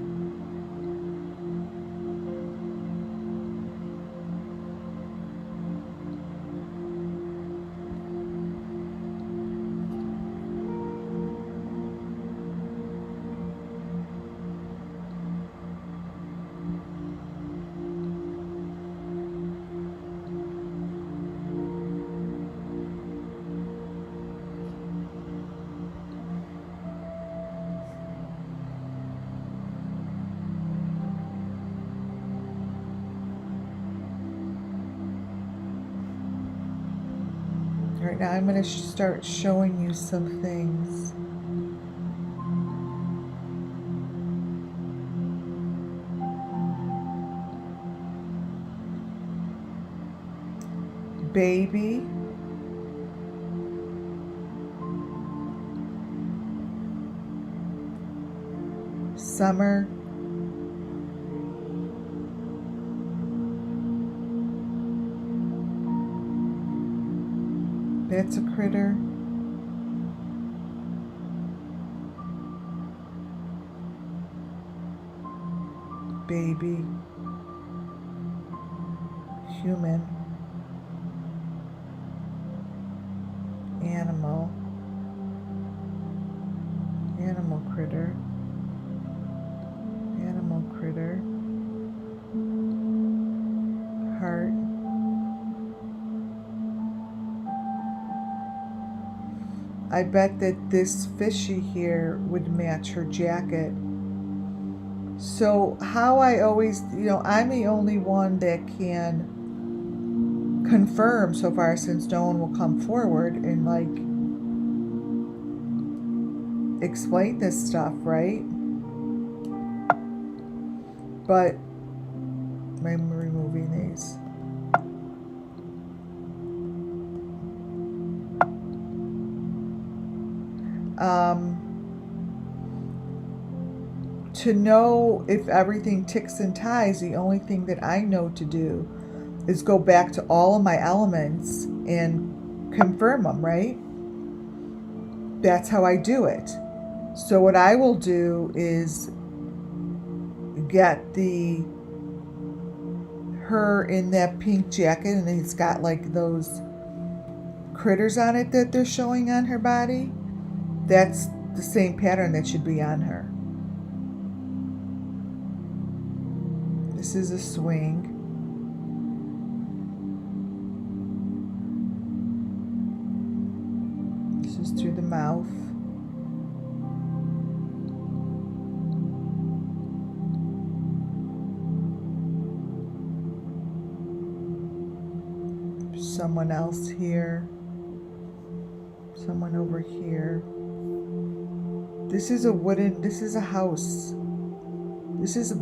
Right now I'm going to start showing you some things. Baby. Summer. That's a critter. Baby. Human. Animal. Animal critter. Animal critter. Heart. I bet that this fishy here would match her jacket. So how I always, I'm the only one that can confirm so far, since no one will come forward and explain this stuff, right? But I'm removing these. To know if everything ticks and ties, the only thing that I know to do is go back to all of my elements and confirm them, right? That's how I do it. So what I will do is get her in that pink jacket, and it's got those critters on it that they're showing on her body. That's the same pattern that should be on her. This is a swing. This is through the mouth. Someone else here. Someone over here. This is a house. This is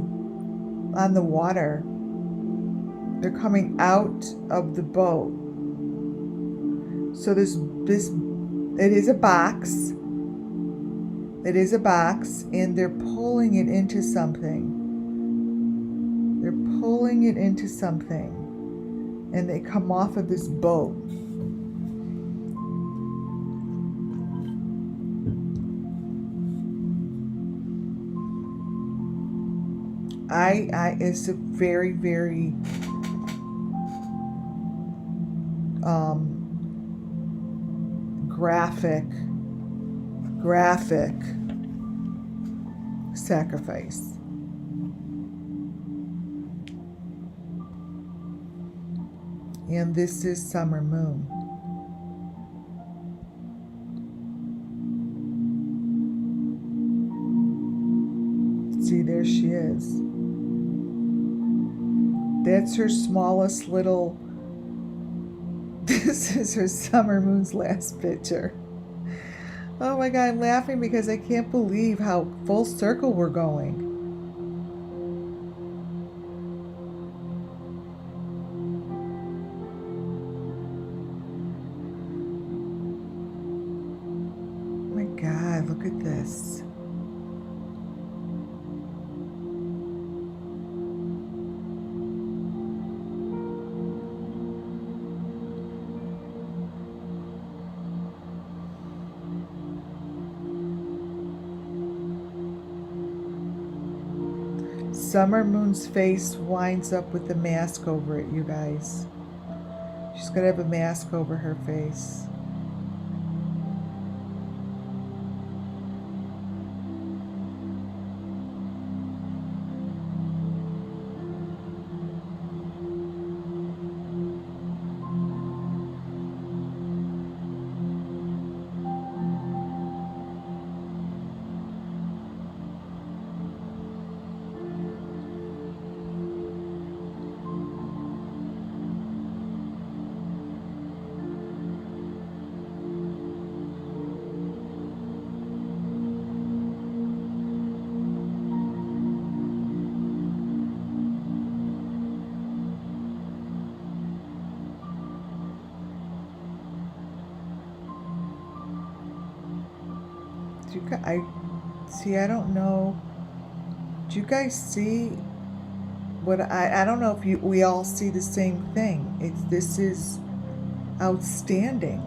on the water. They're coming out of the boat. So it is a box. It is a box, and they're pulling it into something. They're pulling it into something, and they come off of this boat. It's a very, very graphic sacrifice. And this is Summer Moon. See, there she is. That's her smallest little. This is her Summer Moon's last picture. Oh my God, I'm laughing because I can't believe how full circle we're going. Oh my God, look at this. Summer Moon's face winds up with the mask over it, you guys. She's going to have a mask over her face. I don't know. Do you guys see what I don't know if we all see the same thing. This is outstanding.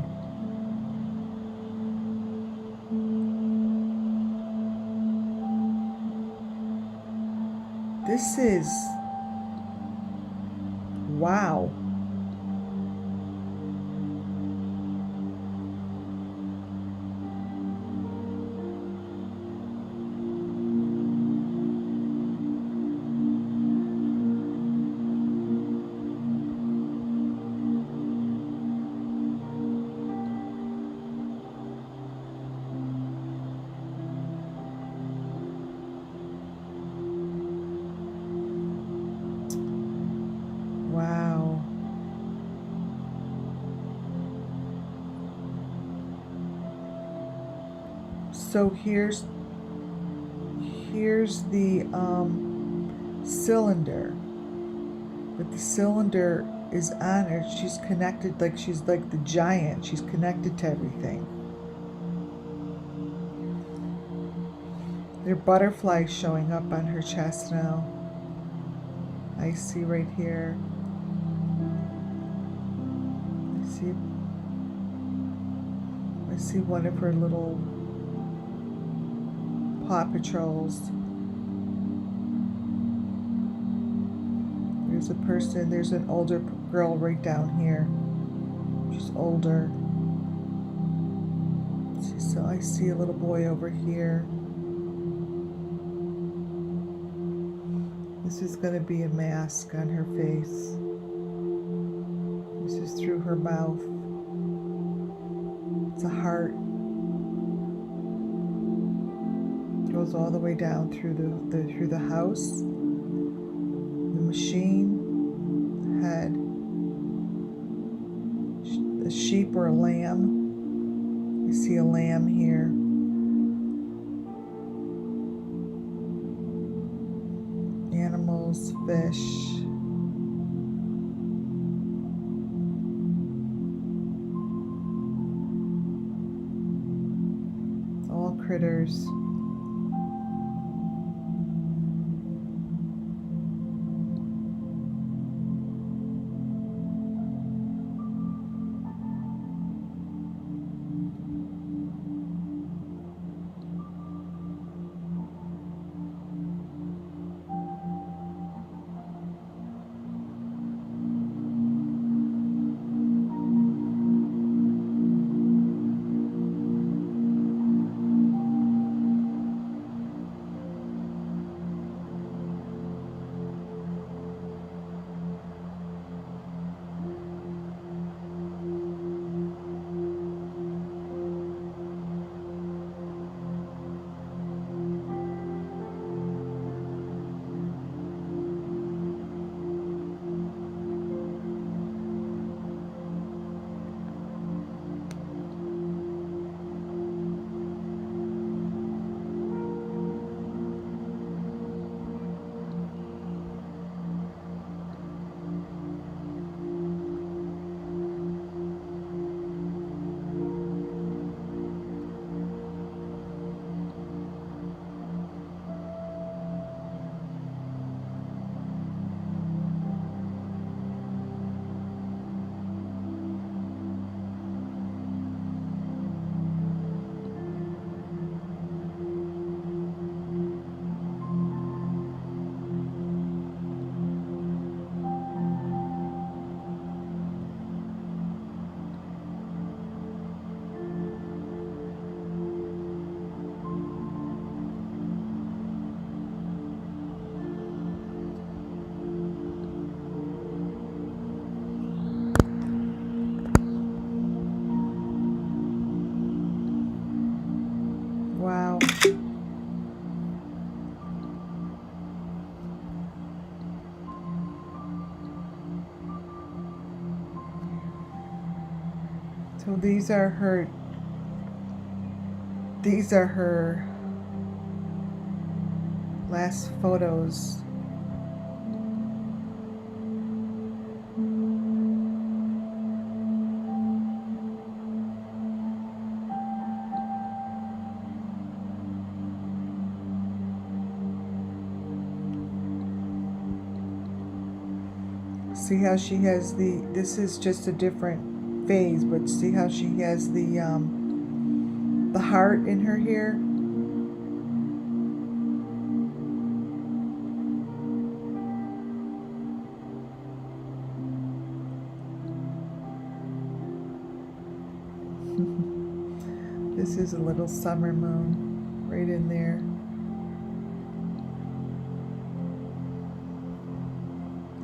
This is wow. Wow. So here's the cylinder, but the cylinder is on her. She's connected, like she's like the giant. She's connected to everything. There are butterflies showing up on her chest now. I see right here. I see one of her little Paw Patrols. There's a person, there's an older girl right down here. She's older. So I see a little boy over here. This is going to be a mask on her face. This is through her mouth. It's a heart. Goes all the way down through the house, the machine, the head, a sheep or a lamb. I see a lamb here. Animals, fish. All critters. So these are her last photos. See how she has this is just a different phase, but see how she has the heart in her hair? This is a little summer moon right in there.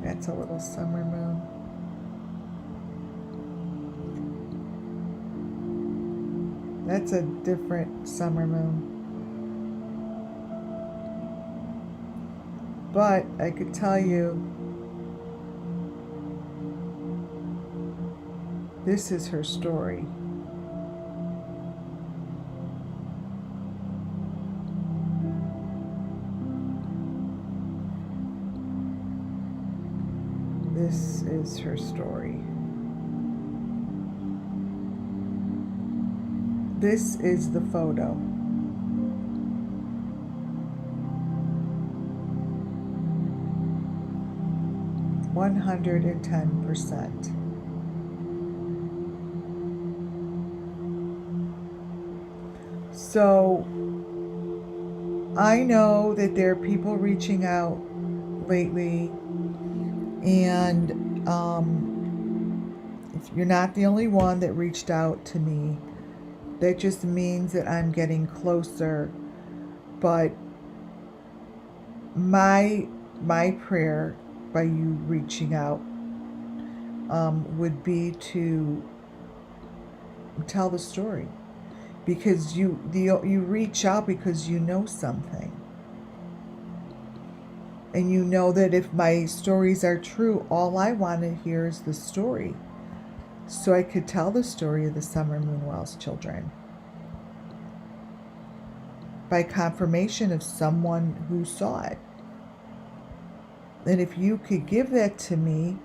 That's a little summer moon. That's a different summer moon. But I could tell you, this is her story. This is her story. This is the photo. $110%. So I know that there are people reaching out lately, and if you're not the only one that reached out to me, that just means that I'm getting closer. But my prayer by you reaching out would be to tell the story, because you reach out because you know something, and you know that if my stories are true, all I want to hear is the story, so I could tell the story of the Summer Moon Wells children by confirmation of someone who saw it. And if you could give that to me,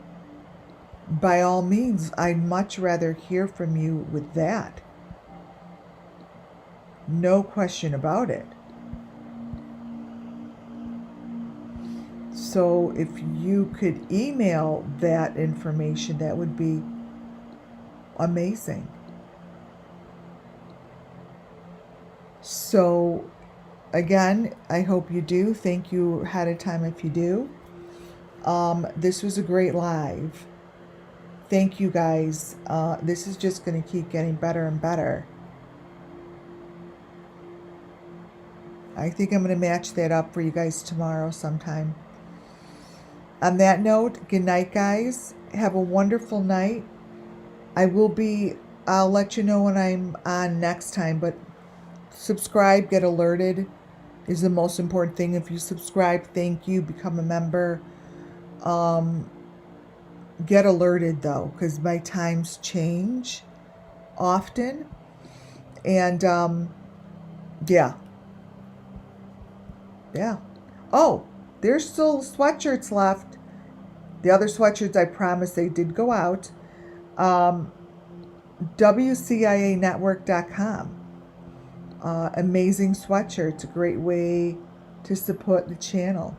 by all means, I'd much rather hear from you with that. No question about it. So if you could email that information, that would be amazing. So again, I hope you do. Thank you ahead of time if you do. This was a great live. Thank you guys. This is just going to keep getting better and better. I think I'm going to match that up for you guys tomorrow sometime. On that note, good night, guys. Have a wonderful night. I'll let you know when I'm on next time, but subscribe, get alerted is the most important thing. If you subscribe, thank you, become a member. Get alerted though, because my times change often. And yeah. Oh, there's still sweatshirts left. The other sweatshirts, I promise, they did go out. WCIAnetwork.com. Amazing sweatshirts. A great way to support the channel.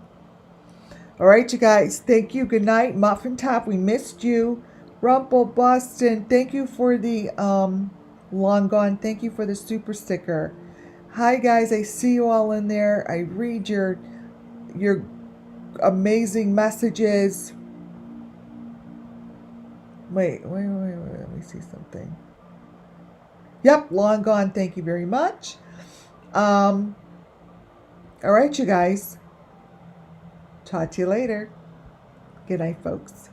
All right, you guys. Thank you. Good night. Muffin Top, we missed you. Rumple Boston, thank you for the long gone. Thank you for the super sticker. Hi, guys. I see you all in there. I read your amazing messages. Wait. Let me see something. Yep, long gone. Thank you very much. All right, you guys. Talk to you later. Good night, folks.